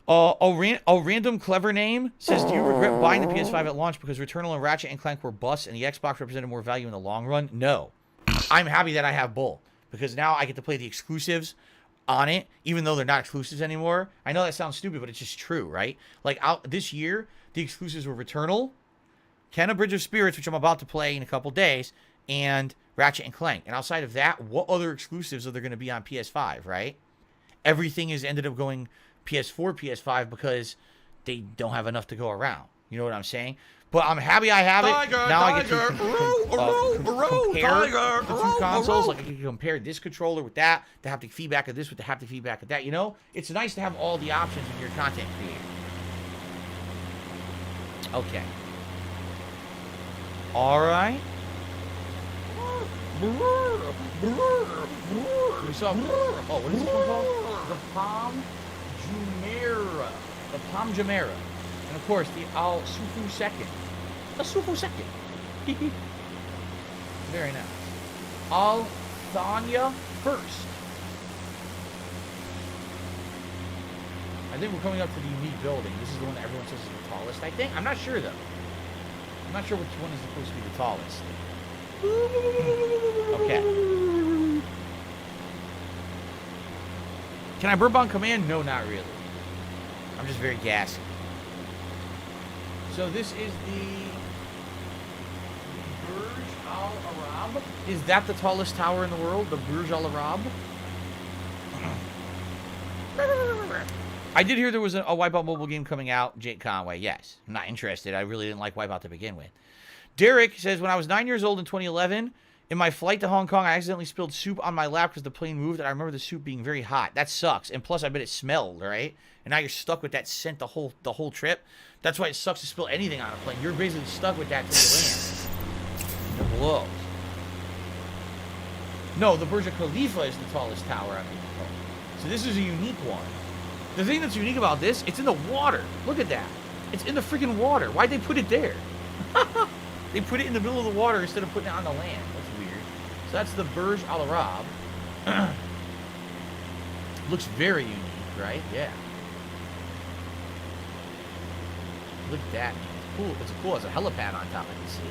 A random clever name says, do you regret buying the PS5 at launch because Returnal and Ratchet & Clank were busts and the Xbox represented more value in the long run? No. I'm happy that I have both because now I get to play the exclusives on it, even though they're not exclusives anymore. I know that sounds stupid, but it's just true, right? Like this year, the exclusives were Returnal, Kenna Bridge of Spirits, which I'm about to play in a couple days, and Ratchet & Clank. And outside of that, what other exclusives are there going to be on PS5, right? Everything has ended up going PS4, PS5 because they don't have enough to go around. You know what I'm saying? But I'm happy I have it. Now I get to compare the two consoles. Like I can compare this controller with that, the haptic feedback of this with the haptic feedback of that. You know? It's nice to have all the options when you're a content creator. Okay. All right. We saw, what is this one called? The Palm Jumeirah. The Palm Jumeirah. And of course, the Al Sufu second. A Sufu second. Very nice. Al Thanya first. I think we're coming up to the unique building. This is the one that everyone says is the tallest, I think. I'm not sure, though. I'm not sure which one is supposed to be the tallest. Okay. Can I burp on command? No, not really. I'm just very gassy. So this is the Burj Al Arab. Is that the tallest tower in the world? The Burj Al Arab? I did hear there was a Wipeout mobile game coming out. Jake Conway, yes. I'm not interested. I really didn't like Wipeout to begin with. Derek says, when I was 9 years old in 2011, in my flight to Hong Kong, I accidentally spilled soup on my lap because the plane moved, and I remember the soup being very hot. That sucks. And plus, I bet it smelled, right? And now you're stuck with that scent the whole trip. That's why it sucks to spill anything on a plane. You're basically stuck with that till you land. It blows. No, the Burj Khalifa is the tallest tower on the So this is a unique one. The thing that's unique about this, it's in the water. Look at that. It's in the freaking water. Why'd they put it there? They put it in the middle of the water instead of putting it on the land. That's weird. So that's the Burj Al Arab. Looks very unique, right? Yeah. Look at that. It's cool. It's cool. It's a helipad on top, I can see.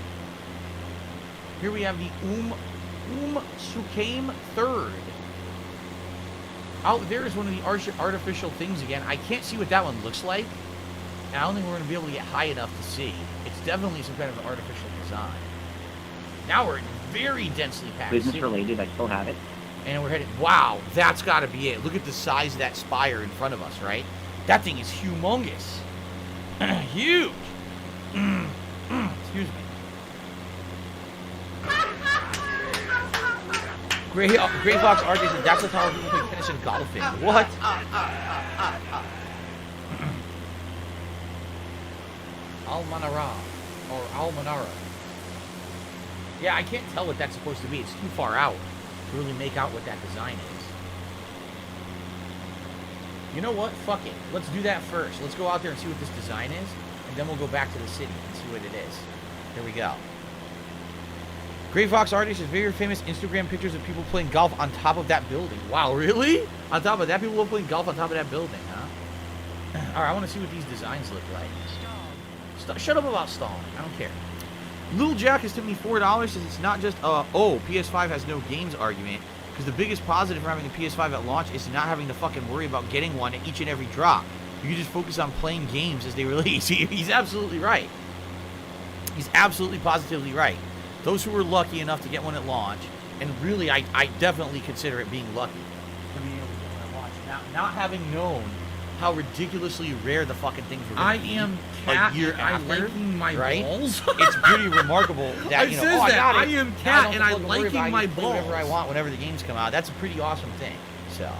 Here we have the Sukaim Third. Out there is one of the artificial things again. I can't see what that one looks like. And I don't think we're going to be able to get high enough to see. It's definitely some kind of artificial design. Now we're in very densely packed. Business related, I still have it. And we're headed, wow, that's got to be it. Look at the size of that spire in front of us, right? That thing is humongous. Huge. Excuse me. Gray Fox argues that that's the tower people play tennis and golf in. What? Al-Manara. Or Al-Manara. Yeah, I can't tell what that's supposed to be. It's too far out to really make out what that design is. You know what? Fuck it. Let's do that first. Let's go out there and see what this design is, and then we'll go back to the city and see what it is. Here we go. Gray Fox Artist is very famous Instagram pictures of people playing golf on top of that building. Wow, really? On top of that? People are playing golf on top of that building, huh? Alright, I want to see what these designs look like. Shut up about stalling. I don't care. Little Jack has tipped me $4 since it's not just PS5 has no games argument. Because the biggest positive for having a PS5 at launch is not having to fucking worry about getting one at each and every drop. You can just focus on playing games as they release. He's absolutely right. He's absolutely positively right. Those who were lucky enough to get one at launch, and really, I definitely consider it being lucky to be able to get one at launch. Now, not having known how ridiculously rare the fucking things were going to be cat a year and after, I liking my right? balls. It's pretty remarkable that, It you know, says oh, that. I got I it. am Now cat don't and have I'm to worry liking about it. my I can play whatever I balls. want whenever the games come out. That's a pretty awesome thing. So,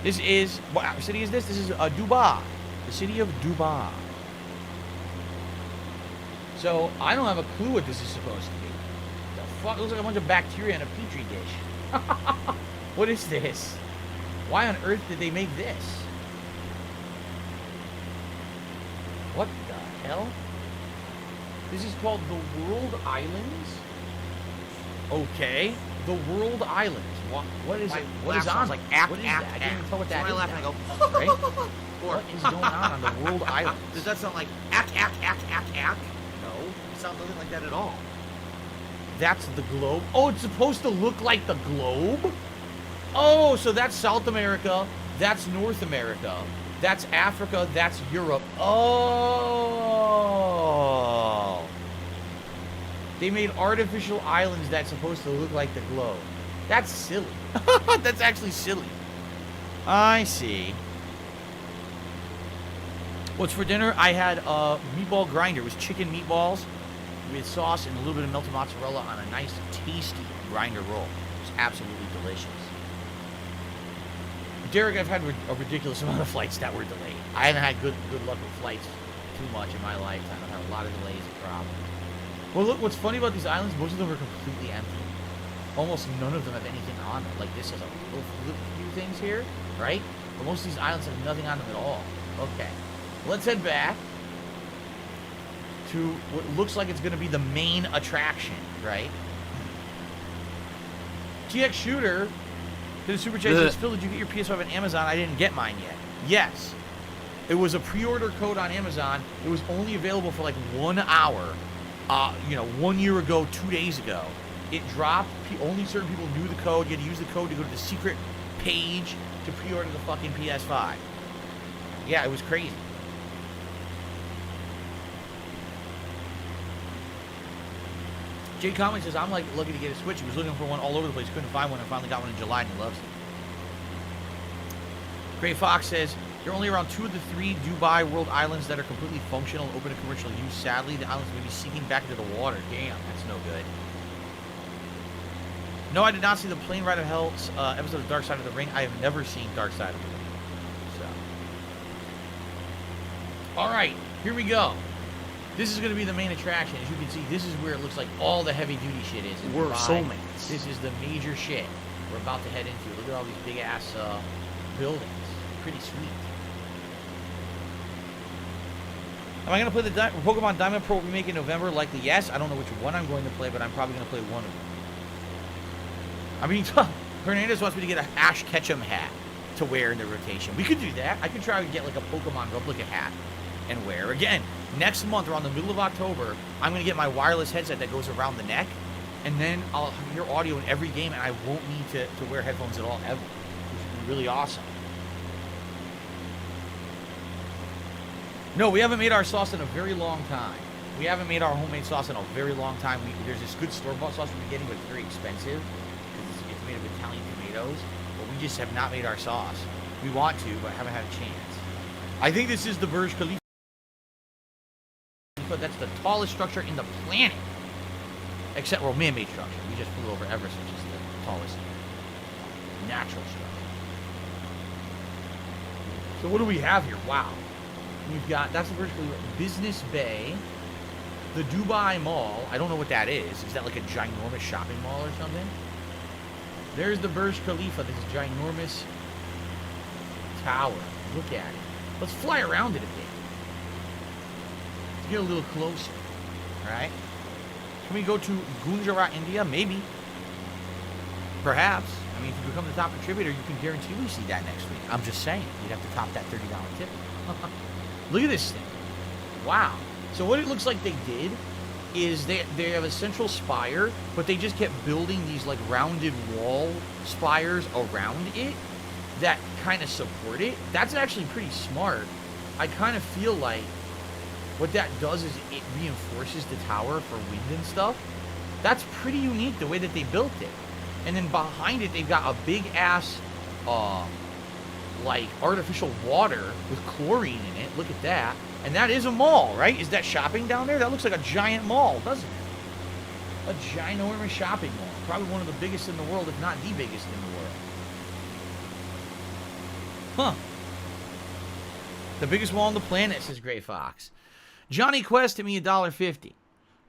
this is, what city is this? This is Dubai. The city of Dubai. So, I don't have a clue what this is supposed to be. The fuck? It looks like a bunch of bacteria in a petri dish. What is this? Why on earth did they make this? What the hell? This is called the World Islands? Okay. The World Islands. What is it? What is on? Like act, what is act, that? I act. can't even tell what that So I is. laugh and I now. go, Right? What is going on the World Islands? Does that sound like act, act, act, act, act? No, it sounds nothing like that at all. That's the globe. Oh, it's supposed to look like the globe? Oh, so that's South America. That's North America. That's Africa. That's Europe. Oh. They made artificial islands that's supposed to look like the globe. That's silly. That's actually silly. I see. What's for dinner? I had a meatball grinder. It was chicken meatballs with sauce and a little bit of melted mozzarella on a nice, tasty grinder roll. It was absolutely delicious. Derek, I've had a ridiculous amount of flights that were delayed. I haven't had good luck with flights too much in my lifetime. I've had a lot of delays and problems. Well, look, what's funny about these islands, most of them are completely empty. Almost none of them have anything on them. Like this has a little few things here, right? But most of these islands have nothing on them at all. Okay. Let's head back to what looks like it's going to be the main attraction, right? TX Shooter, to the Super Chat says, Phil, did you get your PS5 on Amazon? I didn't get mine yet. Yes. It was a pre-order code on Amazon. It was only available for like 1 hour, 1 year ago, 2 days ago. It dropped. Only certain people knew the code. You had to use the code to go to the secret page to pre-order the fucking PS5. Yeah, it was crazy. Jay Conway says, I'm like lucky to get a Switch. He was looking for one all over the place. Couldn't find one and finally got one in July and he loves it. Gray Fox says, there are only around 2 of the 3 Dubai World Islands that are completely functional and open to commercial use. Sadly, the islands may be sinking back into the water. Damn, that's no good. No, I did not see the Plane Ride of Hell episode of Dark Side of the Ring. I have never seen Dark Side of the Ring. So. Alright, here we go. This is going to be the main attraction. As you can see, this is where it looks like all the heavy-duty shit is. We're Dubai. soulmates. This is the major shit we're about to head into. Look at all these big-ass buildings. Pretty sweet. Am I going to play the Pokemon Diamond Pearl remake in November? Likely yes. I don't know which one I'm going to play, but I'm probably going to play one of them. I mean, Hernandez wants me to get an Ash Ketchum hat to wear in the rotation. We could do that. I could try to get like a Pokemon replica hat and wear. Again, next month, around the middle of October, I'm going to get my wireless headset that goes around the neck, and then I'll hear audio in every game, and I won't need to wear headphones at all, ever, which would be really awesome. No, we haven't made our sauce in a very long time. We haven't made our homemade sauce in a very long time. There's this good store-bought sauce we've been getting, but it's very expensive because it's made of Italian tomatoes, but we just have not made our sauce. We want to, but haven't had a chance. I think this is the Burj Khalifa. That's the tallest structure in the planet. Except, well, man-made structure. We just flew over Everest, which is the tallest natural structure. So what do we have here? Wow. We've got, that's the Burj Khalifa, Business Bay, the Dubai Mall. I don't know what that is. Is that like a ginormous shopping mall or something? There's the Burj Khalifa, this ginormous tower. Look at it. Let's fly around it a bit. Let's get a little closer. Alright? Can we go to Gujarat, India? Maybe. Perhaps. I mean, if you become the top contributor, you can guarantee we see that next week. I'm just saying. You'd have to top that $30 tip. Look at this thing. Wow. So what it looks like they did is they have a central spire, but they just kept building these like rounded wall spires around it that kind of support it. That's actually pretty smart. I kind of feel like what that does is it reinforces the tower for wind and stuff. That's pretty unique the way that they built it. And then behind it, they've got a big ass, like artificial water with chlorine in it. Look at that. And that is a mall, right? Is that shopping down there? That looks like a giant mall, doesn't it? A ginormous shopping mall. Probably one of the biggest in the world, if not the biggest in the world. Huh. The biggest mall on the planet, says Gray Fox. Johnny Quest hit me $1.50.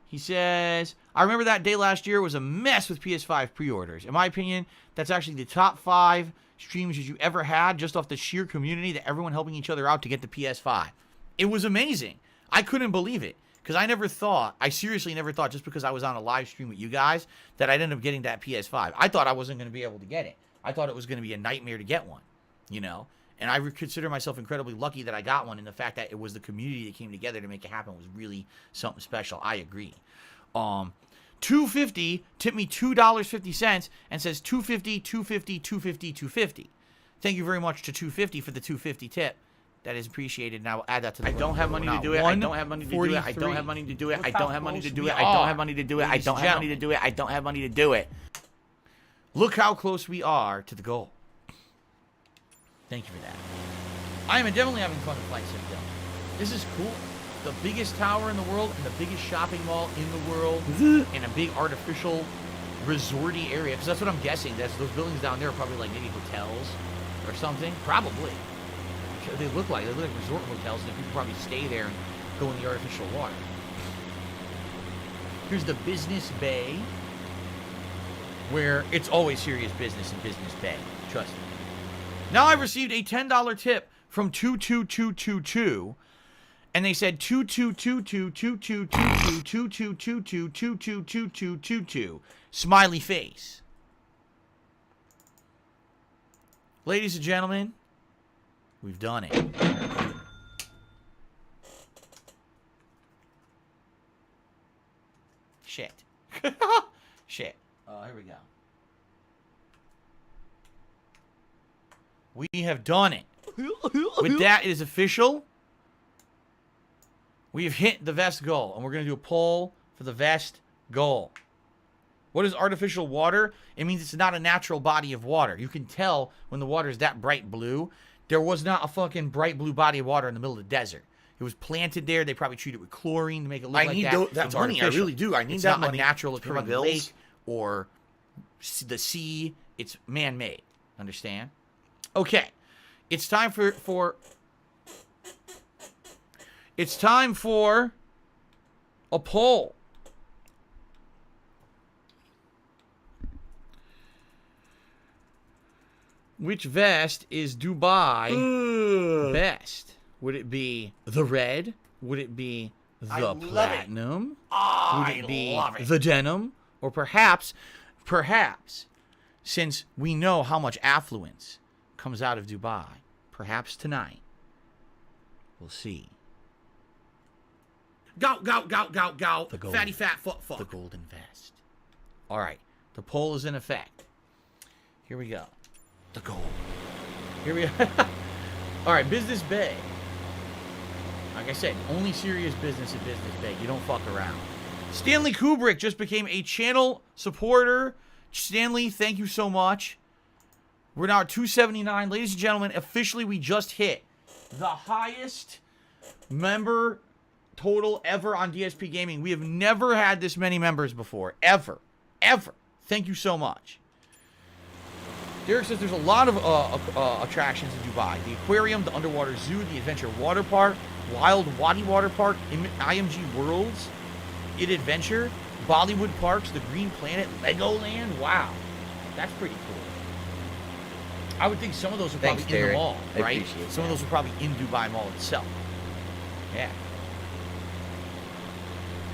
He says, I remember that day last year was a mess with PS5 pre-orders. In my opinion, that's actually the top 5 streams you ever had, just off the sheer community that everyone helping each other out to get the PS5. It was amazing. I couldn't believe it. Because I seriously never thought, just because I was on a live stream with you guys, that I'd end up getting that PS5. I thought I wasn't going to be able to get it. I thought it was going to be a nightmare to get one, you know? And I consider myself incredibly lucky that I got one, and the fact that it was the community that came together to make it happen was really something special. I agree. 250 tipped me $2.50 and says 250, 250, 250, 250. Thank you very much to 250 for the 250 tip. That is appreciated. Now we'll add that to the I don't have money to do it. I don't have money to do it. I don't have money to do it. I don't have money to do it. I don't have money to do it. I don't have money to do it. I don't have money to do it. Look how close we are to the goal. Thank you for that. I am definitely having fun with Flight Sim Dome. This is cool. The biggest tower in the world and the biggest shopping mall in the world in a big artificial resorty area. Because that's what I'm guessing. Those buildings down there are probably like maybe hotels or something. Probably. They look like resort hotels, and people probably stay there and go in the artificial water. Here's the Business Bay, where it's always serious business in Business Bay. Trust me. Now I've received a $10 tip from 22222, and they said 2222222222222222 smiley face. Ladies and gentlemen, we've done it. Shit. Shit. Here we go. We have done it. With that, it is official. We have hit the vest goal, and we're going to do a poll for the vest goal. What is artificial water? It means it's not a natural body of water. You can tell when the water is that bright blue. There was not a fucking bright blue body of water in the middle of the desert. It was planted there. They probably treat it with chlorine to make it look like that. That it's money. I really do. I need that money. It's not a natural occurring lake or the sea. It's man-made. Understand? Okay. It's time for it's time for a poll. Which vest is Dubai best? Would it be the red? Would it be the platinum? Would it be the denim? Or perhaps, since we know how much affluence comes out of Dubai, perhaps tonight, we'll see. Go. Fatty fat fuck. The golden vest. All right. The poll is in effect. Here we go. The gold. Here we go. All right. Business Bay. Like I said, only serious business in Business Bay. You don't fuck around. Stanley Kubrick just became a channel supporter. Stanley, thank you so much. We're now at 279. Ladies and gentlemen, officially we just hit the highest member total ever on DSP Gaming. We have never had this many members before. Ever. Thank you so much. Derek says there's a lot of attractions in Dubai. The aquarium, the underwater zoo, the adventure water park, Wild Wadi Water Park, IMG Worlds, It Adventure, Bollywood Parks, the Green Planet, Legoland. Wow. That's pretty cool. I would think some of those are probably in the mall, right? Some of those are probably in Dubai Mall itself. Yeah.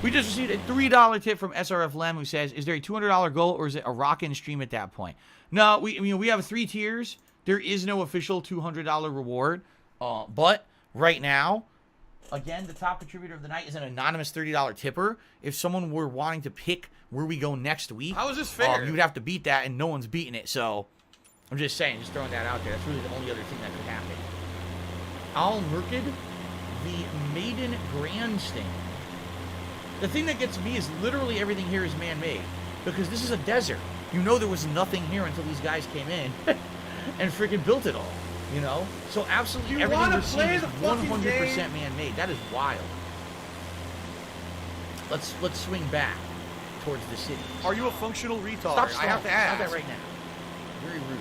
We just received a $3 tip from SRF Lem, who says, is there a $200 goal or is it a rockin' stream at that point? No, we have 3 tiers. There is no official $200 reward. But right now, again, the top contributor of the night is an anonymous $30 tipper. If someone were wanting to pick where we go next week, how is this fair? You would have to beat that, and no one's beating it. So I'm just saying, just throwing that out there. That's really the only other thing that could happen. Al Murkid, the Maiden Grandstand. The thing that gets me is literally everything here is man-made. Because this is a desert. You know there was nothing here until these guys came in and freaking built it all. You know? So absolutely everything we're seeing is 100% man-made. That is wild. Let's swing back towards the city. Are you a functional retard? Stop I have to ask. Stop that right now. Very rude.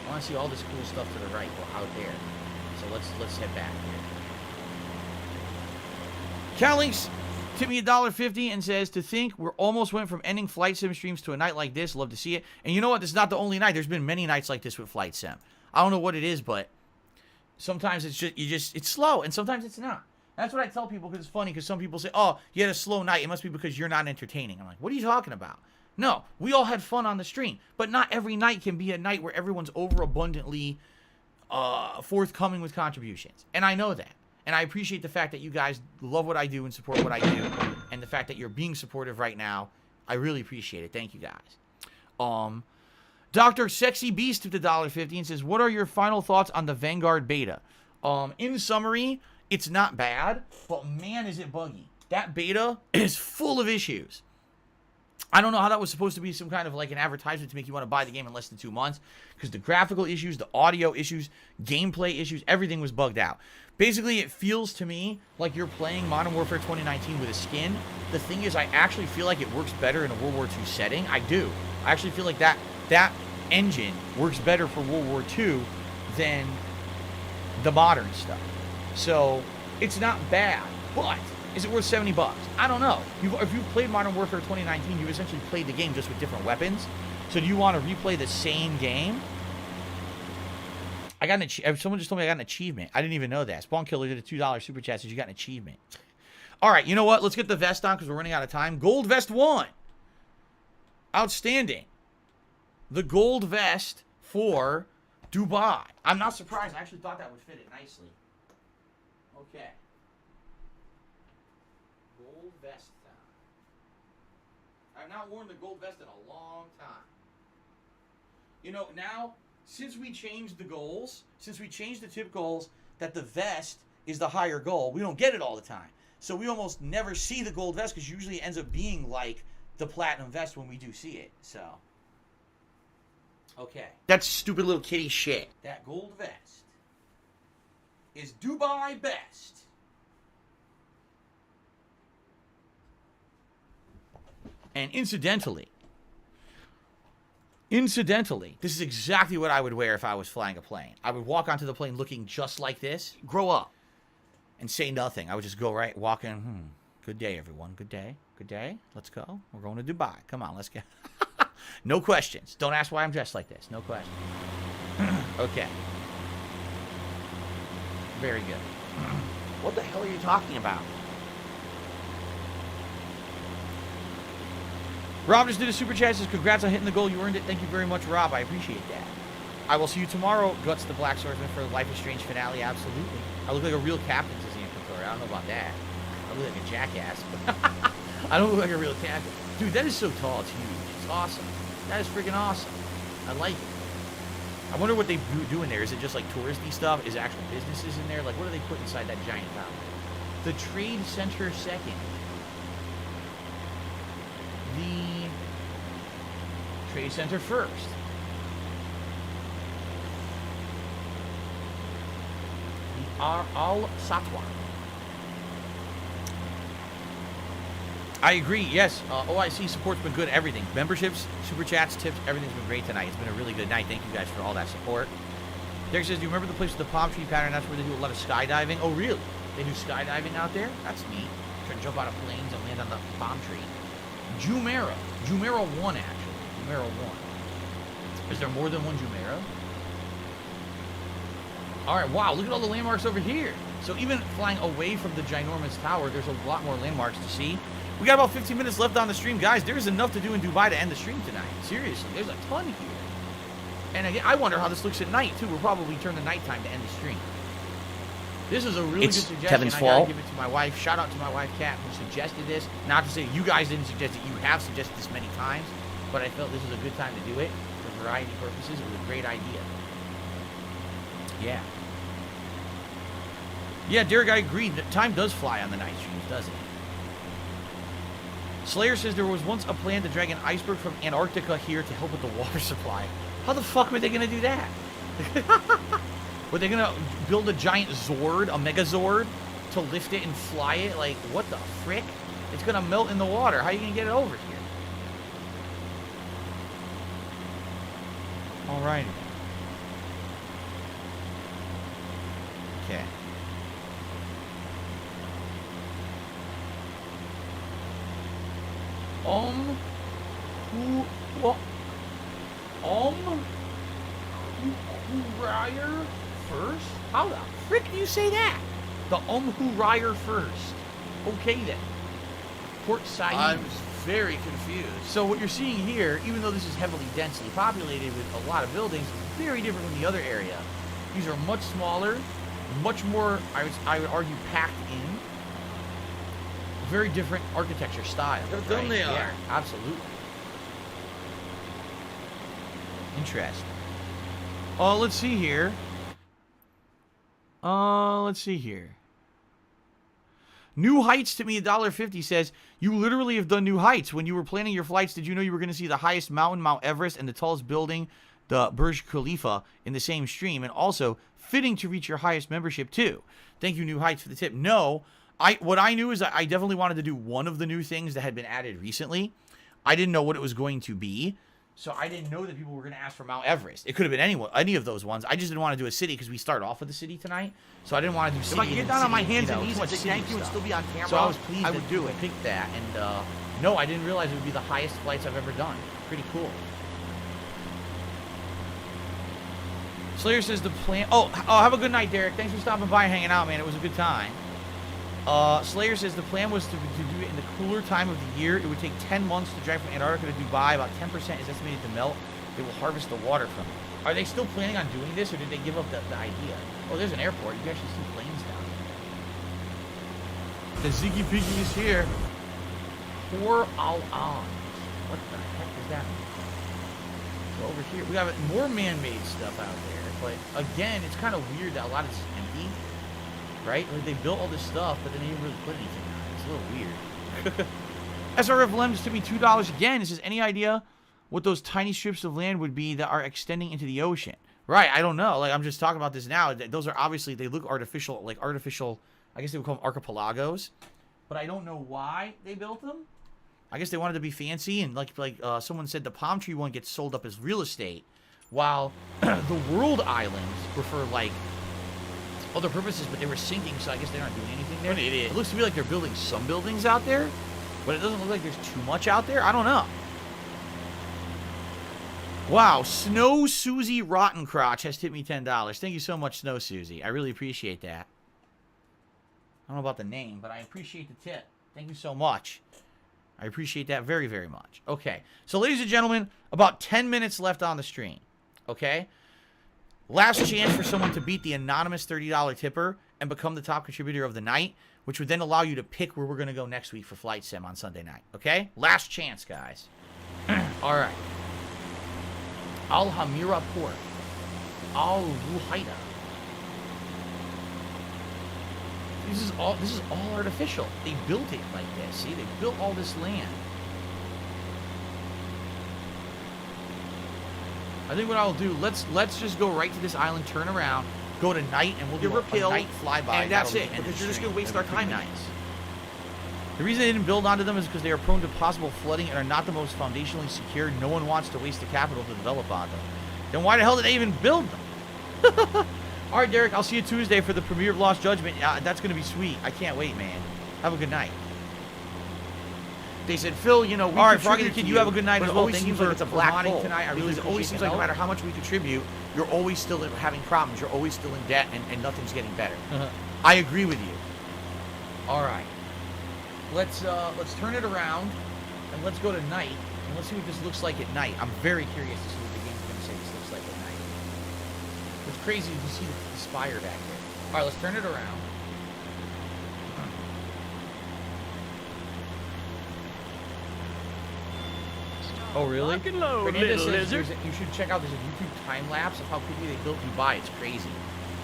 I want to see all this cool stuff to the right, or out there. So let's head back here. Callinks tipped me $1.50 and says, to think we're almost went from ending Flight Sim streams to a night like this. Love to see it. And you know what? This is not the only night. There's been many nights like this with Flight Sim. I don't know what it is, but sometimes it's just it's slow, and sometimes it's not. That's what I tell people, because it's funny, because some people say, oh, you had a slow night. It must be because you're not entertaining. I'm like, what are you talking about? No, we all had fun on the stream, but not every night can be a night where everyone's overabundantly forthcoming with contributions. And I know that. And I appreciate the fact that you guys love what I do and support what I do. And the fact that you're being supportive right now. I really appreciate it. Thank you, guys. Dr. Sexy Beast to the $1.50 and says, what are your final thoughts on the Vanguard beta? In summary, it's not bad, but man, is it buggy. That beta is full of issues. I don't know how that was supposed to be some kind of like an advertisement to make you want to buy the game in less than 2 months, because the graphical issues, the audio issues, gameplay issues, everything was bugged out. Basically, it feels to me like you're playing Modern Warfare 2019 with a skin. The thing is, I actually feel like it works better in a World War II setting. I do. I actually feel like that engine works better for World War II than the modern stuff. So, it's not bad, but is it worth $70? I don't know. If you've played Modern Warfare 2019, you essentially played the game just with different weapons. So do you want to replay the same game? I got an someone just told me I got an achievement. I didn't even know that. Spawn Killer did a $2 super chat, says you got an achievement. All right, you know what? Let's get the vest on because we're running out of time. Gold vest 1. Outstanding. The gold vest for Dubai. I'm not surprised. I actually thought that would fit it nicely. Okay. Gold vest time. I've not worn the gold vest in a long time. You know, now, since we changed the goals, since we changed the tip goals, that the vest is the higher goal, we don't get it all the time. So we almost never see the gold vest, because usually it ends up being like the platinum vest when we do see it. So, okay. That's stupid little kitty shit. That gold vest is Dubai best. And incidentally, this is exactly what I would wear if I was flying a plane. I would walk onto the plane looking just like this. Grow up. And say nothing. I would just go right, walk in. Good day, everyone. Good day. Good day. Let's go. We're going to Dubai. Come on, let's go. No questions. Don't ask why I'm dressed like this. No questions. Okay. Very good. What the hell are you talking about? Rob just did a super chat. Says, congrats on hitting the goal. You earned it. Thank you very much, Rob. I appreciate that. I will see you tomorrow, Guts the Black Swordsman, for the Life is Strange finale. Absolutely. I look like a real captain, says the Inquisitor. I don't know about that. I look like a jackass. I don't look like a real captain. Dude, that is so tall. It's huge. It's awesome. That is freaking awesome. I like it. I wonder what they do in there. Is it just like touristy stuff? Is actual businesses in there? Like, what do they put inside that giant tower? The Trade Center second. The Trade Center first. The Al Satwa. I agree, yes. OIC support's been good at everything. Memberships, super chats, tips, everything's been great tonight. It's been a really good night. Thank you guys for all that support. Derek says, do you remember the place with the palm tree pattern? That's where they do a lot of skydiving. Oh, really? They do skydiving out there? That's neat. Try to jump out of planes and land on the palm tree. Jumeirah. Jumeirah 1, actually. Jumeirah 1. Is there more than one Jumeirah? Alright, wow, look at all the landmarks over here. So even flying away from the ginormous tower, there's a lot more landmarks to see. We got about 15 minutes left on the stream. Guys, there's enough to do in Dubai to end the stream tonight. Seriously, there's a ton here. And again, I wonder how this looks at night, too. We'll probably turn to nighttime to end the stream. This is a really good suggestion. Kevin's I fault. gotta give it to my wife. Shout out to my wife, Kat, who suggested this. Not to say you guys didn't suggest it. You have suggested this many times. But I felt this was a good time to do it. For variety purposes, it was a great idea. Yeah. Yeah, Derek, I agree. Time does fly on the night streams, doesn't it? Slayer says there was once a plan to drag an iceberg from Antarctica here to help with the water supply. How the fuck were they gonna do that? Were they gonna build a giant Zord, a Megazord, to lift it and fly it? Like, what the frick? It's gonna melt in the water. How are you gonna get it over here? Alrighty. Okay. Who-ryer first? How the frick do you say that? The who-ryer first. Okay then. Port Said. I'm very confused. So what you're seeing here, even though this is heavily densely populated with a lot of buildings, is very different from the other area. These are much smaller, much more, I would argue, packed in. Very different architecture style. How dumb they are. Yeah, absolutely. Interesting. Let's see here. Let's see here. New Heights to me, $1.50 says, you literally have done New Heights. When you were planning your flights, did you know you were going to see the highest mountain, Mount Everest, and the tallest building, the Burj Khalifa, in the same stream? And also, fitting to reach your highest membership, too. Thank you, New Heights, for the tip. No, what I knew is that I definitely wanted to do one of the new things that had been added recently. I didn't know what it was going to be. So I didn't know that people were going to ask for Mount Everest. It could have been any of those ones. I just didn't want to do a city because we start off with a city tonight. So I didn't want to do city. If I could get down on my hands and knees and say thank you and still be on camera, so I was pleased I would do it. Pick that. And no, I didn't realize it would be the highest flights I've ever done. Pretty cool. Slayer says the plan. Oh, have a good night, Derek. Thanks for stopping by and hanging out, man. It was a good time. Slayer says the plan was to do it in the cooler time of the year. It would take 10 months to drive from Antarctica to Dubai. About 10% is estimated to melt. They will harvest the water from it. Are they still planning on doing this, or did they give up the idea? Oh, there's an airport. You can actually see planes down here. The Ziggy Piggy is here. Pour Al-An. What the heck does that mean? So over here, we have more man-made stuff out there. But again, it's kind of weird that a lot of it's empty. Right? Like they built all this stuff, but then they didn't really put anything on it. It's a little weird. SRF Lems to me $2 again. It says, any idea what those tiny strips of land would be that are extending into the ocean? Right, I don't know. Like, I'm just talking about this now. Those are obviously, they look artificial, like artificial, I guess they would call them archipelagos. But I don't know why they built them. I guess they wanted to be fancy, and like someone said, the palm tree one gets sold up as real estate, while the world islands were for, like, other purposes, but they were sinking, so I guess they're not doing anything there. It looks to me like they're building some buildings out there, but it doesn't look like there's too much out there. I don't know. Wow, Snow Susie Rottencrotch has tipped me $10. Thank you so much, Snow Susie. I really appreciate that. I don't know about the name, but I appreciate the tip. Thank you so much. I appreciate that very, very much. Okay, so ladies and gentlemen, about 10 minutes left on the stream. Okay? Last chance for someone to beat the anonymous $30 tipper and become the top contributor of the night, which would then allow you to pick where we're going to go next week for Flight Sim on Sunday night. Okay? Last chance, guys. All right. Al-Hamira Port. Al-Ruhaida. This is all artificial. They built it like this. See? They built all this land. I think what I'll do, let's just go right to this island, turn around, go to night, and we'll do a night flyby. And that's it, because you're just going to waste our time. Nice. The reason they didn't build onto them is because they are prone to possible flooding and are not the most foundationally secure. No one wants to waste the capital to develop on them. Then why the hell did they even build them? All right, Derek, I'll see you Tuesday for the premiere of Lost Judgment. That's going to be sweet. I can't wait, man. Have a good night. They said, Phil, you know, all right, Froggy the Kid, you have a good night as well. Thank you for it's a black hole tonight. I really it always seems like no matter how much we contribute, you're always still having problems. You're always still in debt, and nothing's getting better. I agree with you. All right, let's turn it around and let's go to night and let's see what this looks like at night. I'm very curious to see what the game's going to say this looks like at night. It's crazy to see the spire back there. All right, let's turn it around. Oh, really? Lock and load, little lizard. You should check out, there's a YouTube time lapse of how quickly they built Dubai. It's crazy.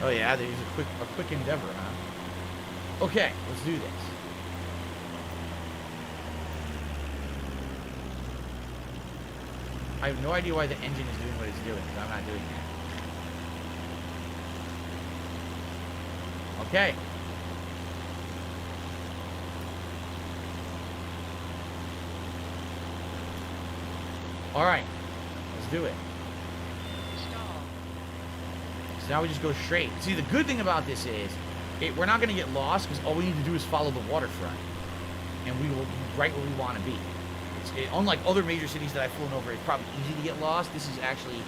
Oh, yeah, there's a quick endeavor, huh? Okay, let's do this. I have no idea why the engine is doing what it's doing, because I'm not doing that. Okay. All right, let's do it. So now we just go straight. See, the good thing about this is we're not going to get lost because all we need to do is follow the waterfront. And we will be right where we want to be. Unlike other major cities that I've flown over, it's probably easy to get lost. This is actually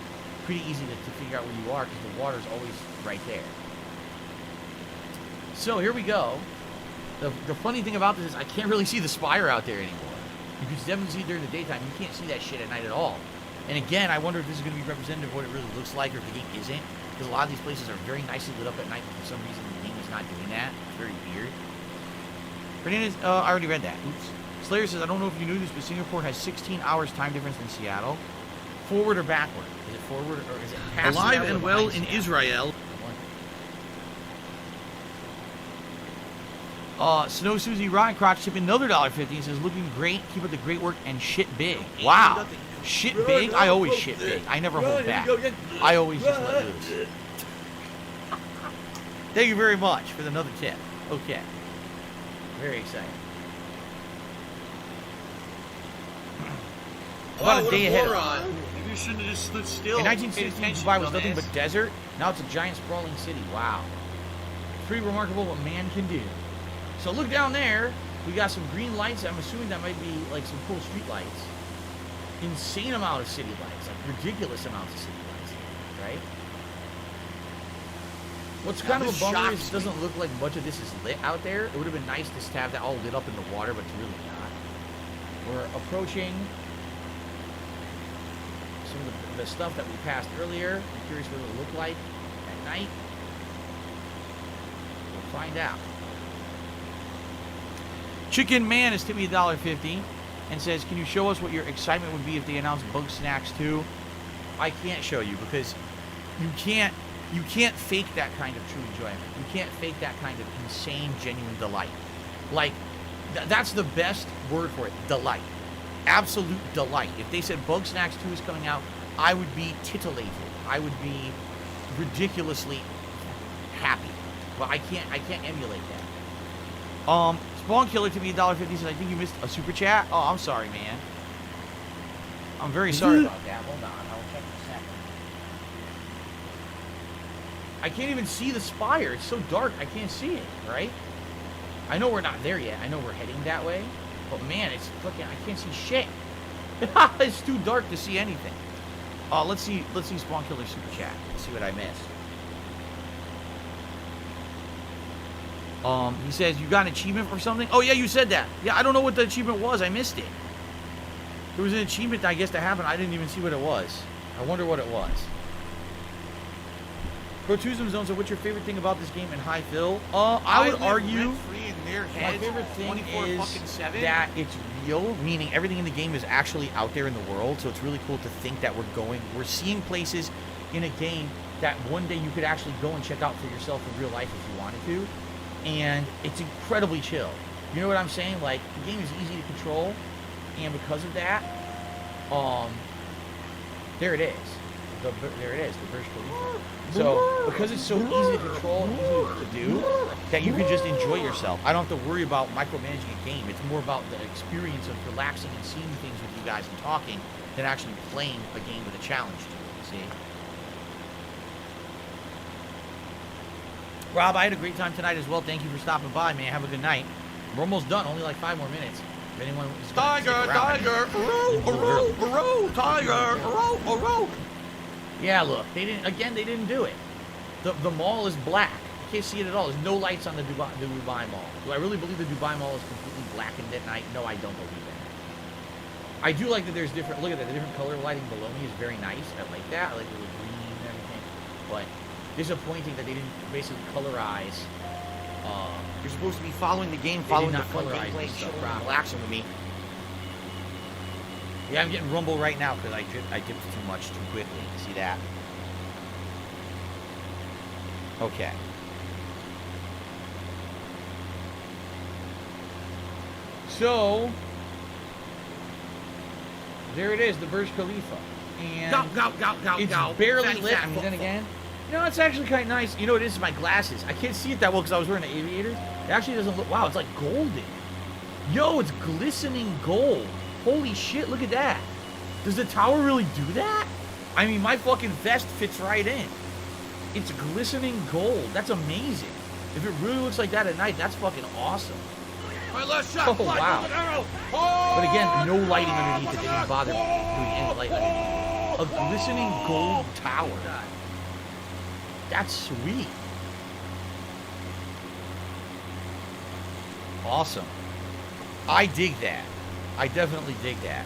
pretty easy to figure out where you are because the water's always right there. So here we go. The funny thing about this is I can't really see the spire out there anymore. You can definitely see it during the daytime. You can't see that shit at night at all. And again, I wonder if this is going to be representative of what it really looks like or if the game isn't. Because a lot of these places are very nicely lit up at night, but for some reason the game is not doing that. It's very weird. Fernandez, I already read that. Oops. Slayer says, I don't know if you knew this, but Singapore has 16 hours time difference than Seattle. Forward or backward? Is it forward or is it past Alive Seattle and well in Israel. Snow Susie Ryan Crotch tipping another $1.50 and says, looking great, keep up the great work, and shit big. Wow. Shit big? I always shit big. I never hold back. I always just let loose. Thank you very much for another tip. Okay. Very exciting. About a day ahead of Maybe you shouldn't have just stood still. In 1960, Dubai was nothing but desert. Now it's a giant sprawling city. Wow. Pretty remarkable what man can do. So look down there. We got some green lights. I'm assuming that might be like some cool street lights. Insane amount of city lights. Like ridiculous amounts of city lights. Right? What's kind of a bummer is it doesn't look like much of this is lit out there. It would have been nice to have that all lit up in the water, but it's really not. We're approaching some of the stuff that we passed earlier. I'm curious what it'll look like at night. We'll find out. Chicken Man has tipped me $1.50 and says, can you show us what your excitement would be if they announced Bug Snacks 2? I can't show you because you can't fake that kind of true enjoyment. You can't fake that kind of insane, genuine delight. Like, that's the best word for it, delight. Absolute delight. If they said Bug Snacks 2 is coming out, I would be titillated. I would be ridiculously happy. But I can't emulate that. Spawn Killer to me $1.50 says, I think you missed a super chat. Oh, I'm sorry, man. I'm very sorry about that. Hold on, I'll check in a second. I can't even see the spire. It's so dark, I can't see it, right? I know we're not there yet. I know we're heading that way. But man, it's fucking, I can't see shit. It's too dark to see anything. Let's see Spawn Killer super chat. Let's see what I missed. He says, you got an achievement for something? Oh, yeah, you said that. Yeah, I don't know what the achievement was. I missed it. There was an achievement, I guess, that happened. I didn't even see what it was. I wonder what it was. Protusum Zone, so what's your favorite thing about this game in High Fill? I would argue my favorite thing is that it's real, meaning everything in the game is actually out there in the world, so it's really cool to think that we're seeing places in a game that one day you could actually go and check out for yourself in real life if you wanted to. And it's incredibly chill. You know what I'm saying? Like, the game is easy to control, and because of that, there it is. There it is, the Burj Khalifa. So, because it's so easy to control and easy to do, that you can just enjoy yourself. I don't have to worry about micromanaging a game. It's more about the experience of relaxing and seeing things with you guys and talking than actually playing a game with a challenge to it, see? Rob, I had a great time tonight as well. Thank you for stopping by, man. Have a good night. We're almost done. Only like 5 more minutes. If anyone is going to stick around. Tiger, Yeah, look, they didn't do it. The mall is black. You can't see it at all. There's no lights on the Dubai Mall. Do I really believe the Dubai Mall is completely blackened at night? No, I don't believe that. I do like that there's different. Look at that. The different color lighting below me is very nice. I like that. I like the green and everything. But disappointing that they didn't basically colorize. You're supposed to be following the game, following the fun gameplay, relaxing with me. Yeah, I'm getting rumble right now because I dipped too much too quickly. See that? Okay. So there it is, the Burj Khalifa. And Go. it's barely Fatty lit. fat. Then again, you know, it's actually kind of nice. You know, it is my glasses. I can't see it that well because I was wearing the aviators. It actually doesn't look. Wow, it's like golden. Yo, it's glistening gold. Holy shit! Look at that. Does the tower really do that? I mean, my fucking vest fits right in. It's glistening gold. That's amazing. If it really looks like that at night, that's fucking awesome. My last shot. Oh, wow. But again, no lighting underneath it. They didn't bother doing any light underneath. A glistening gold tower. That's sweet. Awesome. I dig that. I definitely dig that.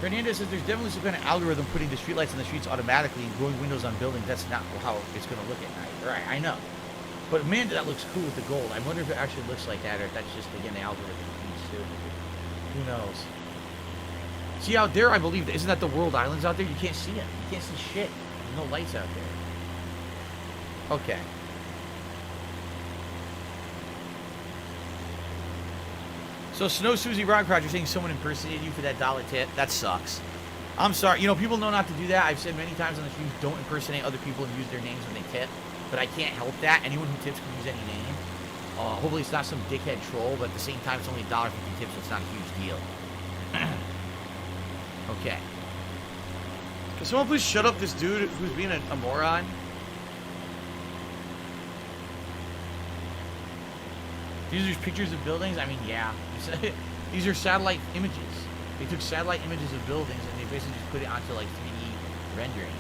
Fernandez says there's definitely some kind of algorithm putting the streetlights in the streets automatically and growing windows on buildings. That's not how it's going to look at night. Right, I know. But man, that looks cool with the gold. I wonder if it actually looks like that or if that's just, again, the algorithm piece too. Who knows? See out there, I believe, isn't that the world islands out there? You can't see them. You can't see shit. There's no lights out there. Okay. So Snow Susie Rock Crowd, you're saying someone impersonated you for that dollar tip? That sucks. I'm sorry. You know, people know not to do that. I've said many times on the stream, don't impersonate other people and use their names when they tip. But I can't help that. Anyone who tips can use any name. Hopefully it's not some dickhead troll, but at the same time, it's only $1.50 tip, so it's not a huge deal. Okay. Can someone please shut up this dude who's being a moron? These are just pictures of buildings? I mean, yeah. These are satellite images. They took satellite images of buildings and they basically just put it onto like 3D renderings.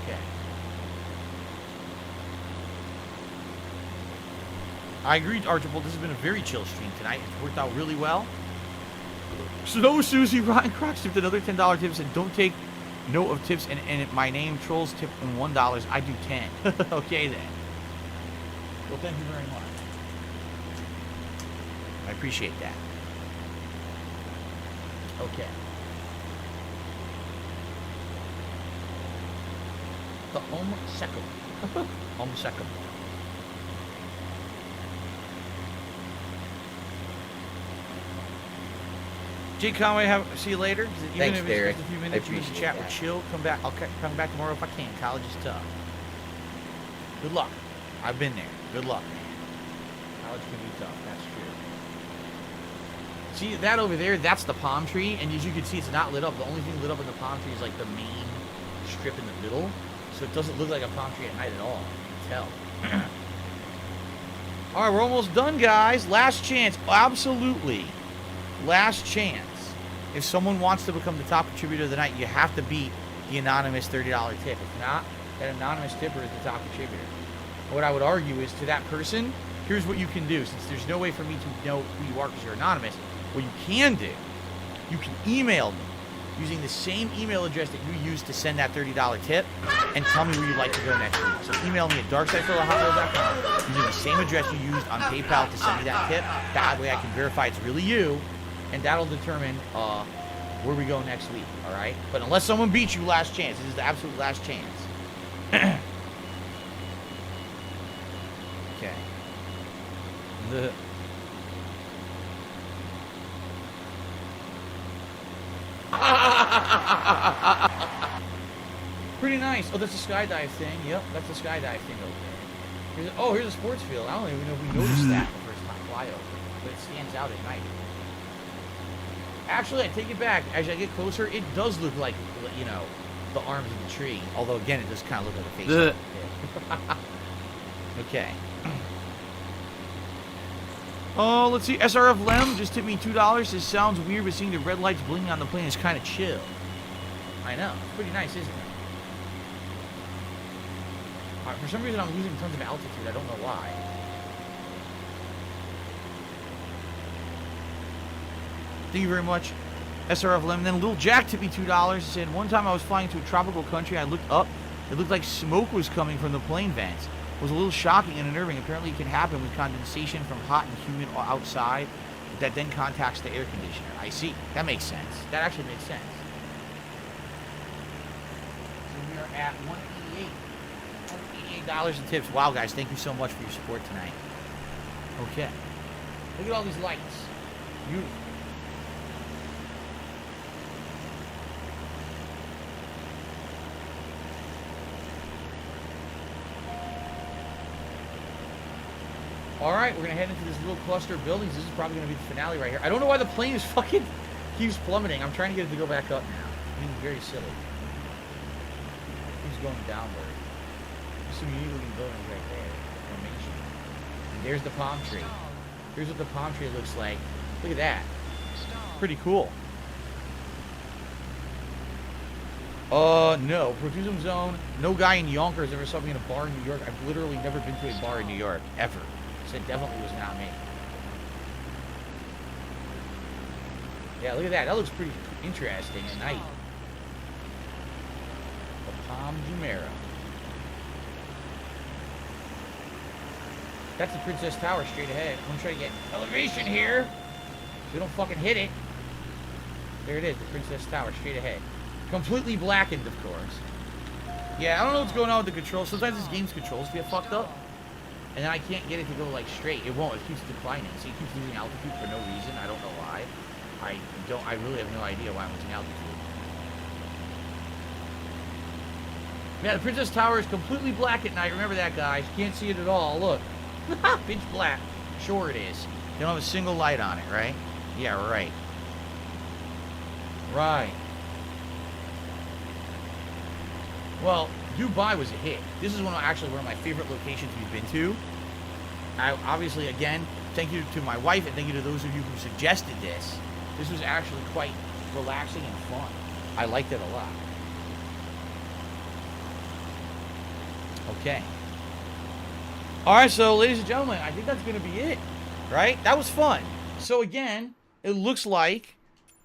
Okay. I agree, Archibald. This has been a very chill stream tonight. It's worked out really well. Snow Susie Ryan Crocs tipped another $10 tips and don't take note of tips and my name trolls tip in $1. I do 10. Okay then. Well, thank you very much. I appreciate that. Okay. The Home Second. Home Second. Jake Conway, see you later. Even Thanks, if it's Derek. just a few minutes, you can chat with Chill. Come back. I'll come back tomorrow if I can. College is tough. Good luck. I've been there. Good luck, man. College can be tough. That's true. See that over there? That's the palm tree, and as you can see, it's not lit up. The only thing lit up in the palm tree is like the main strip in the middle, so it doesn't look like a palm tree at night at all. You can tell. All right, we're almost done, guys. Last chance. Absolutely. Last chance. If someone wants to become the top contributor of the night, you have to beat the anonymous $30 tip. If not, that anonymous tipper is the top contributor. What I would argue is to that person, here's what you can do. Since there's no way for me to know who you are because you're anonymous, what you can do, you can email me using the same email address that you used to send that $30 tip and tell me where you'd like to go next week. So email me at darksidefellow@hotmail.com using the same address you used on PayPal to send me that tip. That way I can verify it's really you, and that'll determine where we go next week, all right? But unless someone beats you, last chance. This is the absolute last chance. Okay. Pretty nice. Oh, that's a skydive thing. Yep, that's a skydive thing over there. Here's a sports field. I don't even know if we noticed that the first time flyover, but it stands out at night. Actually, I take it back. As I get closer, it does look like, you know, the arms of the tree. Although, again, it does kind of look like a face. Okay. Oh, let's see. SRF Lem just tipped me $2. This sounds weird, but seeing the red lights blinking on the plane is kind of chill. I know. It's pretty nice, isn't it? All right, for some reason, I'm losing tons of altitude. I don't know why. Thank you very much, SRF Lem. Then Lil Jack tipped me $2. He said, one time I was flying to a tropical country. I looked up. It looked like smoke was coming from the plane vents. It was a little shocking and unnerving. Apparently, it can happen with condensation from hot and humid outside that then contacts the air conditioner. I see. That makes sense. That actually makes sense. So we are at $188 in tips. Wow, guys, thank you so much for your support tonight. Okay. Look at all these lights. Beautiful. Alright, we're gonna head into this little cluster of buildings. This is probably gonna be the finale right here. I don't know why the plane is fucking keeps plummeting. I'm trying to get it to go back up now. Being very silly. He's going downward. There's some unique looking buildings right there. Formation. And there's the palm tree. Here's what the palm tree looks like. Look at that. Pretty cool. No. Profusion Zone. No guy in Yonkers ever saw me in a bar in New York. I've literally never been to a bar in New York. Ever. So it definitely was not me. Yeah, look at that. That looks pretty interesting at night. The Palm Jumeirah. That's the Princess Tower straight ahead. I'm going to try to get elevation here. So we don't fucking hit it. There it is, the Princess Tower straight ahead. Completely blackened, of course. Yeah, I don't know what's going on with the controls. Sometimes this game's controls get fucked up. And then I can't get it to go, like, straight. It won't. It keeps declining. See, it keeps losing altitude for no reason. I don't know why. I really have no idea why I'm losing altitude. Yeah, the Princess Tower is completely black at night. Remember that, guys. Can't see it at all. Look. Pitch black. Sure it is. They don't have a single light on it, right? Yeah, right. Right. Well, Dubai was a hit. This is actually one of my favorite locations we've been to. Obviously, again, thank you to my wife and thank you to those of you who suggested this. This was actually quite relaxing and fun. I liked it a lot. Okay. Alright, so ladies and gentlemen, I think that's going to be it. Right? That was fun. So again, it looks like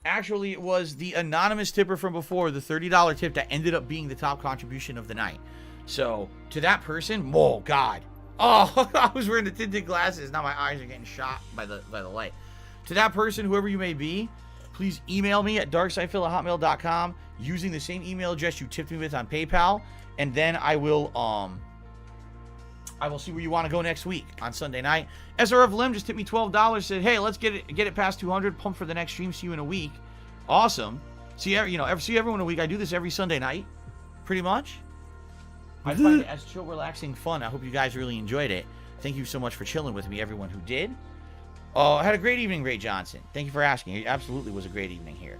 actually it was the anonymous tipper from before, the $30 tip that ended up being the top contribution of the night. So to that person, oh God. Oh, I was wearing the tinted glasses. Now my eyes are getting shot by the light. To that person, whoever you may be, please email me at darksidefil@hotmail.com using the same email address you tipped me with on PayPal, and then I will see where you want to go next week on Sunday night. SRF Lim just tipped me $12. Said, "Hey, let's get it past 200. Pump for the next stream. See you in a week." Awesome. See everyone in a week. I do this every Sunday night, pretty much. I find it as chill, relaxing fun. I hope you guys really enjoyed it. Thank you so much for chilling with me, everyone who did. I had a great evening, Ray Johnson. Thank you for asking. It absolutely was a great evening here.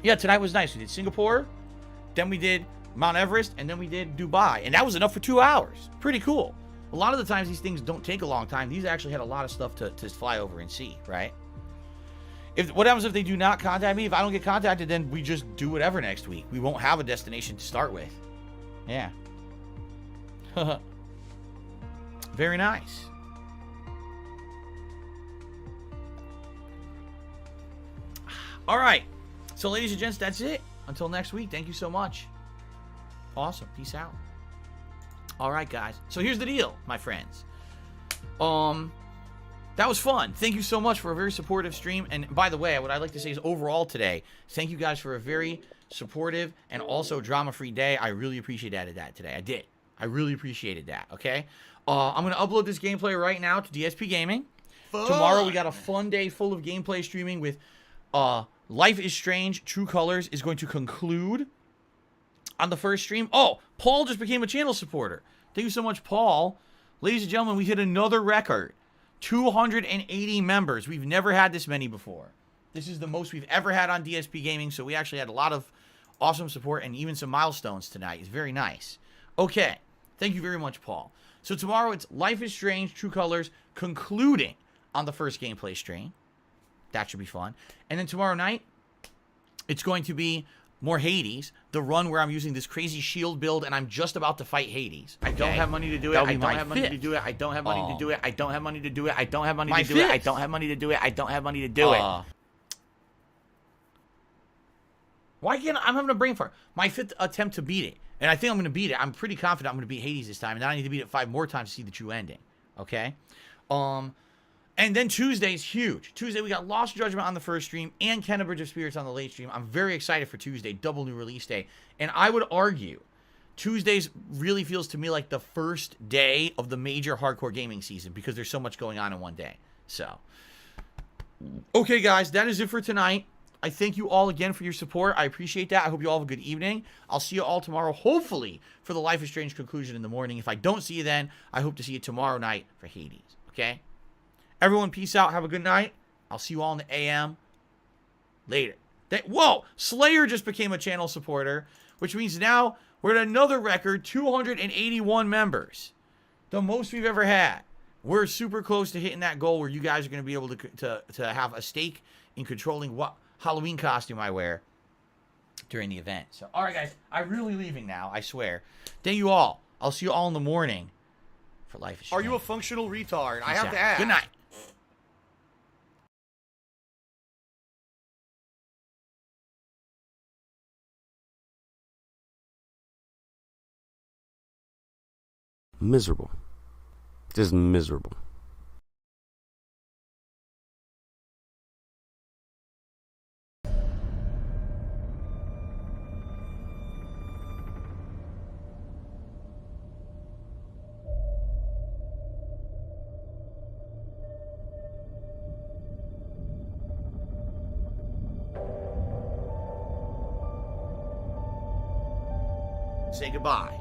Yeah, tonight was nice. We did Singapore, then we did Mount Everest, and then we did Dubai. And that was enough for 2 hours. Pretty cool. A lot of the times these things don't take a long time. These actually had a lot of stuff to fly over and see, right? What happens if they do not contact me? If I don't get contacted, then we just do whatever next week. We won't have a destination to start with. Yeah. Very nice. All right. So, ladies and gents, that's it. Until next week, thank you so much. Awesome. Peace out. All right, guys. So here's the deal, my friends. That was fun. Thank you so much for a very supportive stream. And by the way, what I'd like to say is overall today, thank you guys for a very supportive and also drama-free day. I really appreciated that today. I did. I really appreciated that, okay? I'm going to upload this gameplay right now to DSP Gaming. Fun. Tomorrow we got a fun day full of gameplay streaming with Life is Strange, True Colors is going to conclude on the first stream. Oh, Paul just became a channel supporter. Thank you so much, Paul. Ladies and gentlemen, we hit another record. 280 members. We've never had this many before. This is the most we've ever had on DSP Gaming, so we actually had a lot of awesome support and even some milestones tonight. It's very nice. Okay. Thank you very much, Paul. So tomorrow it's Life is Strange, True Colors, concluding on the first gameplay stream. That should be fun. And then tomorrow night, it's going to be more Hades, the run where I'm using this crazy shield build, and I'm just about to fight Hades. Okay? I don't have money to do it. I don't have money to do it. I don't have money to do it. I don't have money to do it. I don't have money to do it. I don't have money to do it. I don't have money to do it. Why can't I'm having a brain fart? My 5th attempt to beat it. And I think I'm going to beat it. I'm pretty confident I'm going to beat Hades this time. And then I need to beat it 5 more times to see the true ending. Okay? And then Tuesday is huge. Tuesday, we got Lost Judgment on the first stream and Kenna Bridge of Spirits on the late stream. I'm very excited for Tuesday, double new release day. And I would argue Tuesdays really feels to me like the first day of the major hardcore gaming season because there's so much going on in one day. So, okay, guys, that is it for tonight. I thank you all again for your support. I appreciate that. I hope you all have a good evening. I'll see you all tomorrow, hopefully, for the Life is Strange conclusion in the morning. If I don't see you then, I hope to see you tomorrow night for Hades. Okay? Everyone, peace out. Have a good night. I'll see you all in the AM. Later. Whoa! Slayer just became a channel supporter, which means now we're at another record, 281 members. The most we've ever had. We're super close to hitting that goal where you guys are going to be able to have a stake in controlling what Halloween costume I wear during the event. So, all right, guys. I'm really leaving now, I swear. Thank you all. I'll see you all in the morning for Life is Strange. Are you a functional retard? I Peace have out. to ask. Good night. Miserable. Just miserable. Say goodbye.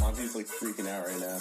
Monty's like freaking out right now.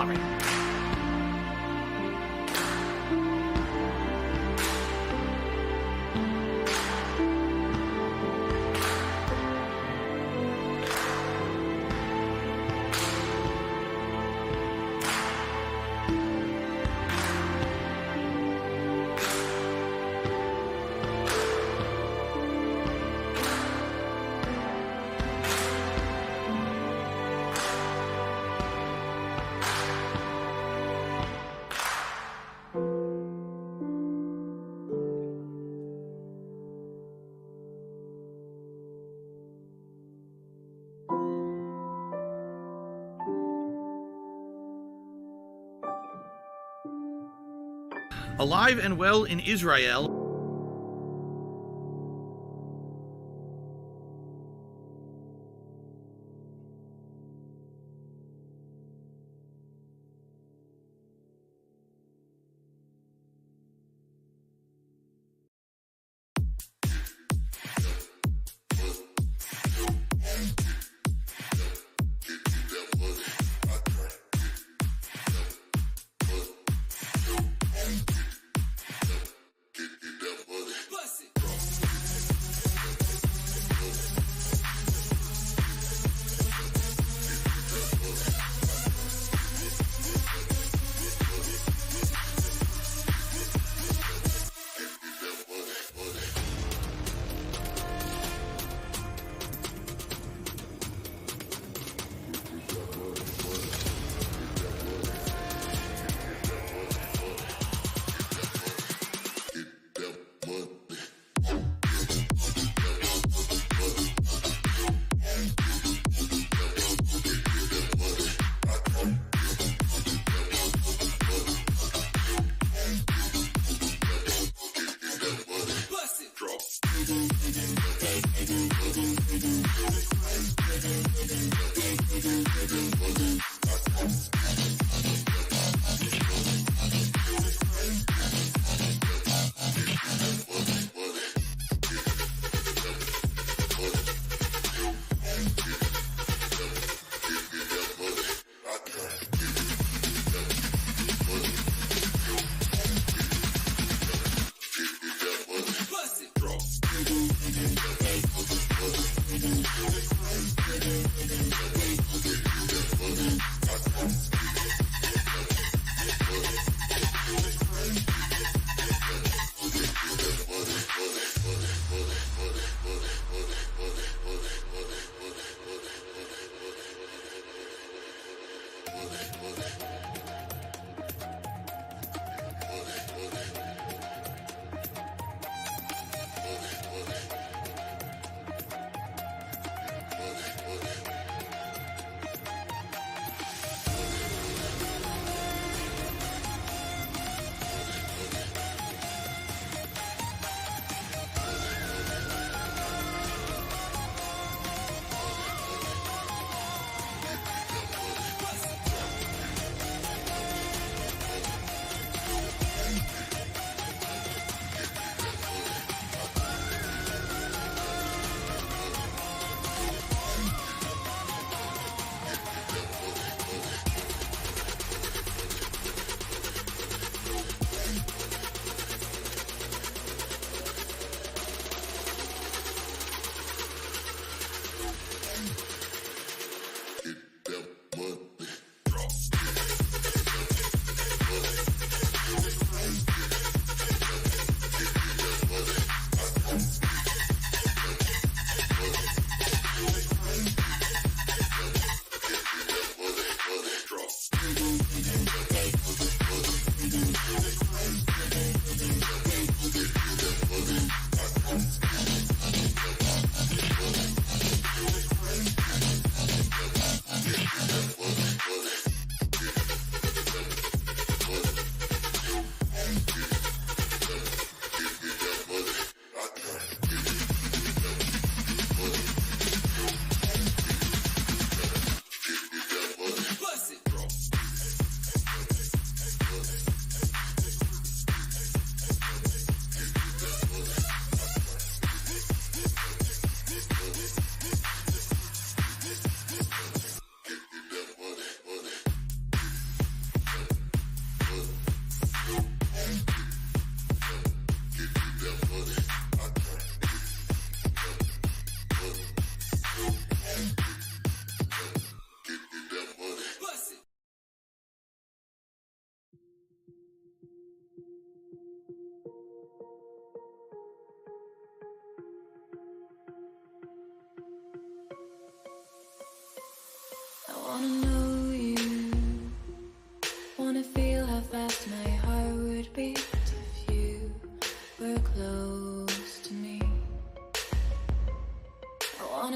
glory. Alive and well in Israel.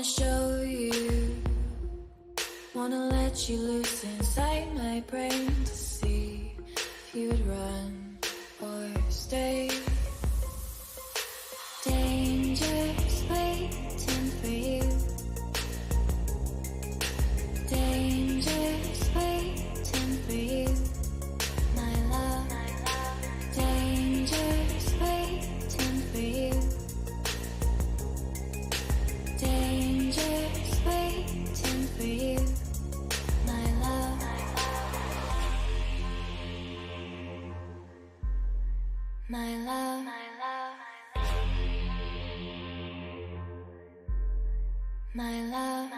show you, wanna let you loose inside my brain to see if you would run or stay. Danger's waiting for you. Danger's waiting for you, my love. Danger's waiting for you. Danger's waiting for you, my love. My love. My love.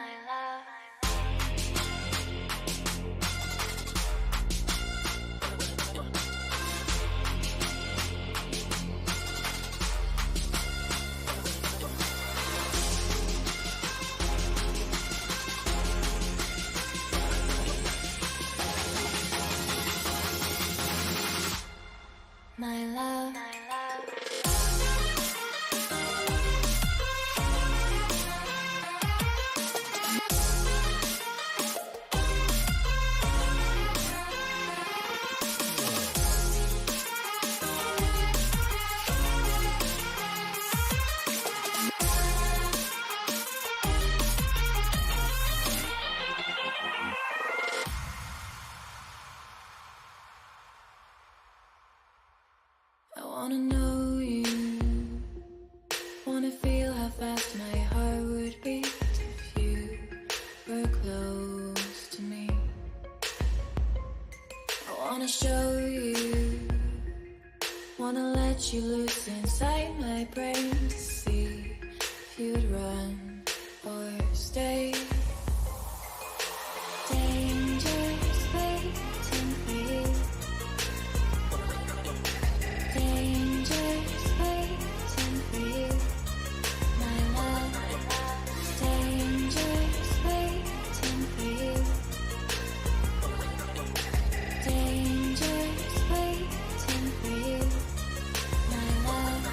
My love. I wanna know you, wanna feel how fast my heart would beat if you were close to me. I wanna show you, wanna let you loose inside my brain to see if you'd run or stay. Danger's waiting for you. Danger's waiting for you, my love. Danger's waiting for you. Danger's waiting for you, my love.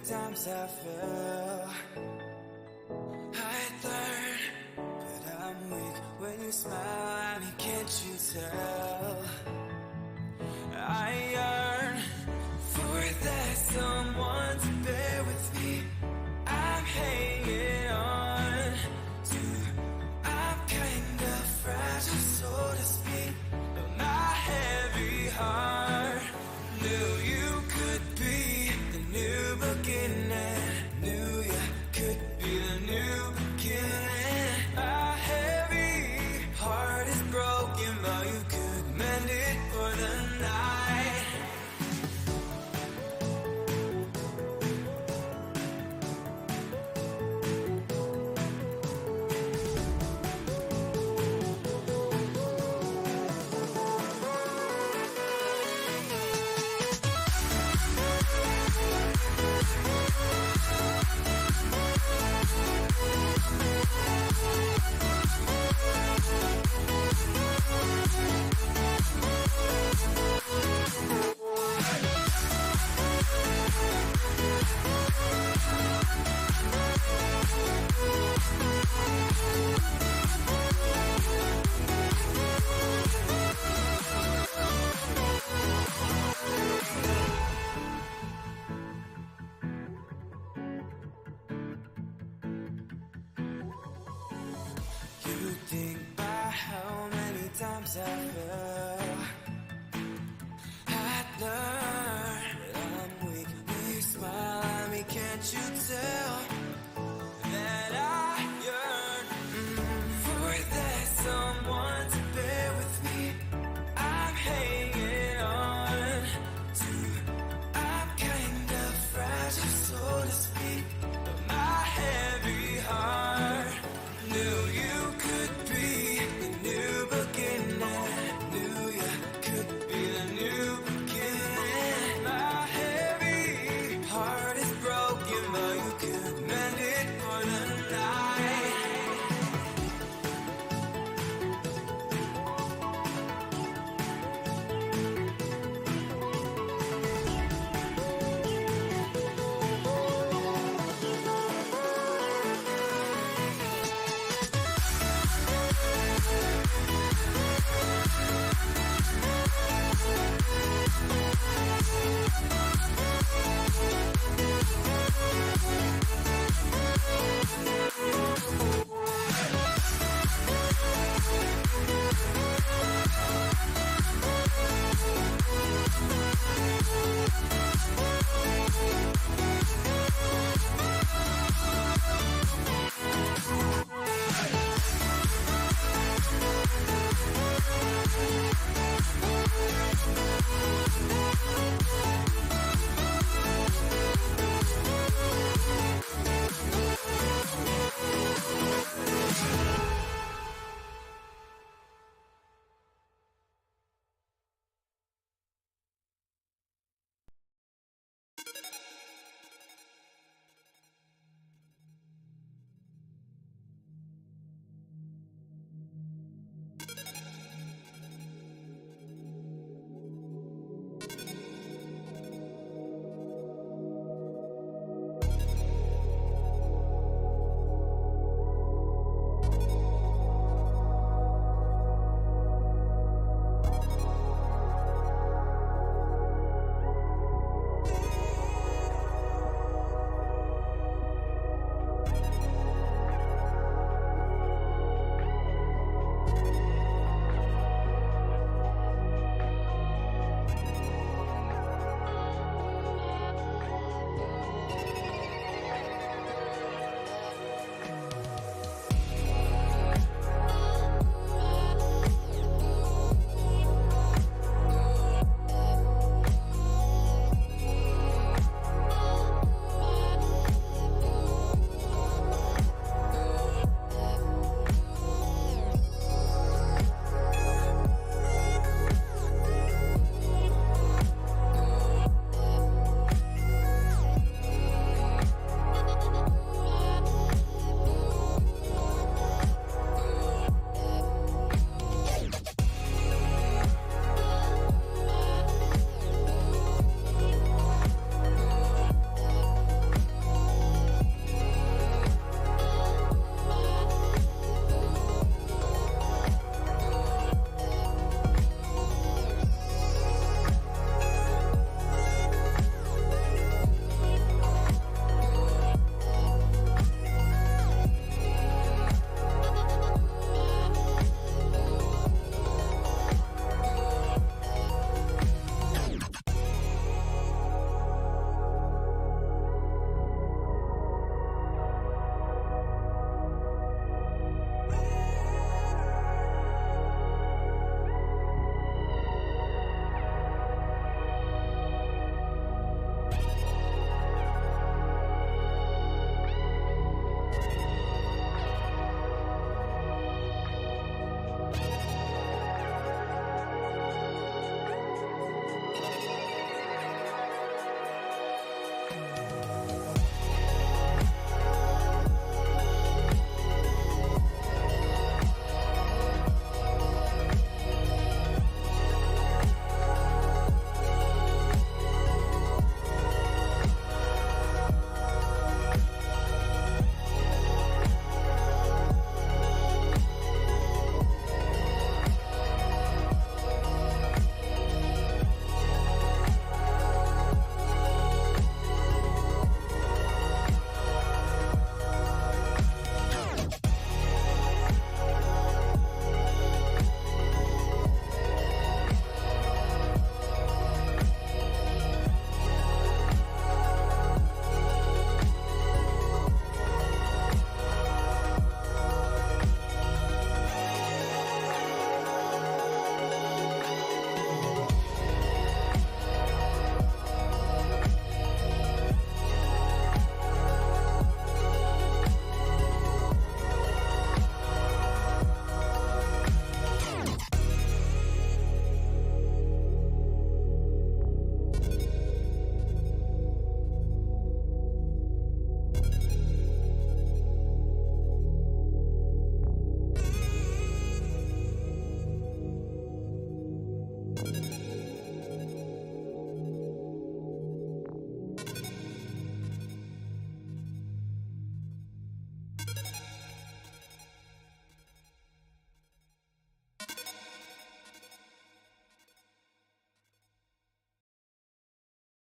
times I fell. I learn, but I'm weak when you smile at me, can't you tell? I yearn for that someone to bear with me. I'm hanging on to, I'm kind of fragile, so to speak, but my heavy heart knew you could be the new beginning, knew you could be the new beginning. My heavy heart is broken, but you could mend it for the night. You think about how many times I fell. I learned that I'm weak when you smile at me, can't you tell?